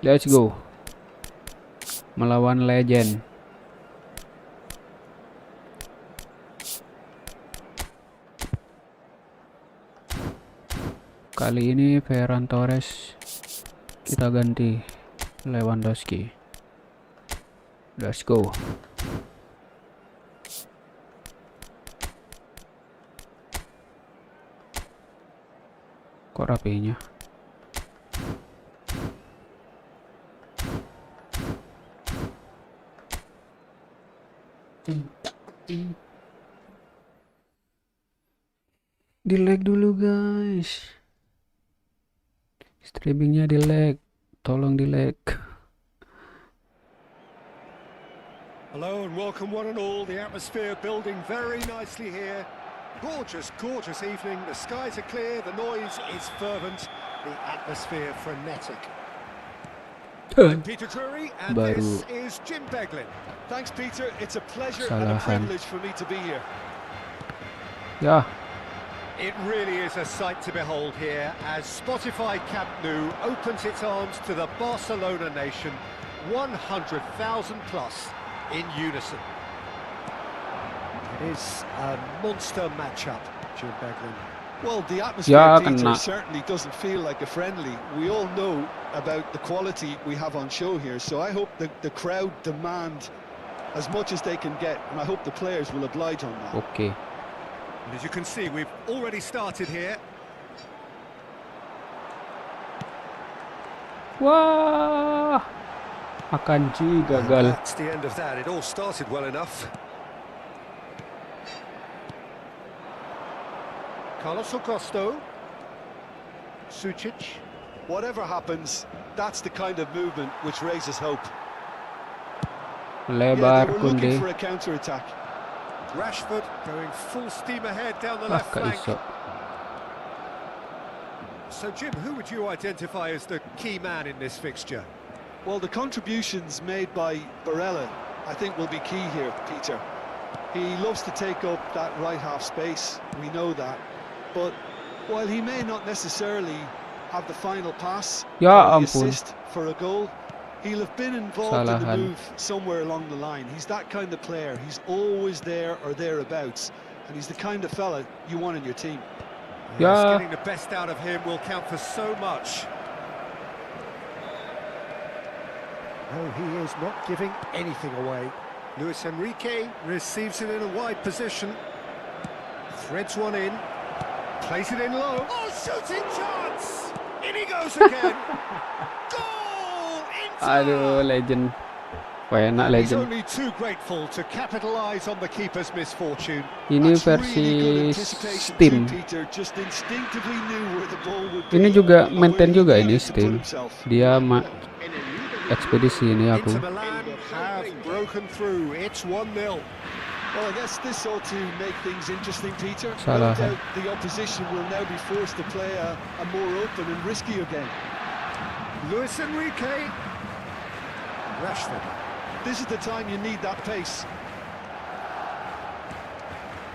Let's go. Melawan legend. Kali ini Ferran Torres kita ganti Lewandowski. Let's go. Kok rapinya? Di lag dulu guys, streamingnya di lag. tolong di leg. Hello and welcome one and all. The atmosphere building very nicely here. Gorgeous, gorgeous evening. The skies are clear, the noise is fervent, the atmosphere frenetic. I'm Peter Drury, and this is Jim Beglin. Thanks, Peter. It's a pleasure and a privilege for me to be here. Ya, It really is a sight to behold here as Spotify Camp Nou opens its arms to the Barcelona nation, 100,000 plus in unison. It is a monster matchup, Jim Beglin. Well, the atmosphere, Peter, certainly doesn't feel like a friendly. We all know about the quality we have on show here, so I hope the crowd demand as much as they can get, and I hope the players will oblige on that. oke. And as you can see, we've already started here. Wah, Akanji And gagal. that's the end of that. It all started well enough. Carlos Augusto. Sucic. Whatever happens, that's the kind of movement which raises hope. Lebar they were looking Kunde. for a counter-attack. Rashford going full steam ahead down the Ah, left Kak flank. Iso. So, Jim, who would you identify as the key man in this fixture? Well, the contributions made by Barella, I think, will be key here, Peter. He loves to take up that right half space, we know that. But while he may not necessarily have the final pass Ya or the ampun. assist for a goal, he'll have been involved in the move somewhere along the line. He's that kind of player. He's always there or thereabouts, and he's the kind of fella you want in your team. Yes, Yeah. getting the best out of him will count for so much. No, he is not giving anything away. Luis Enrique receives it in a wide position. Threads one in. Plays it in low. Oh, shooting chance! In he goes again. Goal! Aduh, legend. Enak And he's legend. only too grateful to capitalise on the keeper's misfortune. Ini That's really versi good anticipation Steam. too, Peter. Just instinctively knew where the ball would Ini be juga and maintain where he juga ini needed to put Steam. himself. Dia ekspedisi ini aku. Inter Milan have broken through. It's 1-0. Well, I guess this ought to make things interesting, Peter. No Salah. doubt the opposition will now be forced to play a more open and risky game. Luis Enrique. Rashford. This is the time you need that pace.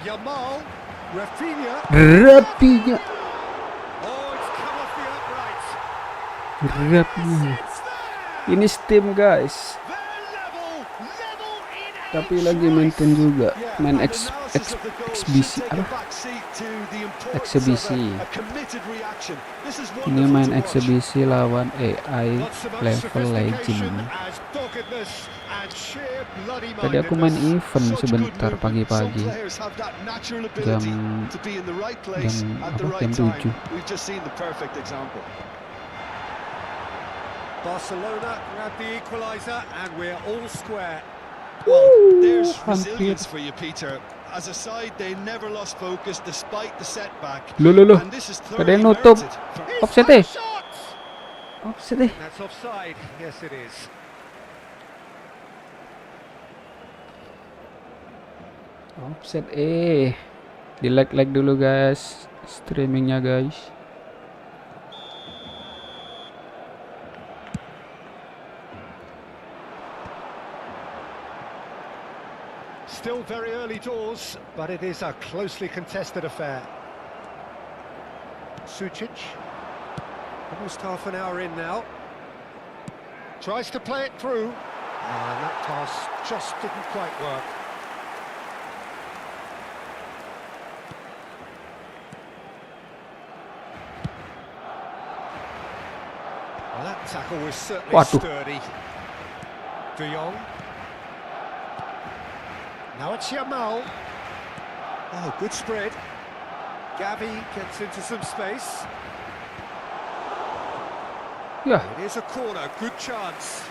Yamal. Rafinha. Rapinya. Oh, it's come off the upright. Rapinya. It's there. Ini Steam guys. They're level in Tapi action. lagi maintain juga. Yeah, Main and analysis of the goal eksibisi. should take a Apa? back seat to the importance Eksibisi. of a committed reaction. This is Ini wonderful main to watch. eksibisi lawan AI Not so much level sophistication legend. as doggedness and sheer Tadi aku main bloody-mindedness. event Such good sebentar movement. pagi-pagi. Some players have that natural ability Jam to be in the right place jam at the apa? right Jam time. 7. We've just seen the perfect example. Barcelona grab the equaliser and we're all square. Well, there's hampir. resilience for you, Peter. As a side, they never lost focus despite the setback. Loh. And this is Ada thoroughly yang nutup. merited. He's Offside got a eh? shot! Offside eh? That's offside. Yes, it is. Offset di like dulu guys streamingnya guys. Still very early doors, but it is a closely contested affair. Sucic, almost half an hour in now. Tries to play it through, and that pass just didn't quite work. Well, that tackle was certainly Waduh. sturdy. De Jong. Now it's Yamal. Oh, good spread. Gavi gets into some space. Ya, It is a corner, good chance.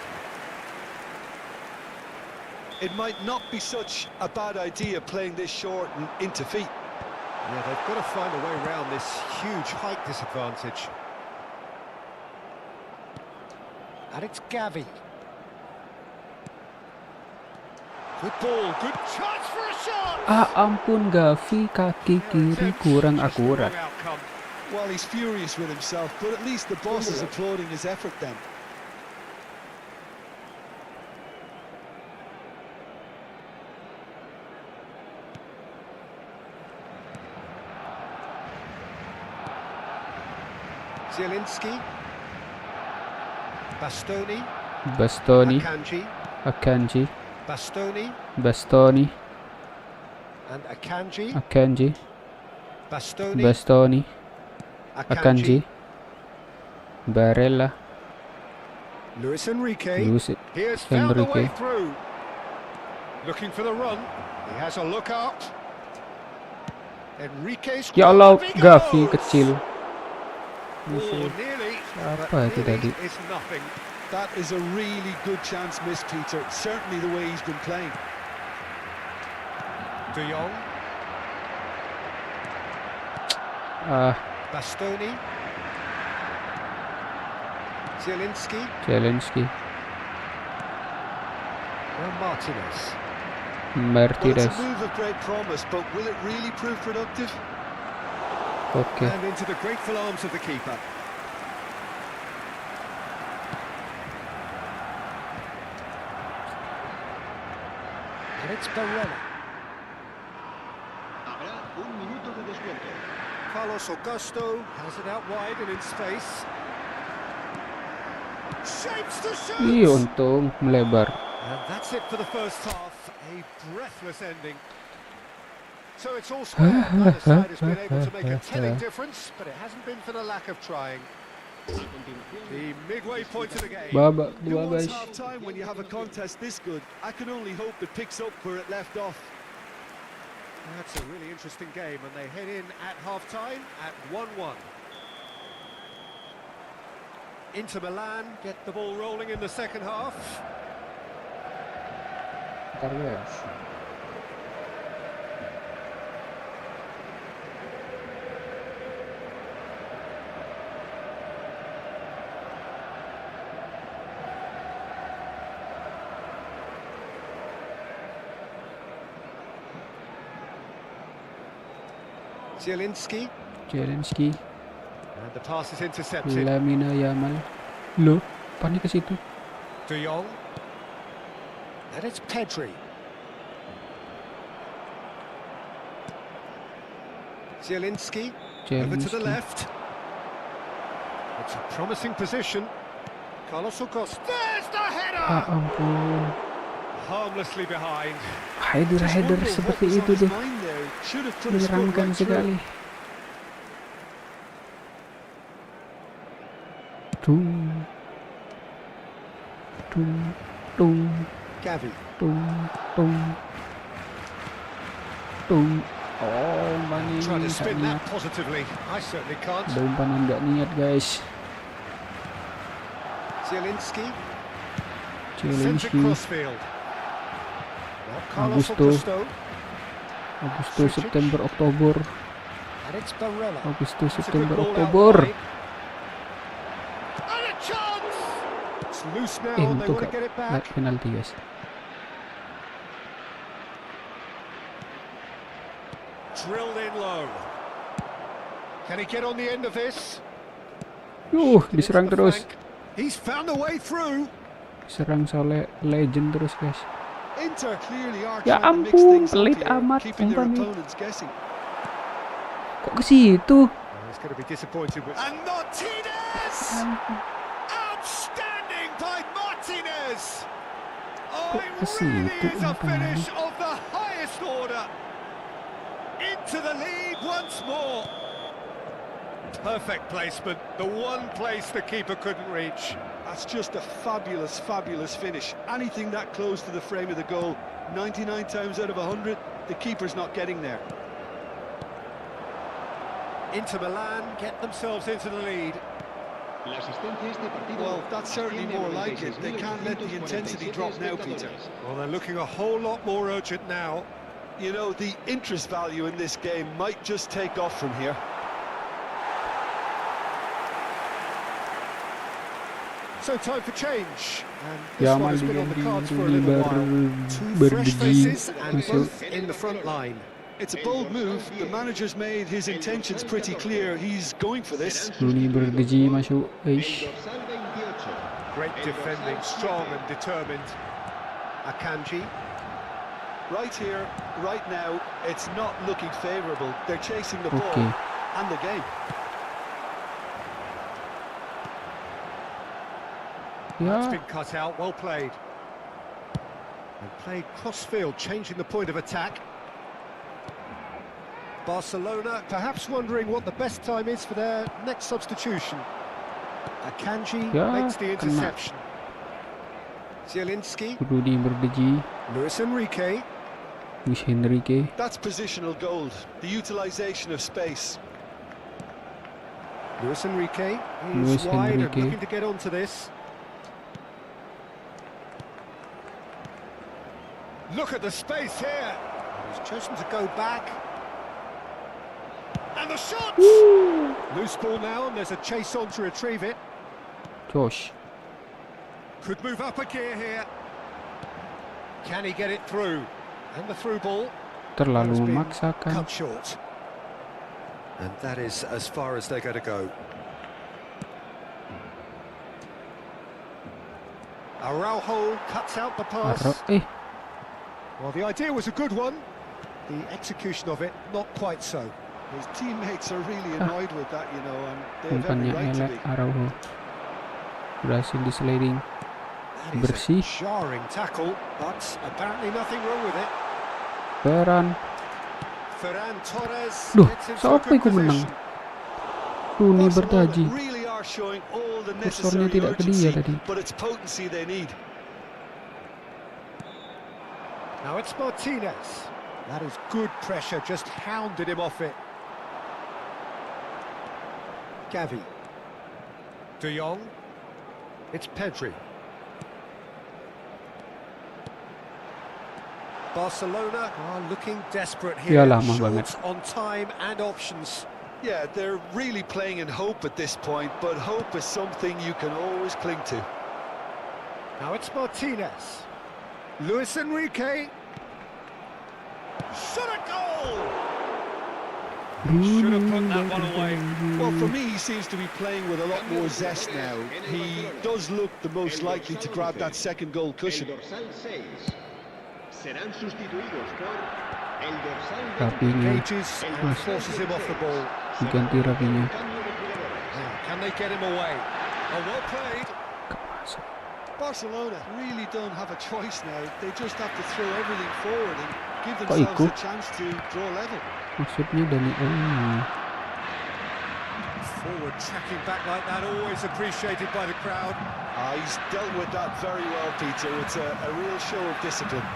It might not be such a bad idea playing this short and into feet. Yeah, they've got to find a way around this huge height disadvantage. And it's Gavi. Good ball, good chance for a shot. Ah ampun, Gavi kaki kiri kurang akurat. Well, he's furious with himself, but at least the boss is applauding his effort then. Zielinski. Bastoni. Bastoni, Akanji. Akanji, Bastoni. Bastoni, And Akanji. Akanji, Bastoni. Bastoni, Akanji, Barella, Luis Enrique. Luis He has found a way Enrique. through. Looking for the run. He has a look out. Enrique Ya Allah, scores. Gavi kecil. Oh, nearly. Apa but itu nearly tadi? is nothing. That is a really good chance missed, Peter. Certainly the way he's been playing. De Jong. Ah, Bastoni. Zielinski. Zelensky, And Martinez. Well, Martinez. it's a move of great promise, but will it really prove productive? Oke. And into the grateful arms of the keeper. And it's Barella. Habrá un minuto de descuento. Carlos Augusto has it out wide and in space. Shapes the shot! Ih, untung melebar. And that's it for the first half. A breathless ending. So it's all square. Neither side has been able to make a telling difference, but it hasn't been for the lack of trying. The midway point of the game. Babak Who dua, wants guys. half-time when you have a contest this good? I can only hope it picks up where it left off. That's a really interesting game, and they head in at half-time at 1-1. Inter Milan get the ball rolling in the second half. Ntar, guys. Zielinski, Zelensky, and the pass is intercepted. Lamina Yamal. Loh, panik ke situ. De Jong, and it's Pedri. Zielinski, over to the Zelensky. left. It's a promising position. Carlos Augusto, there's the Ah header! ampun. Harmlessly behind. Header Just wonder seperti what was itu on his tuh. mind there. Should have put his foot Menyeramkan right through. sekali. Tung. Tung. Tung. Gavi, Tung. Tung. Tung. Oh, umpan trying ini to nggak spin niat. that positively. I certainly can't. Ada umpan yang nggak niat, guys. Zielinski, sends it Zelensky. crossfield. Now Carlos Augusto. Augusto, Agustus, September, Oktober. and it's Barella. Agustus, It's a good September, ball out Oktober. wide. And a chance! It's loose now, and they Untuk want to get it back. penalti, guys. Drilled in low. Can he get on the end of this? Diserang Into the terus. flank. He's found a way through. Diserang oleh legend terus, guys. Inter clearly are Ya trying to mix ampun, things up pelit here, amat keeping their umpan ini. opponents guessing. Kok ke situ? He's going to be disappointed with. And Martinez! Outstanding by Martinez! Oh, Kok it ke really situ is a umpannya? finish of the highest order. Into the lead once more. Perfect placement, the one place the keeper couldn't reach. That's just a fabulous, fabulous finish. Anything that close to the frame of the goal, 99 times out of 100, the keeper's not getting there. Inter Milan get themselves into the lead. La asistencia a este partido Well, that's certainly asciende a more like it. They can't let the 96.947 intensity drop now, Peter. espectadores. Well, they're looking a whole lot more urgent now. You know, the interest value in this game might just take off from here. So time for change. And this Ya one mal has been on the diganti cards for a Rooney little while. Two fresh berdeji faces and masuk. both in the front line. It's a bold move. The manager's made his intentions pretty clear. He's going for this. Rooney berdeji masuk. El Eish. dorsal 28. Great defending, strong and determined. Akanji. Right here, right now, it's not looking favourable. They're chasing the ball Okay. and the game. That's Ya, been cut out, well played. And played cross-field, changing the point of attack. Barcelona perhaps wondering what the best time is for their next substitution. Akanji Ya, makes the kena. interception. Zielinski, Rooney berdeji. Luis Enrique, Luis Enrique. That's positional gold, the utilisation of space. Luis Enrique, he's Luis wide Enrique. and looking to get onto this. Look at the space here. He's chosen to go back. And the shot! Loose ball now, and there's a chase on to retrieve it. Josh. Could move up a gear here. Can he get it through? And the through ball Terlalu has been memaksakan. cut short. And that is as far as they're going to go. Araujo cuts out the pass. Well, the idea was a good one. The execution of it, not quite so. His teammates are really annoyed with that, you know, and they have every Umpannya right to elak be. Araujo. Berhasil di sliding. That is Bersih. a jarring tackle, but apparently nothing wrong with it. Ferran. Ferran Torres Duh, gets into a siapa good yang menang? position. Rooney Barcelona bertaji. really are showing all the Kursornya necessary tidak ke dia urgency, tadi. but it's potency they need. Now it's Martinez. That is good pressure, just hounded him off it. Gavi. De Jong. It's Pedri. Barcelona are looking desperate here. Ya, lama banget. Short on time and options. Yeah, they're really playing in hope at this point, but hope is something you can always cling to. Now it's Martinez. Luis Enrique. Shot a goal! Should have put that one away. Well, for me, he seems to be playing with a lot more zest now. He does look the most likely to grab that second goal El cushion. dorsal 6. Serán sustituidos por el dorsal 20. Rapinya. Engages and forces him off the ball. Diganti Rapinya. Cambio de jugadores. Now, can they get him away? Oh, well played. Barcelona really don't have a choice now. They just have to throw everything forward and give Kok themselves ikut? a chance to draw level. Maksudnya Dani Forward tracking back like that, always appreciated by the crowd. He's dealt with that very well, Peter. It's a real show of discipline.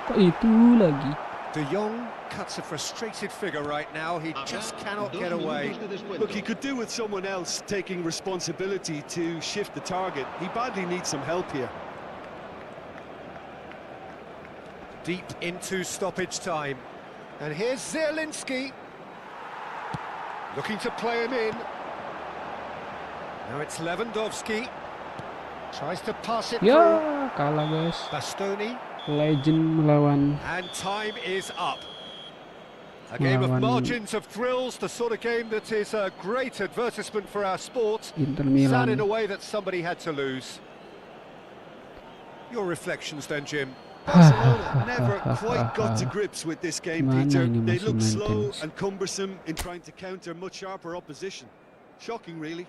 Kok itu lagi? De Jong cuts a frustrated figure right now. He just cannot get away. Look, he could do with someone else taking responsibility to shift the target. He badly needs some help here. Deep into stoppage time. And here's Zielinski. Looking to play him in. Now it's Lewandowski. Tries to pass it through. Ya, kalah guys. Bastoni. Legend melawan And time is up. A game of margins of thrills, the sort of game that is a great advertisement for our sport. Inter Sad in a Milan. way that somebody had to lose. Your reflections then, Jim? Barcelona never quite got to grips with this game, Mana Peter. ini They masih look slow maintenance. and cumbersome in trying to counter much sharper opposition. Shocking, really.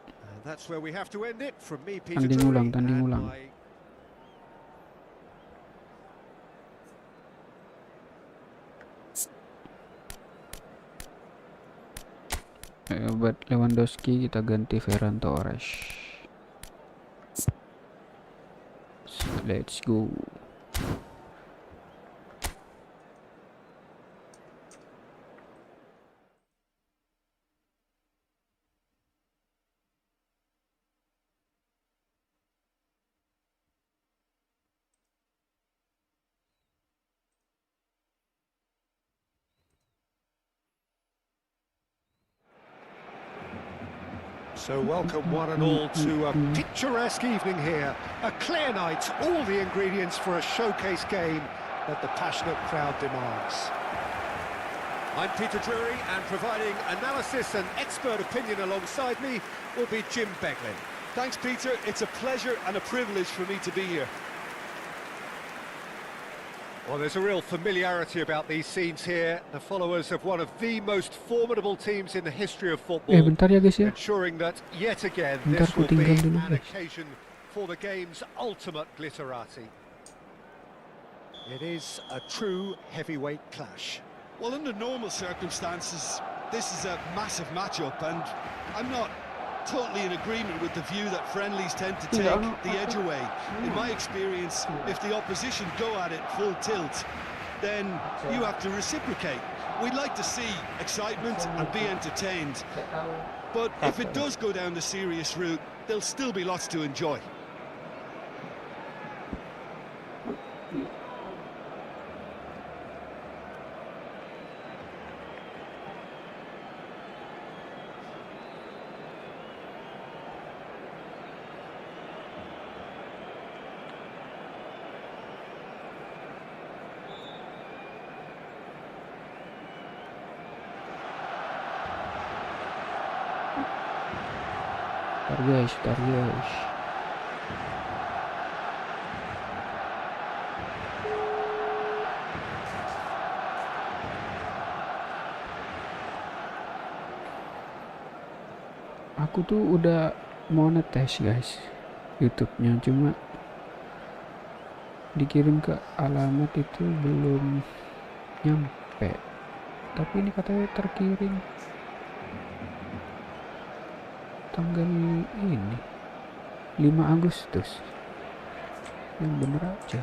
And that's where we have to end it. From me, Peter Tanding Drury, ulang, tanding and ulang. my Buat Lewandowski kita ganti Ferran Torres. Let's go. So welcome one and all to a picturesque evening here. A clear night, all the ingredients for a showcase game that the passionate crowd demands. I'm Peter Drury, and providing analysis and expert opinion alongside me will be Jim Beglin. Thanks, Peter. It's a pleasure and a privilege for me to be here. Well, there's a real familiarity about these scenes here. The followers of one of the most formidable teams in the history of football, Bentar ya guys ya. ensuring that yet again Bentar, this will ku be tinggal dulu, an guys. occasion for the game's ultimate glitterati. It is a true heavyweight clash. Well, under normal circumstances, this is a massive matchup, and I'm not totally in agreement with the view that friendlies tend to take the edge away. In my experience, if the opposition go at it full tilt, then you have to reciprocate. We'd like to see excitement and be entertained, but if it does go down the serious route, there'll still be lots to enjoy. Bentar guys. Aku tuh udah mau ngetes guys YouTube-nya, cuma dikirim ke alamat itu belum nyampe. Tapi ini katanya terkirim tanggal ini 5 Agustus. Yang bener aja.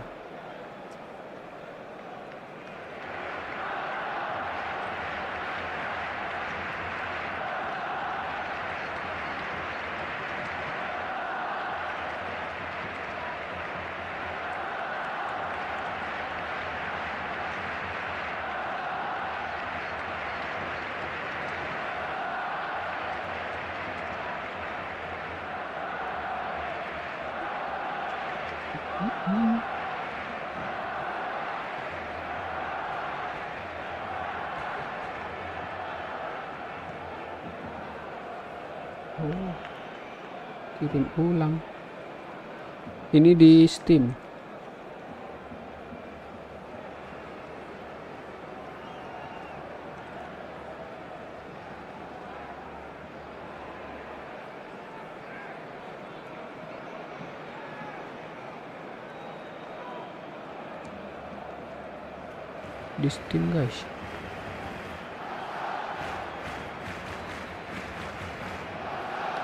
Oh, kirim ulang. Ini di Steam. Di Steam guys.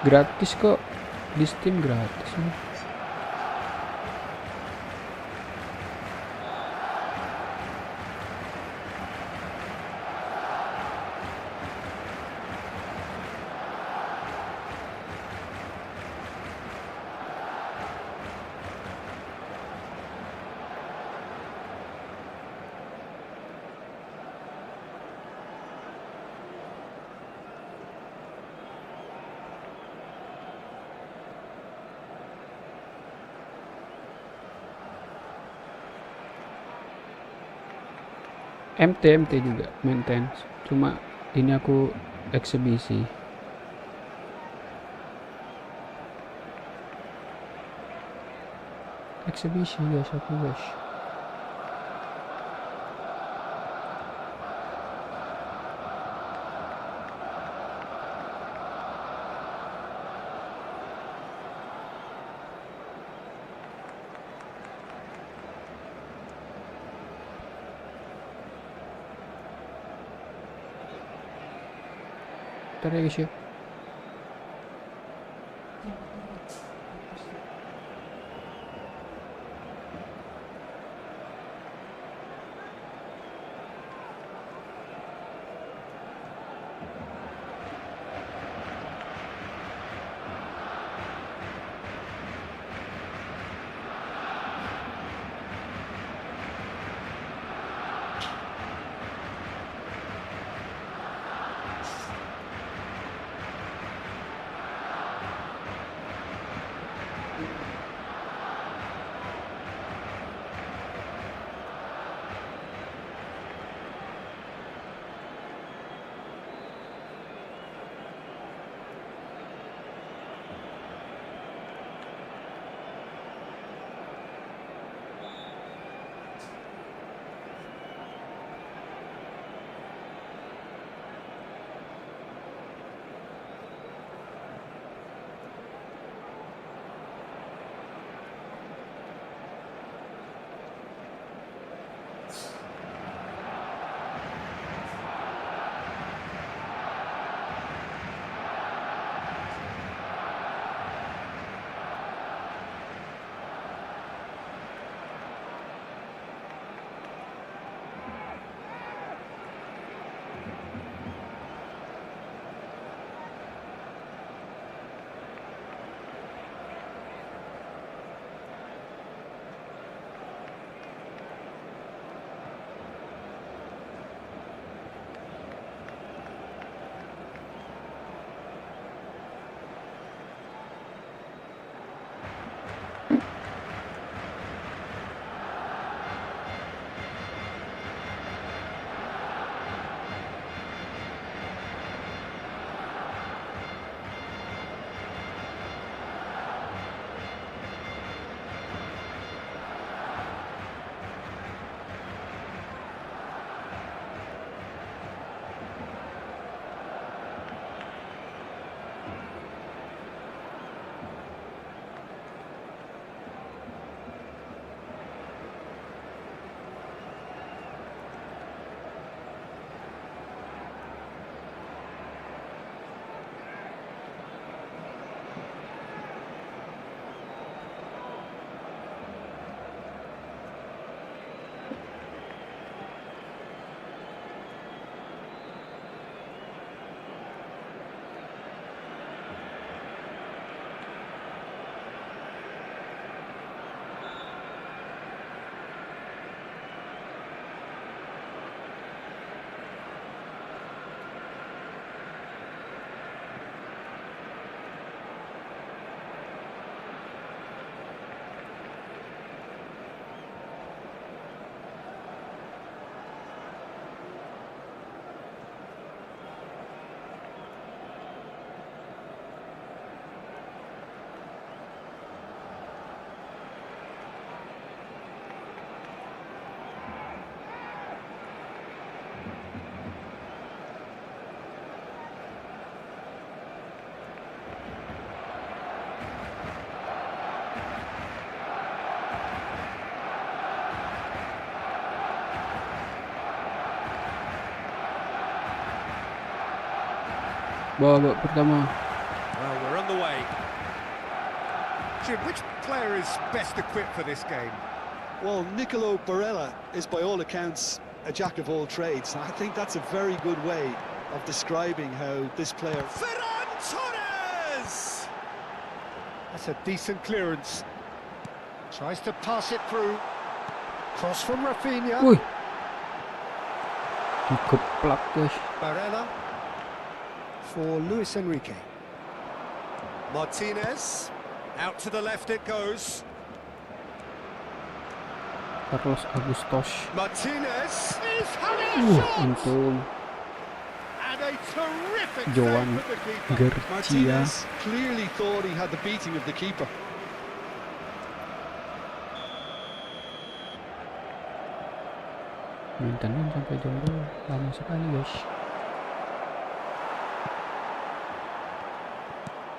Gratis kok, di Steam gratis nih. MT juga maintenance, cuma ini aku eksibisi. Guys, aku guys. Bentar ya guys ya. Babak pertama. Well, we're on the way. Jim, which player is best equipped for this game? Well, Nicolo Barella is by all accounts a jack of all trades. I think that's a very good way of describing how this player... Ferran Torres! That's a decent clearance. Tries to pass it through. Cross from Rafinha. Wih. Dikeplak guys. Barella for Luis Enrique. Martinez. Out to the left it goes. Carlos Agustos. Martinez is having a shot! Untung And a terrific Joan save from the keeper. Garcia. Martinez clearly thought he had the beating of the keeper. Main tenang sampai jam 2. Lama sekali guys.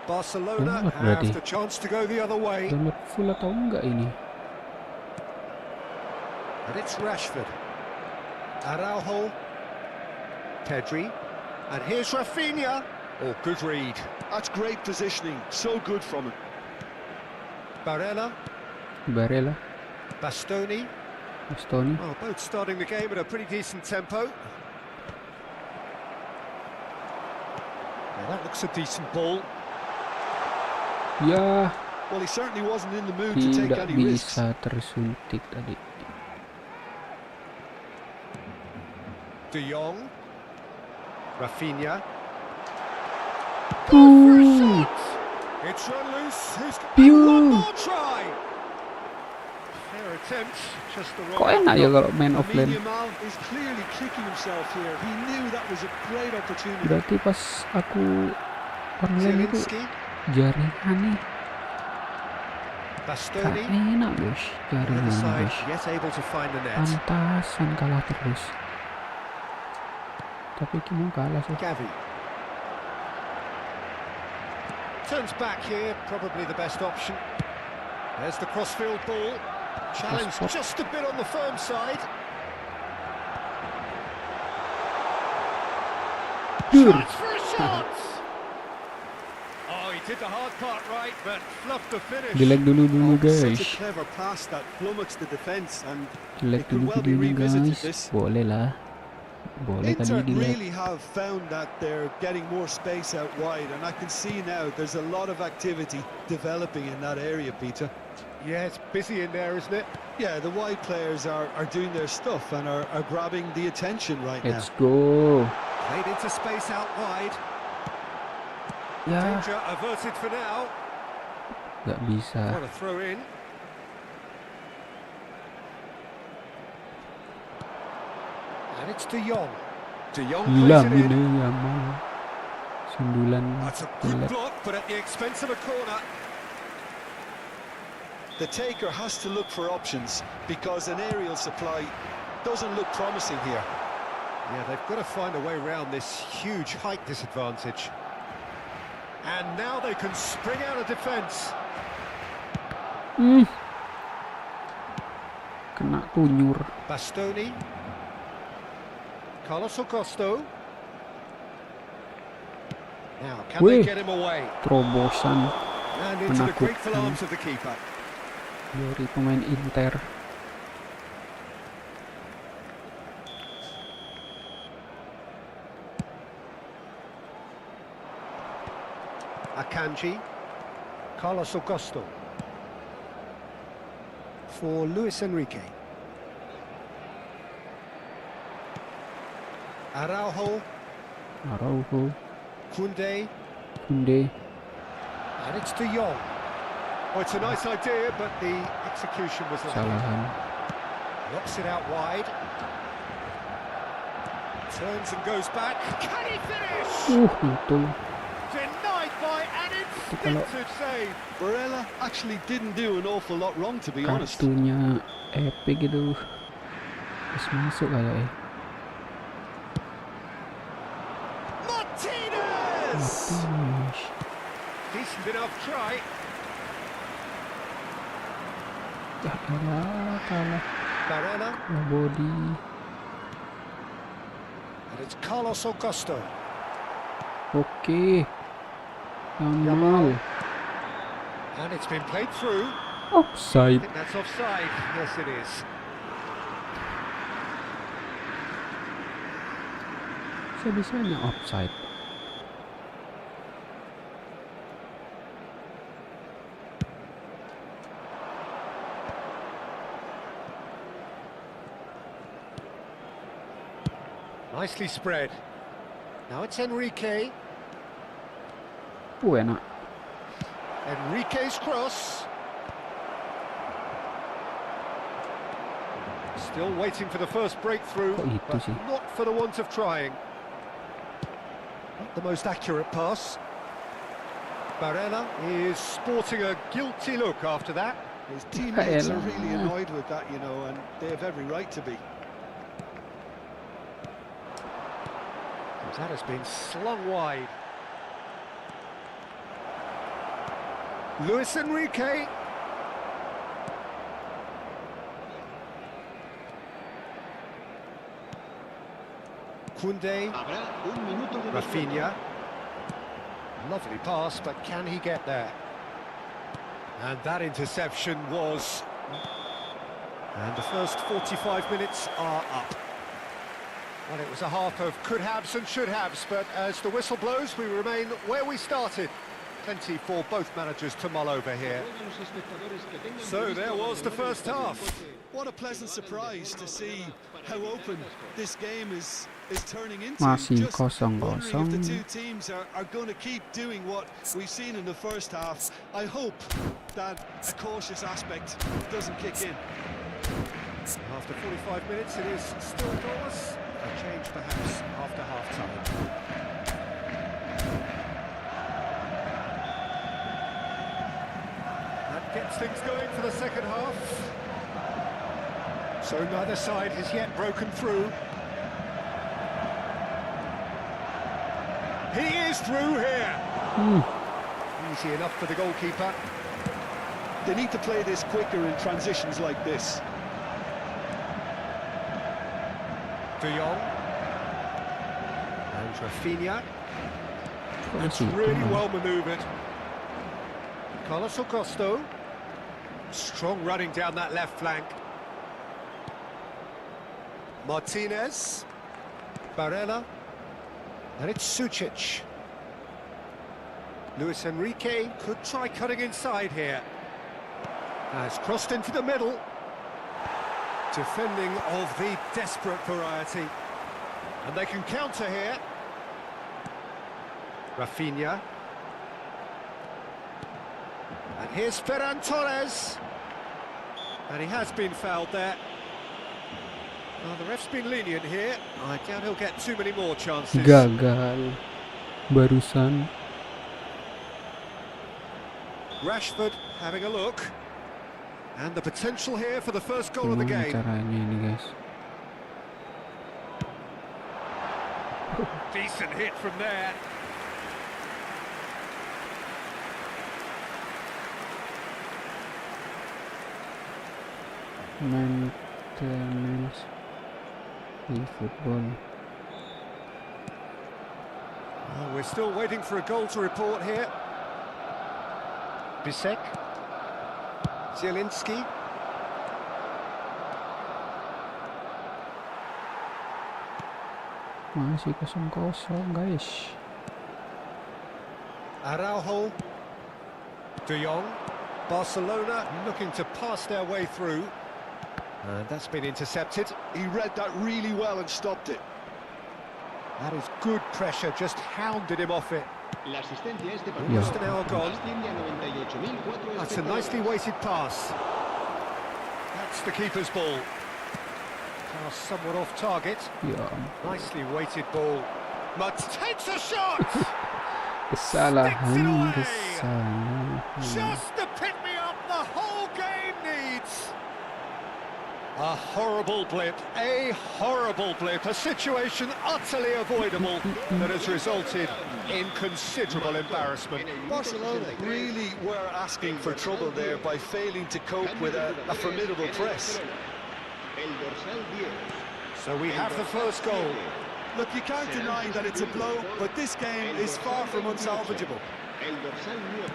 Barcelona Download have berarti. the chance to go the other way. Download full atau enggak ini? And it's Rashford. Araujo. Pedri. And here's Rafinha. Oh, good read. That's great positioning. So good from him. Barella. Barella, Bastoni. Bastoni. Oh, both starting the game at a pretty decent tempo. Now that looks a decent ball. Ya, Well, he certainly wasn't in the mood to take tidak any risks. bisa tersuntik tadi. De Jong. Rafinha. Puh, It's run loose. Who's Pew. one more try? Fair attempt, just the kok wrong. enak ya kalau main Lamine offline. Yamal is clearly kicking himself here. He knew that was a great opportunity. Berarti pas aku online itu Zielinski. jaringan nih. Gak Bastoni. enak guys, The other jaringan side, guys. yet able to find the net. Pantasan kalah terus. Tapi gimana kalah sih? Gavi. Turns back here, probably the best option. There's the crossfield ball. Challenge Cross- just a bit on the firm side. Dur. Chance for a shot! Oh, he did the hard part right, but fluffed the finish. Jelek dulu Oh, guys. such a clever pass that flummoxed the defence, and Jelek it could dulu well be videonya revisited guys. this. Boleh lah. Boleh Inter kali dilihat. really have found that they're getting more space out wide, and I can see now there's a lot of activity developing in that area, Peter. Yeah, it's busy in there, isn't it? Yeah, the wide players are doing their stuff and are grabbing the attention right now. Let's go. Played into space out wide. Ya, Danger averted for now. nggak bisa. What a throw in. And it's De Jong. De Jong Gila, plays it in. Mine Yamal. Sundulan That's a good jelek. block, but at the expense of a corner. The taker has to look for options because an aerial supply doesn't look promising here. Yeah, they've got to find a way around this huge height disadvantage. And now they can spring out of defence. Kena tunyur. Bastoni. Carlos Augusto. Now, can Wih. they get him away? Terobosan And into the grateful Menakutkan. arms of the keeper. dari pemain Inter. Akanji. Carlos Augusto. For Luis Enrique. Araujo. Araujo, Koundé. Kunde. And it's De Jong. Well, it's a nice idea, but the execution was lacking. Kesalahan. Knocks it out wide. Turns and goes back. Can he finish? Betul. Denied by an instinctive save. Barella actually didn't do an awful lot wrong, to be honest. Kartunya epic gitu. Terus masuk kayaknya. Martinez! Finish. Decent enough try. Ya elah, kalah. Barella. Body. And it's Carlos Augusto. Oke. Amal. And it's been played through. I Offside. think that's offside. Yes, it is. Bisa-bisanya offside. Nicely spread. Now it's Enrique. Enak. Enrique's cross. Still waiting for the first breakthrough, Kok itu but sih? not for the want of trying. Not the most accurate pass. Barella is sporting a guilty look after that. His teammates are Elah. really annoyed with that, you know, and they have every right to be. That has been slung wide. Luis Enrique. Koundé. Habrá un minuto de Rafinha. Lovely pass, but can he get there? And that interception was... And the first 45 minutes are up. Well, it was a half of could-haves and should-haves, but as the whistle blows, we remain where we started. Plenty for both managers to mull over here. So there was the first half. What a pleasant surprise to see how open this game is turning into. Masih Just wondering if the 0-0. two teams are going to keep doing what we've seen in the first half. I hope that a cautious aspect doesn't kick in. After 45 minutes, it is still goalless. A change perhaps after half-time. That gets things going for the second half. So neither side has yet broken through. He is through here. Easy enough for the goalkeeper. They need to play this quicker in transitions like this. De Jong. And Rafinha. That's Masih really itu. well manoeuvred. Carlos Augusto. Strong running down that left flank. Martinez. Barella. And it's Sucic. Luis Enrique could try cutting inside here. Has crossed into the middle. Defending of the desperate variety. And they can counter here. Rafinha. And here's Ferran Torres. And he has been fouled there. Well, the ref's been lenient here. I doubt he'll get too many more chances. Gagal. Barusan. Rashford having a look. And the potential here for the first goal of the Gimana game. caranya ini, guys? Decent hit from there. Maintenance Efootball. Well, we're still waiting for a goal to report here. Bisek. Zielinski. Masih 0-0, guys. Araujo. De Jong. Barcelona looking to pass their way through. And that's been intercepted. He read that really well and stopped it. That is good pressure, just hounded him off it. La asistencia a este Almost an hour gone. asciende a 98.004 That's a nicely weighted pass. That's the keeper's ball. Pass somewhat off target. Ya, Nicely weighted ball. Mutz takes a shot! kesalahan, kesalahan. Just the pick-me-up the whole game needs! A horrible blip, a situation utterly avoidable that has resulted in considerable embarrassment. Barcelona really were asking for trouble there by failing to cope with a formidable press. El dorsal 10. So we have the first goal. Look, you can't deny that it's a blow, but this game is far from unsalvageable. El dorsal 9.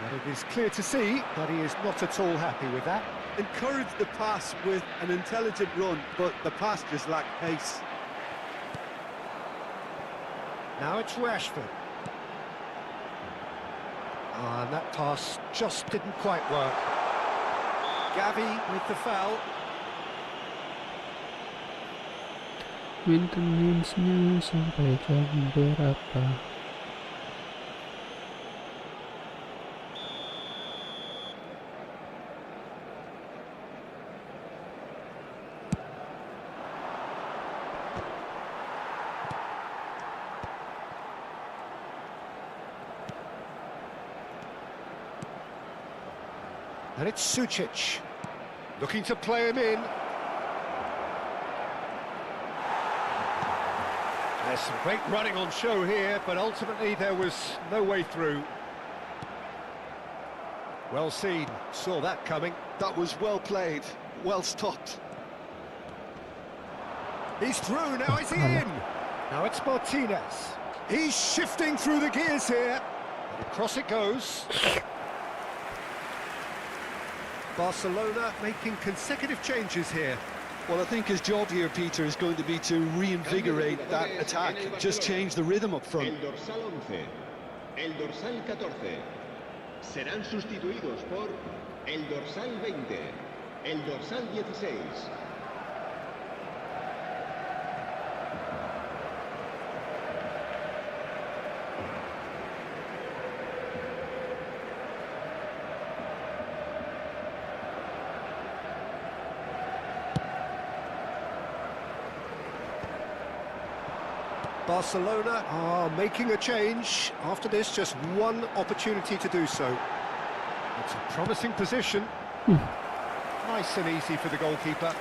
But it is clear to see that he is not at all happy with that. Encourage the pass with an intelligent run, but the pass just lacked pace. Now it's Rashford. And that pass just didn't quite work. Gavi with the foul. Maintenance-nya sampai jam berapa? And it's Sucic, looking to play him in. There's some great running on show here, but ultimately there was no way through. Well seen, saw that coming. That was well played, well stopped. He's through, now is he in? Now it's Martinez. He's shifting through the gears here. And across it goes. Barcelona making consecutive changes here. Well, I think his job here, Peter, is going to be to reinvigorate that attack, just change the rhythm up front. El dorsal 11. El dorsal 14. Serán sustituidos por el dorsal 20. El dorsal 16. Barcelona are making a change. After this, just one opportunity to do so. It's a promising position. Nice and easy for the goalkeeper.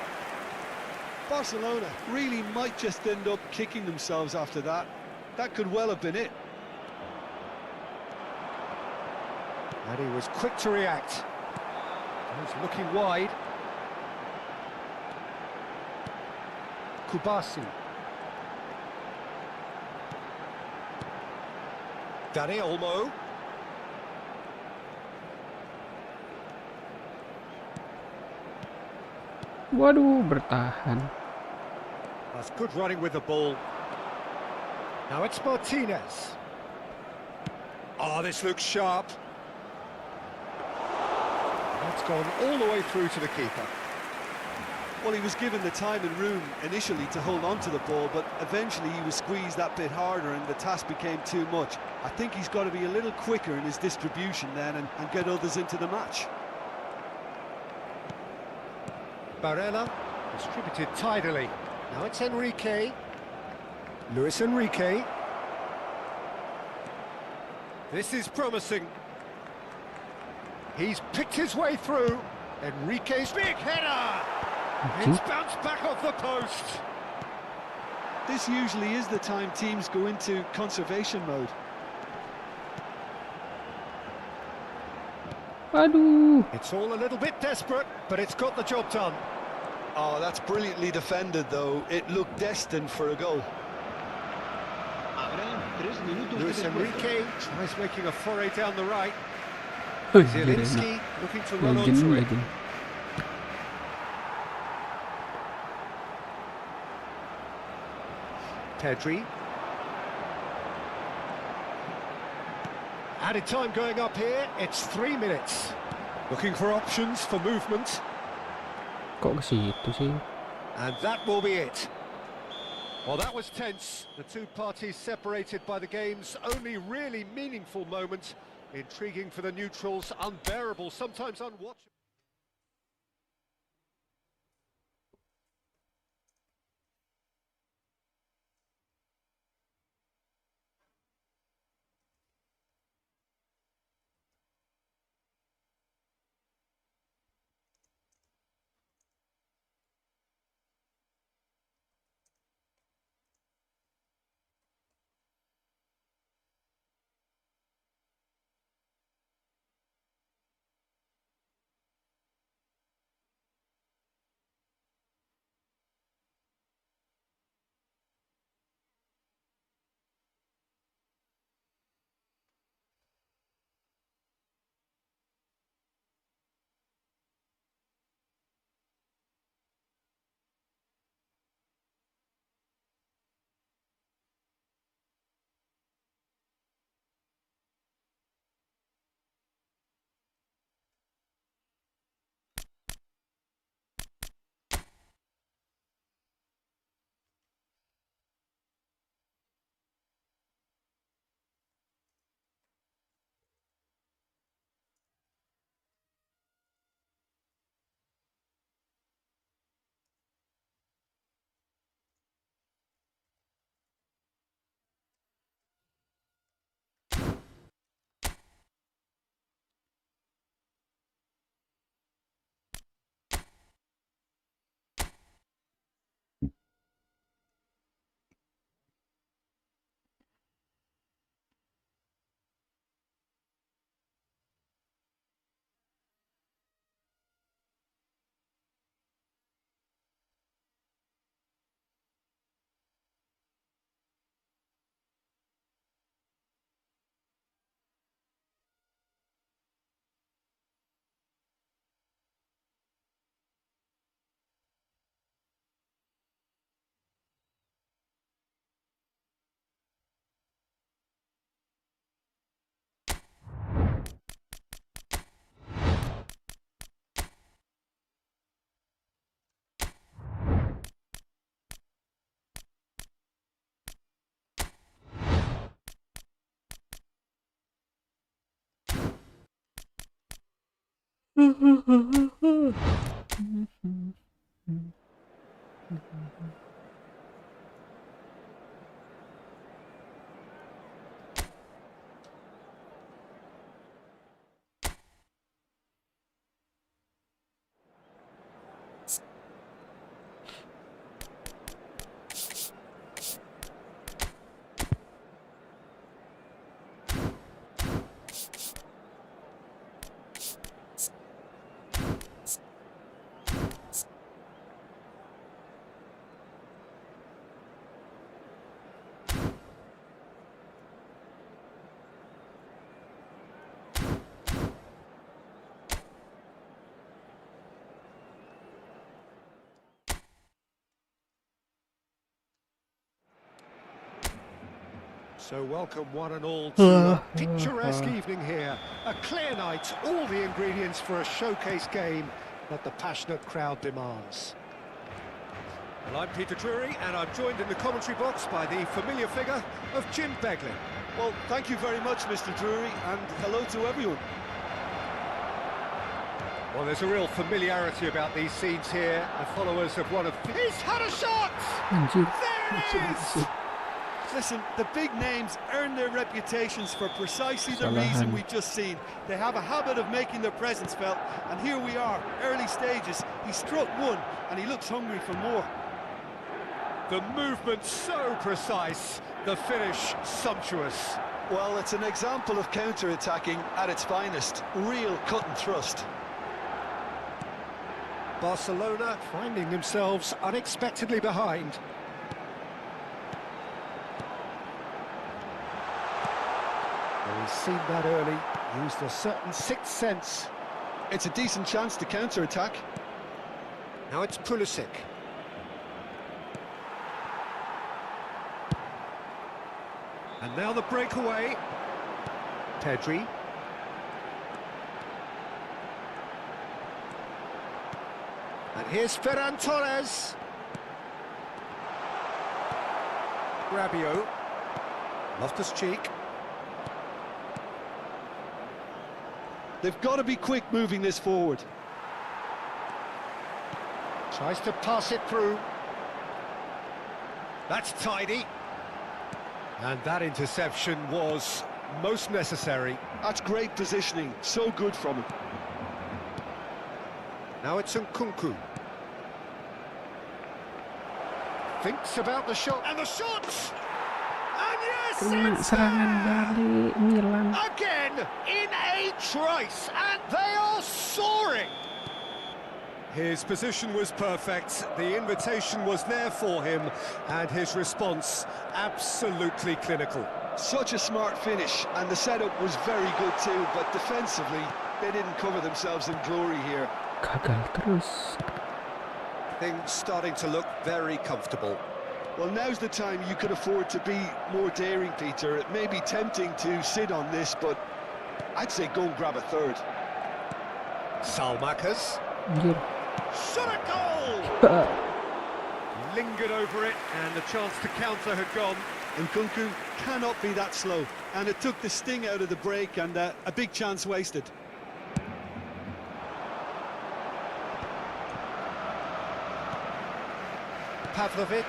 Barcelona really might just end up kicking themselves after that. That could well have been it. And he was quick to react. He's looking wide. Kubasi. Dani Olmo. Waduh, bertahan. That's good running with the ball. Now it's Martinez. Oh, this looks sharp. That's gone all the way through to the keeper. Well, he was given the time and room initially to hold on to the ball, but eventually he was squeezed that bit harder and the task became too much. I think he's got to be a little quicker in his distribution then and get others into the match. Barella distributed tidily. Now it's Enrique. Luis Enrique. This is promising. He's picked his way through. Enrique's big header! It's bounced back off the post. This usually is the time teams go into conservation mode. Aduh. It's all a little bit desperate, but it's got the job done. Oh, that's brilliantly defended, though. It looked destined for a goal. Habrá 3 minutos de Luis descuento. Enrique tries making a foray down the right. Wih, Zielinski looking to run legend, onto it. legend. Pedri. Added time going up here, it's 3 minutes. Looking for options for movement, Kok ke situ sih? and that will be it. Well, that was tense. The two parties separated by the game's only really meaningful moment. Intriguing for the neutrals, unbearable, sometimes unwatchable. So welcome one and all to a picturesque evening here. A clear night, all the ingredients for a showcase game that the passionate crowd demands. Well, I'm Peter Drury, and I'm joined in the commentary box by the familiar figure of Jim Beglin. Well, thank you very much, Mr. Drury, and hello to everyone. Well, there's a real familiarity about these scenes here. The followers of one of... He's had a shot! Anjir. There it is! Listen, the big names earn their reputations for precisely the Kesalahan. reason we've just seen. They have a habit of making their presence felt, and here we are, early stages. He struck one, and he looks hungry for more. The movement so precise, the finish sumptuous. Well, it's an example of counter-attacking at its finest. Real cut and thrust. Barcelona finding themselves unexpectedly behind. Well, he's seen that early, used a certain sixth sense. It's a decent chance to counter-attack. Now it's Pulisic. And now the breakaway. Pedri. And here's Ferran Torres. Rabiot. Loftus-Cheek. They've got to be quick moving this forward. Tries to pass it through. That's tidy. And that interception was most necessary. That's great positioning, so good from him. Now it's Nkunku. Thinks about the shot, and the shot! And yes, Kena it's serangan dari Milan. again in a trice, and they are soaring. His position was perfect, the invitation was there for him, and his response absolutely clinical. Such a smart finish, and the setup was very good too, but defensively, they didn't cover themselves in glory here. Gagal terus. Things starting to look very comfortable. Well, now's the time you could afford to be more daring, Peter. It may be tempting to sit on this, but I'd say go and grab a third. Salmakas. Anjir. Shot a goal! Lingered over it, and the chance to counter had gone. Nkunku cannot be that slow, and it took the sting out of the break, and a big chance wasted. Pavlovic.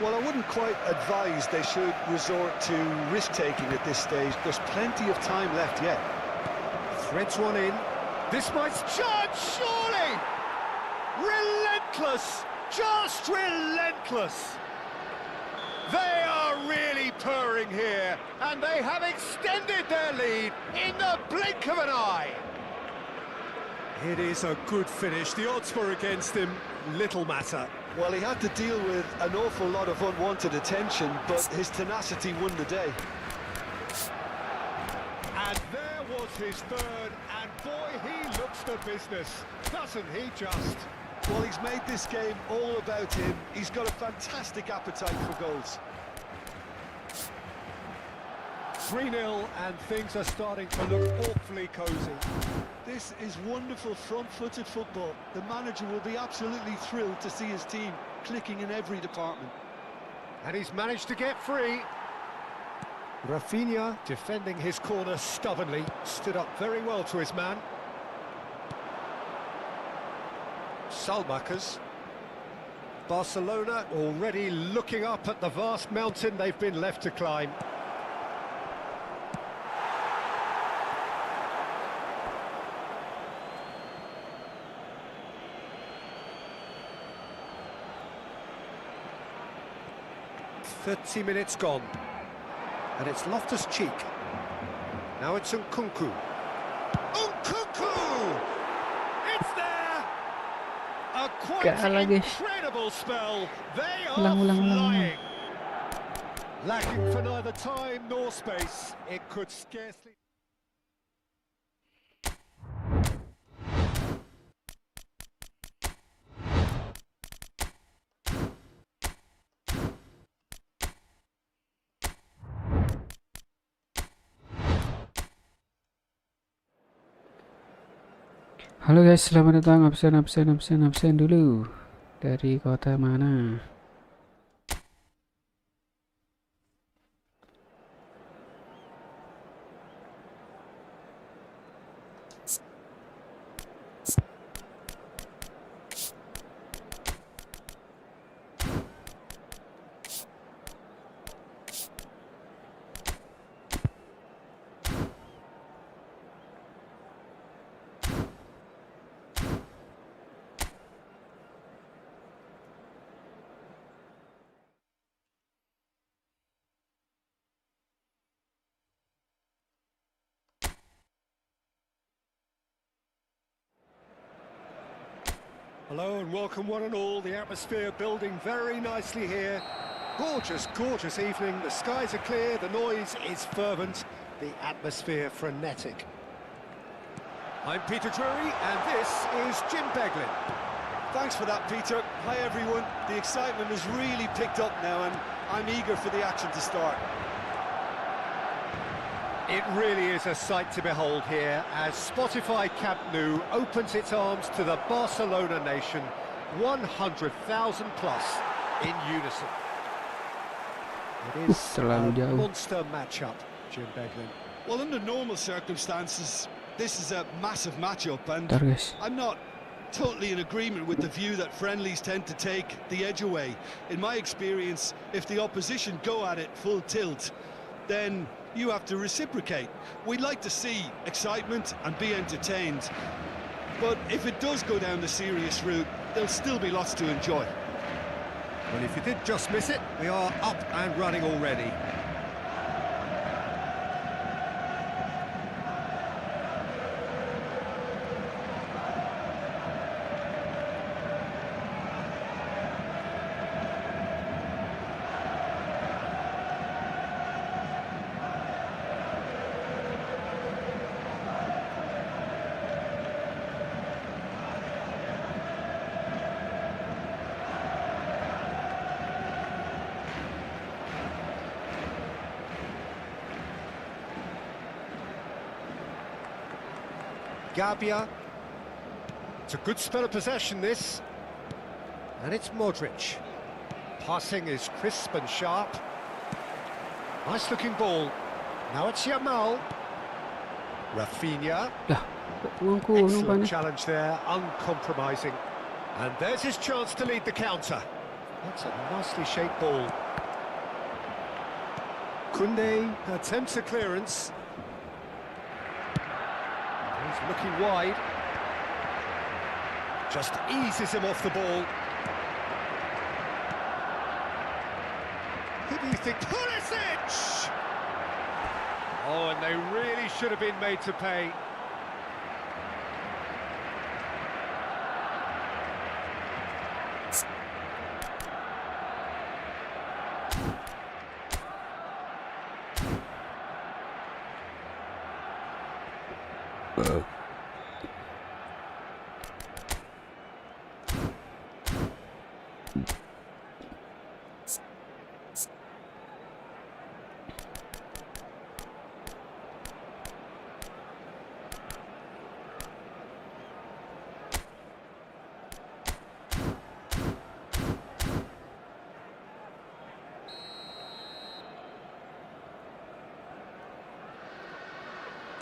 Well, I wouldn't quite advise they should resort to risk-taking at this stage. There's plenty of time left yet. Threads one in. This might charge, surely! Relentless! Just relentless! They are really purring here, and they have extended their lead in the blink of an eye. It is a good finish. The odds were against him. Little matter. Well, he had to deal with an awful lot of unwanted attention, but his tenacity won the day. And there was his third, and boy, he looks the business, doesn't he just? Well, he's made this game all about him. He's got a fantastic appetite for goals. 3-0, and things are starting to look awfully cosy. This is wonderful front-footed football. The manager will be absolutely thrilled to see his team clicking in every department. And he's managed to get free. Rafinha defending his corner stubbornly, stood up very well to his man. Salmakers. Barcelona already looking up at the vast mountain they've been left to climb. "30 minutes gone, and it's Loftus-Cheek. Now it's Nkunku. Nkunku! It's there! A quite Kalah, guys. incredible spell. They are Ulang. flying. Lacking for neither time nor space. It could scarcely... Halo guys, selamat datang. Absen dulu. Dari kota mana? Hello and welcome one and all. The atmosphere building very nicely here. Gorgeous, gorgeous evening. The skies are clear, the noise is fervent, the atmosphere frenetic. I'm Peter Drury and this is Jim Beglin. Thanks for that, Peter. Hi, everyone. The excitement has really picked up now, and I'm eager for the action to start. It really is a sight to behold here as Spotify Camp Nou opens its arms to the Barcelona nation, 100,000 plus in unison. It is a terlalu jauh. monster matchup, Jim Beglin. Well, under normal circumstances, this is a massive matchup, and Bentar guys. I'm not totally in agreement with the view that friendlies tend to take the edge away. In my experience, if the opposition go at it full tilt, then you have to reciprocate. We'd like to see excitement and be entertained, but if it does go down the serious route, there'll still be lots to enjoy. Well, if you did just miss it, we are up and running already. Gabia. It's a good spell of possession, this. And it's Modric. Passing is crisp and sharp. Nice looking ball. Now it's Yamal. Rafinha. Lah, uangku Excellent numpang ni. challenge there, uncompromising. And there's his chance to lead the counter. That's a nicely shaped ball. Koundé attempts a clearance. He's looking wide. Just eases him off the ball. Who do you think? Pulisic! Oh, and they really should have been made to pay.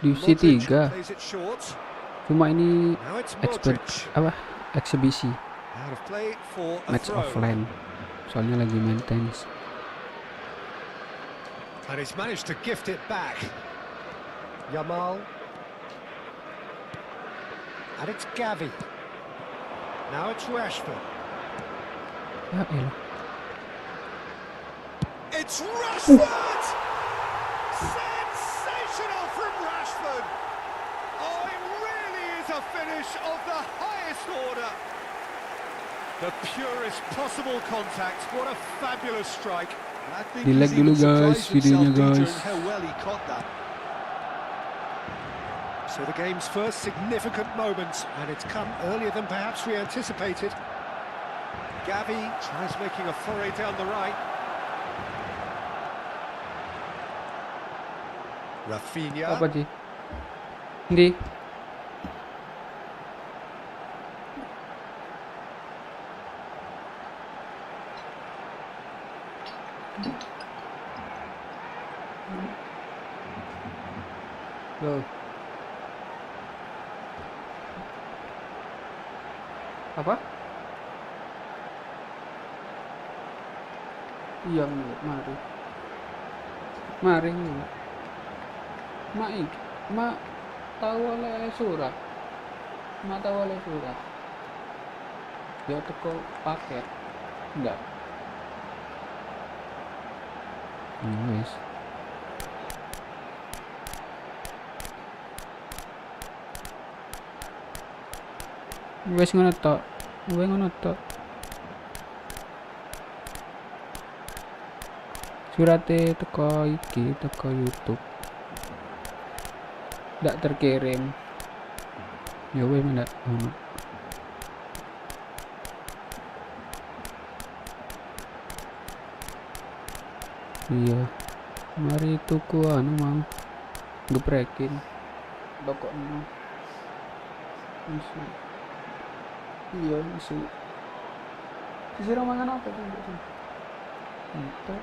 Divisi 3. plays it short. Cuma ini Now it's expert Modric. apa? eksibisi, Out of play for a match throw. offline. Soalnya lagi main tenis. And he's managed to gift it back. Yamal. And it's Gavi. Now it's Rashford. Ya elah. It's Rashford! Sensational from Rashford! Oh, it really is a finish of the highest order. The purest possible contact. What a fabulous strike. I think Di-like he's even dulu, guys, surprised videonya, himself, Peter, guys. in how well he caught that. So the game's first significant moment, and it's come earlier than perhaps we anticipated. Gavi tries making a foray down the right. Rafinha. Apa sih? Ndi? Loh. Apa? Iya, mari. Mari. Mak tahu oleh surat. Mak tahu oleh surat. Dia teko paket. Enggak. Wes. Wes ngono tok. Wes ngono tok. Surate teko iki, teko YouTube. Ndak terkirim. Ya wes ndak ono. Iya. Mari tuku anu mau. Geprekin. Pokoknya. Isu. Iya, isu. Sisi mangan apa tuh? Itu.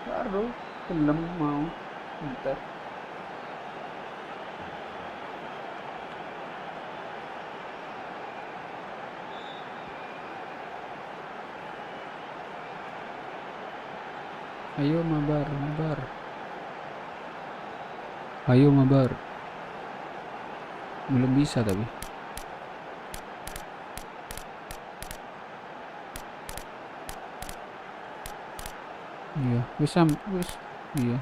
Baru film mau. Bentar. Ayo mabar. Ayo mabar. Belum bisa tapi. Iya, bisa. Iya.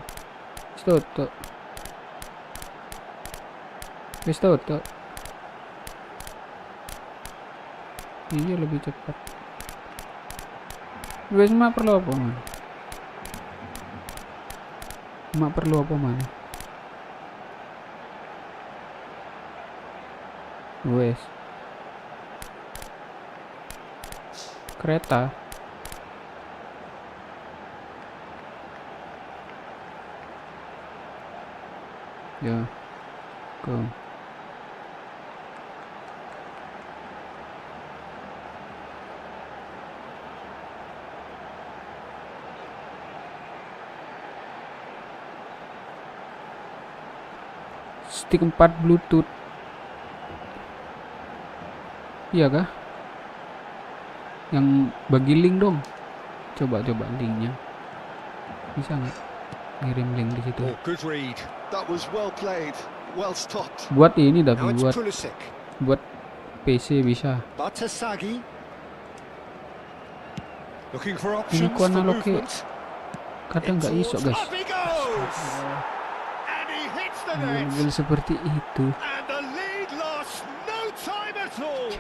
Toto. Iya lebih cepat. Wes mak perlu apa man? Mak perlu apa mana? Wes. Kereta. Ya. Go. Stik 4 Bluetooth. Iya kah? Yang bagi link dong. Coba linknya. Bisa nggak? Ngirim link di situ. Oh, good read. That was well played, well stopped. Buat ini tapi Now it's buat Pulisic. PC bisa. Batasagi. Looking for Ini options ku for analog movement. kadang nggak iso guys. Up he goes! And he hits the net. Mobil seperti itu. And the lead lost no time at all.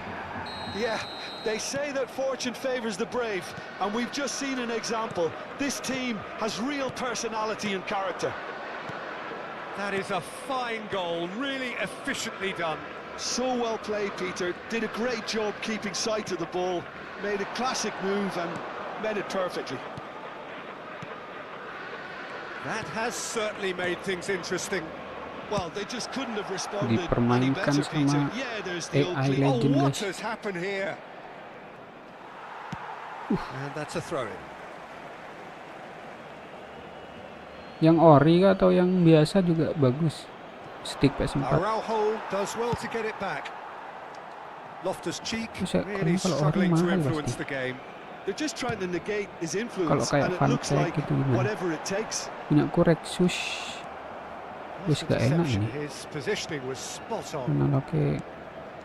Yeah, they say that fortune favours the brave, and we've just seen an example. This team has real personality and character. That is a fine goal, really efficiently done. So well played, Peter. Did a great job keeping sight of the ball. Made a classic move and met it perfectly. That has certainly made things interesting. Well, they just couldn't have responded any Dipermainkan better, Peter. sama Yeah, there's the old AI clean. Oh, legend what guys. has happened here? And that's a throw-in. Yang ori kah atau yang biasa juga bagus. Stick PS4. Araujo does well to get it back. Loftus-Cheek Bisa, really kalau orang struggling to mahal influence pasti. the game. They're just trying to negate his Kalau influence, kayak and it Van looks Dijk like gitu gimana? whatever it takes. Punya Koreksus. Wis Nice gak enak interception. ini. His positioning was spot on. Menolaknya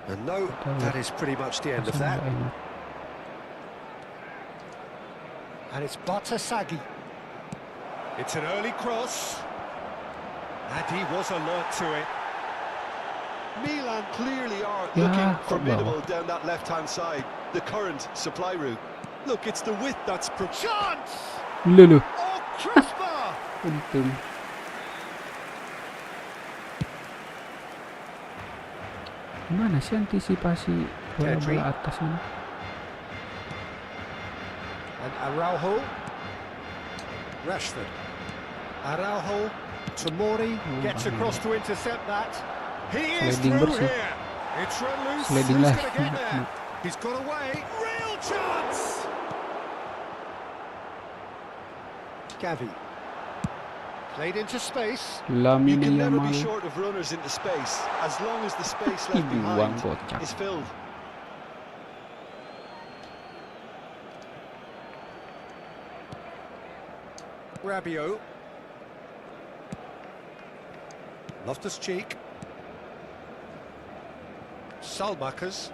And no, that is pretty much the end of rasanya that. gak enak. And it's Batasagi. It's an early cross. And he was alert to it. Milan clearly are Yeah, looking kok formidable bawah. down that left-hand side, the current supply route. Look, it's the width that's... Chance! Lulu. Oh, crisper! Untung. Gimana sih antisipasi Pedri. bola-bola atas ini? And Araujo. Rashford. Araujo. Tomori gets across to intercept that. He is Sliding through bersih. here. It's run loose. Sliding Who's lah. going to get there? He's got away. Real chance! Gavi. Played into space. You Lamine can never be Yamal. short of runners into space, as long as the space left Dibuang behind kocak. is filled. Rabiot. Loftus-Cheek. Salmakers.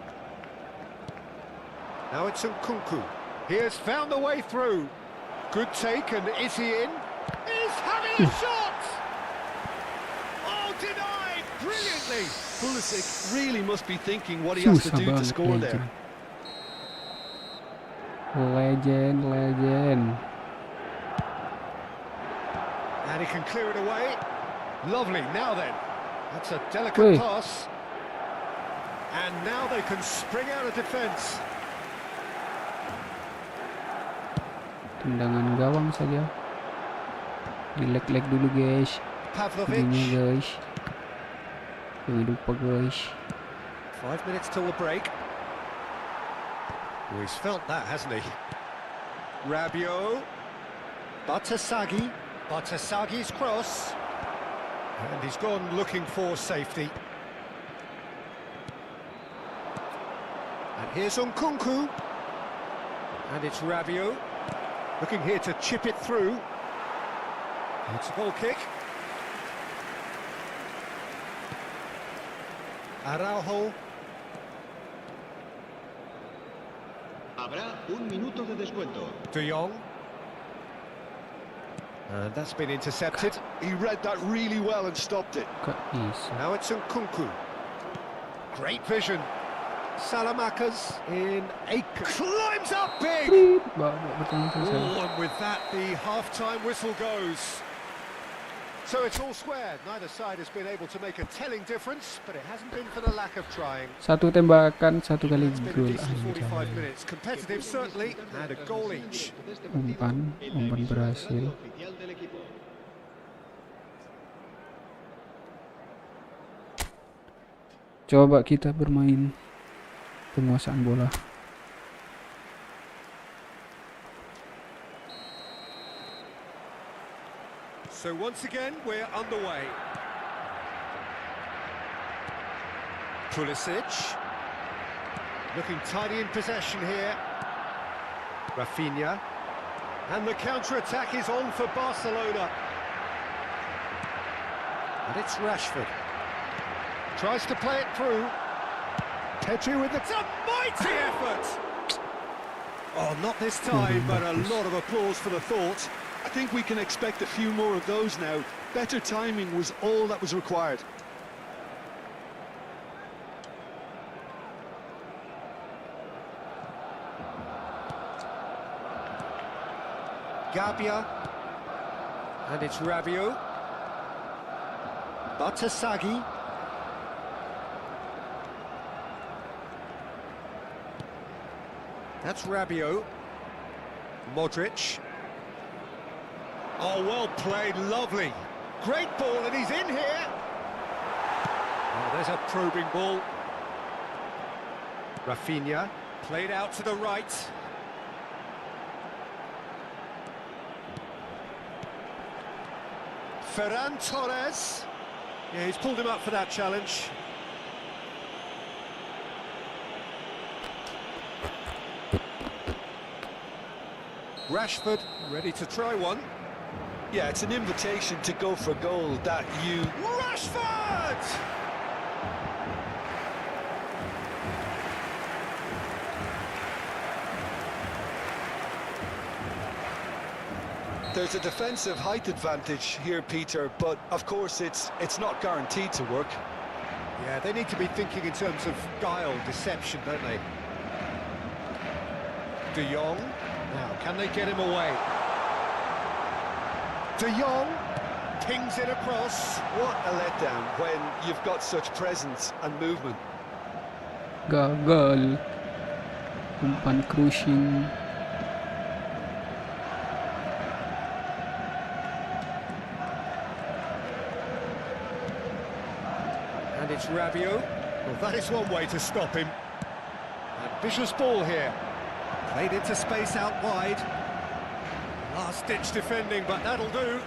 Now it's Nkunku. He has found the way through. Good take, and is he in? Is having a shot! Oh, denied brilliantly! Pulisic really must be thinking what he has to Susah do to banget score there. Legend. And he can clear it away. Lovely, now then. That's a delicate Wait. pass. And now they can spring out of defence. Tendangan gawang saja. Dilek-lek dulu guys. Pavlovic. Ininya guys. Jangan lupa guys. 5 minutes till the break. Oh, he's felt that, hasn't he? Rabiot. Batasagi. Batasagi's cross. And he's gone looking for safety. And here's Nkunku. And it's Rabiot. Looking here to chip it through. It's a goal kick. Araujo. Habrá un minuto de descuento. De Jong. And that's been intercepted. He read that really well and stopped it. Gak bisa. Now it's Nkunku. Great vision. Salamakers in a... Climbs up big! Trip. Bawa pertandingan selesai. Oh, and with that, the half-time whistle goes. So it's all square. Neither side has been able to make a telling difference, but it hasn't been for the lack of trying. Satu tembakan, satu kali It's been a gol. decent 45 Anjay. minutes. Competitive, certainly, and a goal each. Umpan berhasil. Oficial del equipo. Coba kita bermain penguasaan bola. So once again, we're underway. Pulisic. Looking tidy in possession here. Rafinha. And the counter-attack is on for Barcelona. And it's Rashford. Tries to play it through. Pedri with it's a mighty effort! Oh, not this time, but a lot of applause for the thought. I think we can expect a few more of those now. Better timing was all that was required. Gabia. And it's Rabiot. Batasagi. That's Rabiot. Modric. Oh, well played, lovely. Great ball, and he's in here. Oh, there's a probing ball. Rafinha, played out to the right. Ferran Torres. Yeah, he's pulled him up for that challenge. Rashford ready to try one. Yeah, it's an invitation to go for goal that you... Rashford! There's a defensive height advantage here, Peter, but of course it's not guaranteed to work. Yeah, they need to be thinking in terms of guile, deception, don't they? De Jong. Now, can they get him away? De Jong pings it across. What a letdown when you've got such presence and movement. Gagal. Umpan crushing. And it's Rabiot. Well, that is one way to stop him. Ambitious ball here. Played into space out wide. Last-ditch defending, but that'll do.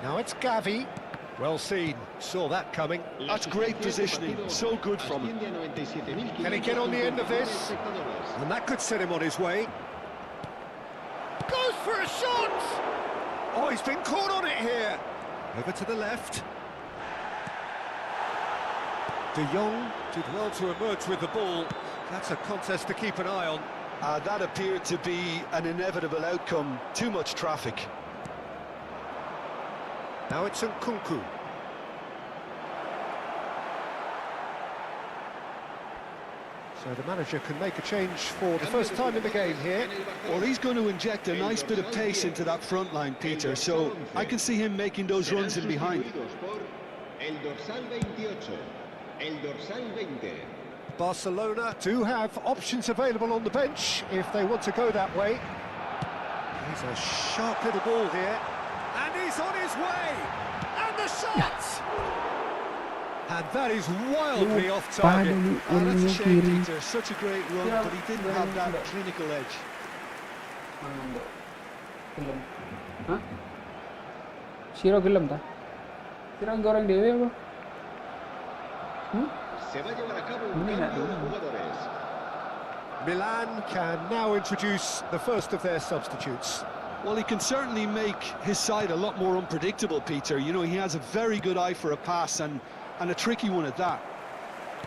Now it's Gavi. Well seen. Saw that coming. That's great positioning. So good from him. Can he get on the end of this? And that could set him on his way. Goes for a shot! Oh, he's been caught on it here. Over to the left. De Jong did well to emerge with the ball. That's a contest to keep an eye on. That appeared to be an inevitable outcome. Too much traffic. Now it's Nkunku. So the manager can make a change for the first time in the game here. Well, he's going to inject a nice bit of pace into that front line, Peter, so I can see him making those runs in behind. El dorsal 28, el dorsal 20. Barcelona do have options available on the bench if they want to go that way. He's a sharp little ball here. And he's on his way! And the shot! And that is wildly off target. That's a shame, Peter. Such a great run, but he didn't have that clinical edge. Gelem. Hah? Siro gelem ta? Siro goreng dewe apa? Se va a llevar a cabo un cambio de jugadores. Milan can now introduce the first of their substitutes. Well, he can certainly make his side a lot more unpredictable, Peter. You know, he has a very good eye for a pass and a tricky one at that.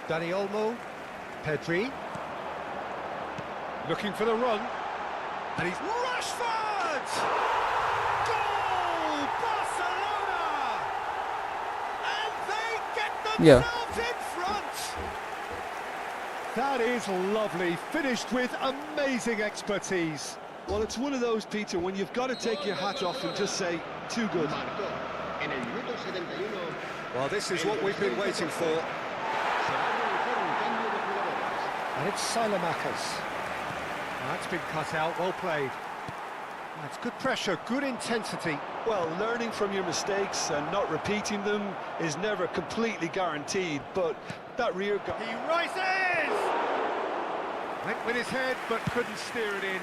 Dani Olmo, Pedri, looking for the run, and he's Rashford! Goal, Barcelona! And they get themselves in front! That is lovely, finished with amazing expertise. Well, it's one of those, Peter, when you've got to take your hat off and just say, too good. Marcó en el minuto 71. Well, this is what we've been waiting for. Se va a realizar un cambio de jugadores. And it's Salamakers. That's been cut out, well played. That's good pressure, good intensity. Well, learning from your mistakes and not repeating them is never completely guaranteed, but that rear guard... He rises! Went with his head, but couldn't steer it in.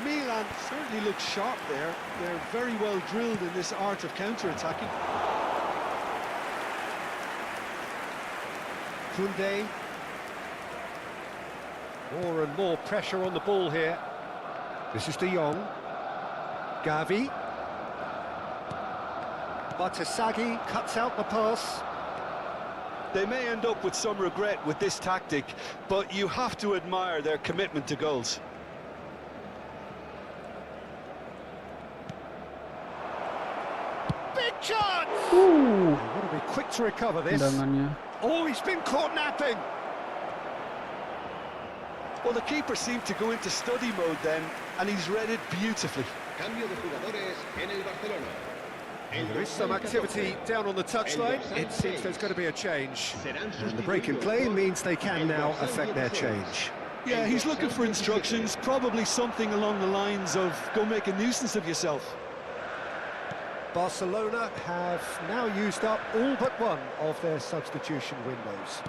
Milan certainly looks sharp there. They're very well drilled in this art of counter-attacking. Koundé. More and more pressure on the ball here. This is De Jong. Gavi. Batasagi cuts out the pass. They may end up with some regret with this tactic, but you have to admire their commitment to goals. Big chance! Ooh. They've got to be quick to recover this. Tendangannya. Oh, he's been caught napping. Well, the keeper seemed to go into study mode then, and he's read it beautifully. Cambio de jugadores en el Barcelona. El There is some dorsal activity 14. down on the touchline. It seems there's going to be a change. And the break in play means they can now affect their change. Yeah, he's looking for instructions, probably something along the lines of, go make a nuisance of yourself. Barcelona have now used up all but one of their substitution windows.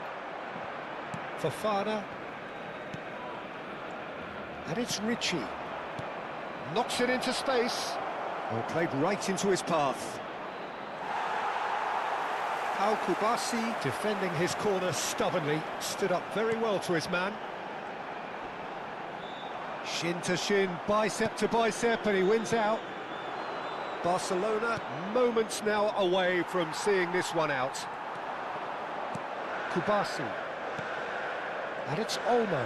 Fofana. And it's Richie. Knocks it into space. Oh, played right into his path. Al-Kubasi defending his corner stubbornly. Stood up very well to his man. Shin to shin, bicep to bicep, and he wins out. Barcelona moments now away from seeing this one out. Kubasi. And it's Olmo.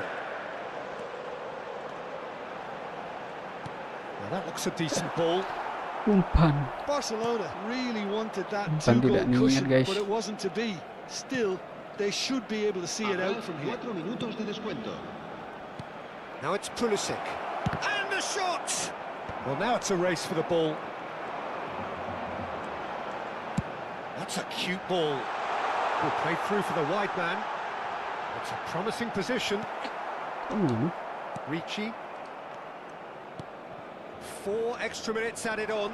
Now that looks a decent ball. Umpan. Barcelona really wanted that Umpan two-goal tidak niat, cushion, guys. but it wasn't to be. Still, they should be able to see it out from here. 4 minutos de descuento. Now it's Pulisic. And the shot! Well, now it's a race for the ball. That's a cute ball. Will play through for the wide man. It's a promising position. Ricci. 4 extra minutes added on.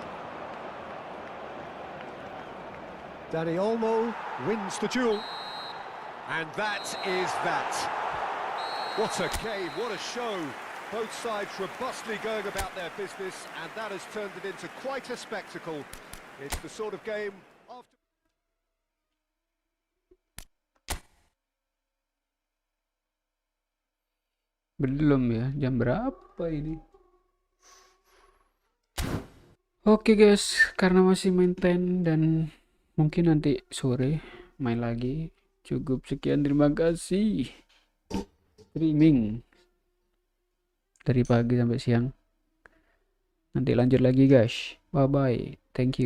Dani Olmo wins the duel. And that is that. What a game, what a show. Both sides robustly going about their business, and that has turned it into quite a spectacle. It's the sort of game after... Belum ya, jam berapa ini? Oke guys, karena masih maintain dan mungkin nanti sore main lagi. Cukup sekian, terima kasih. Streaming dari pagi sampai siang. Nanti lanjut lagi guys. Bye bye. Thank you.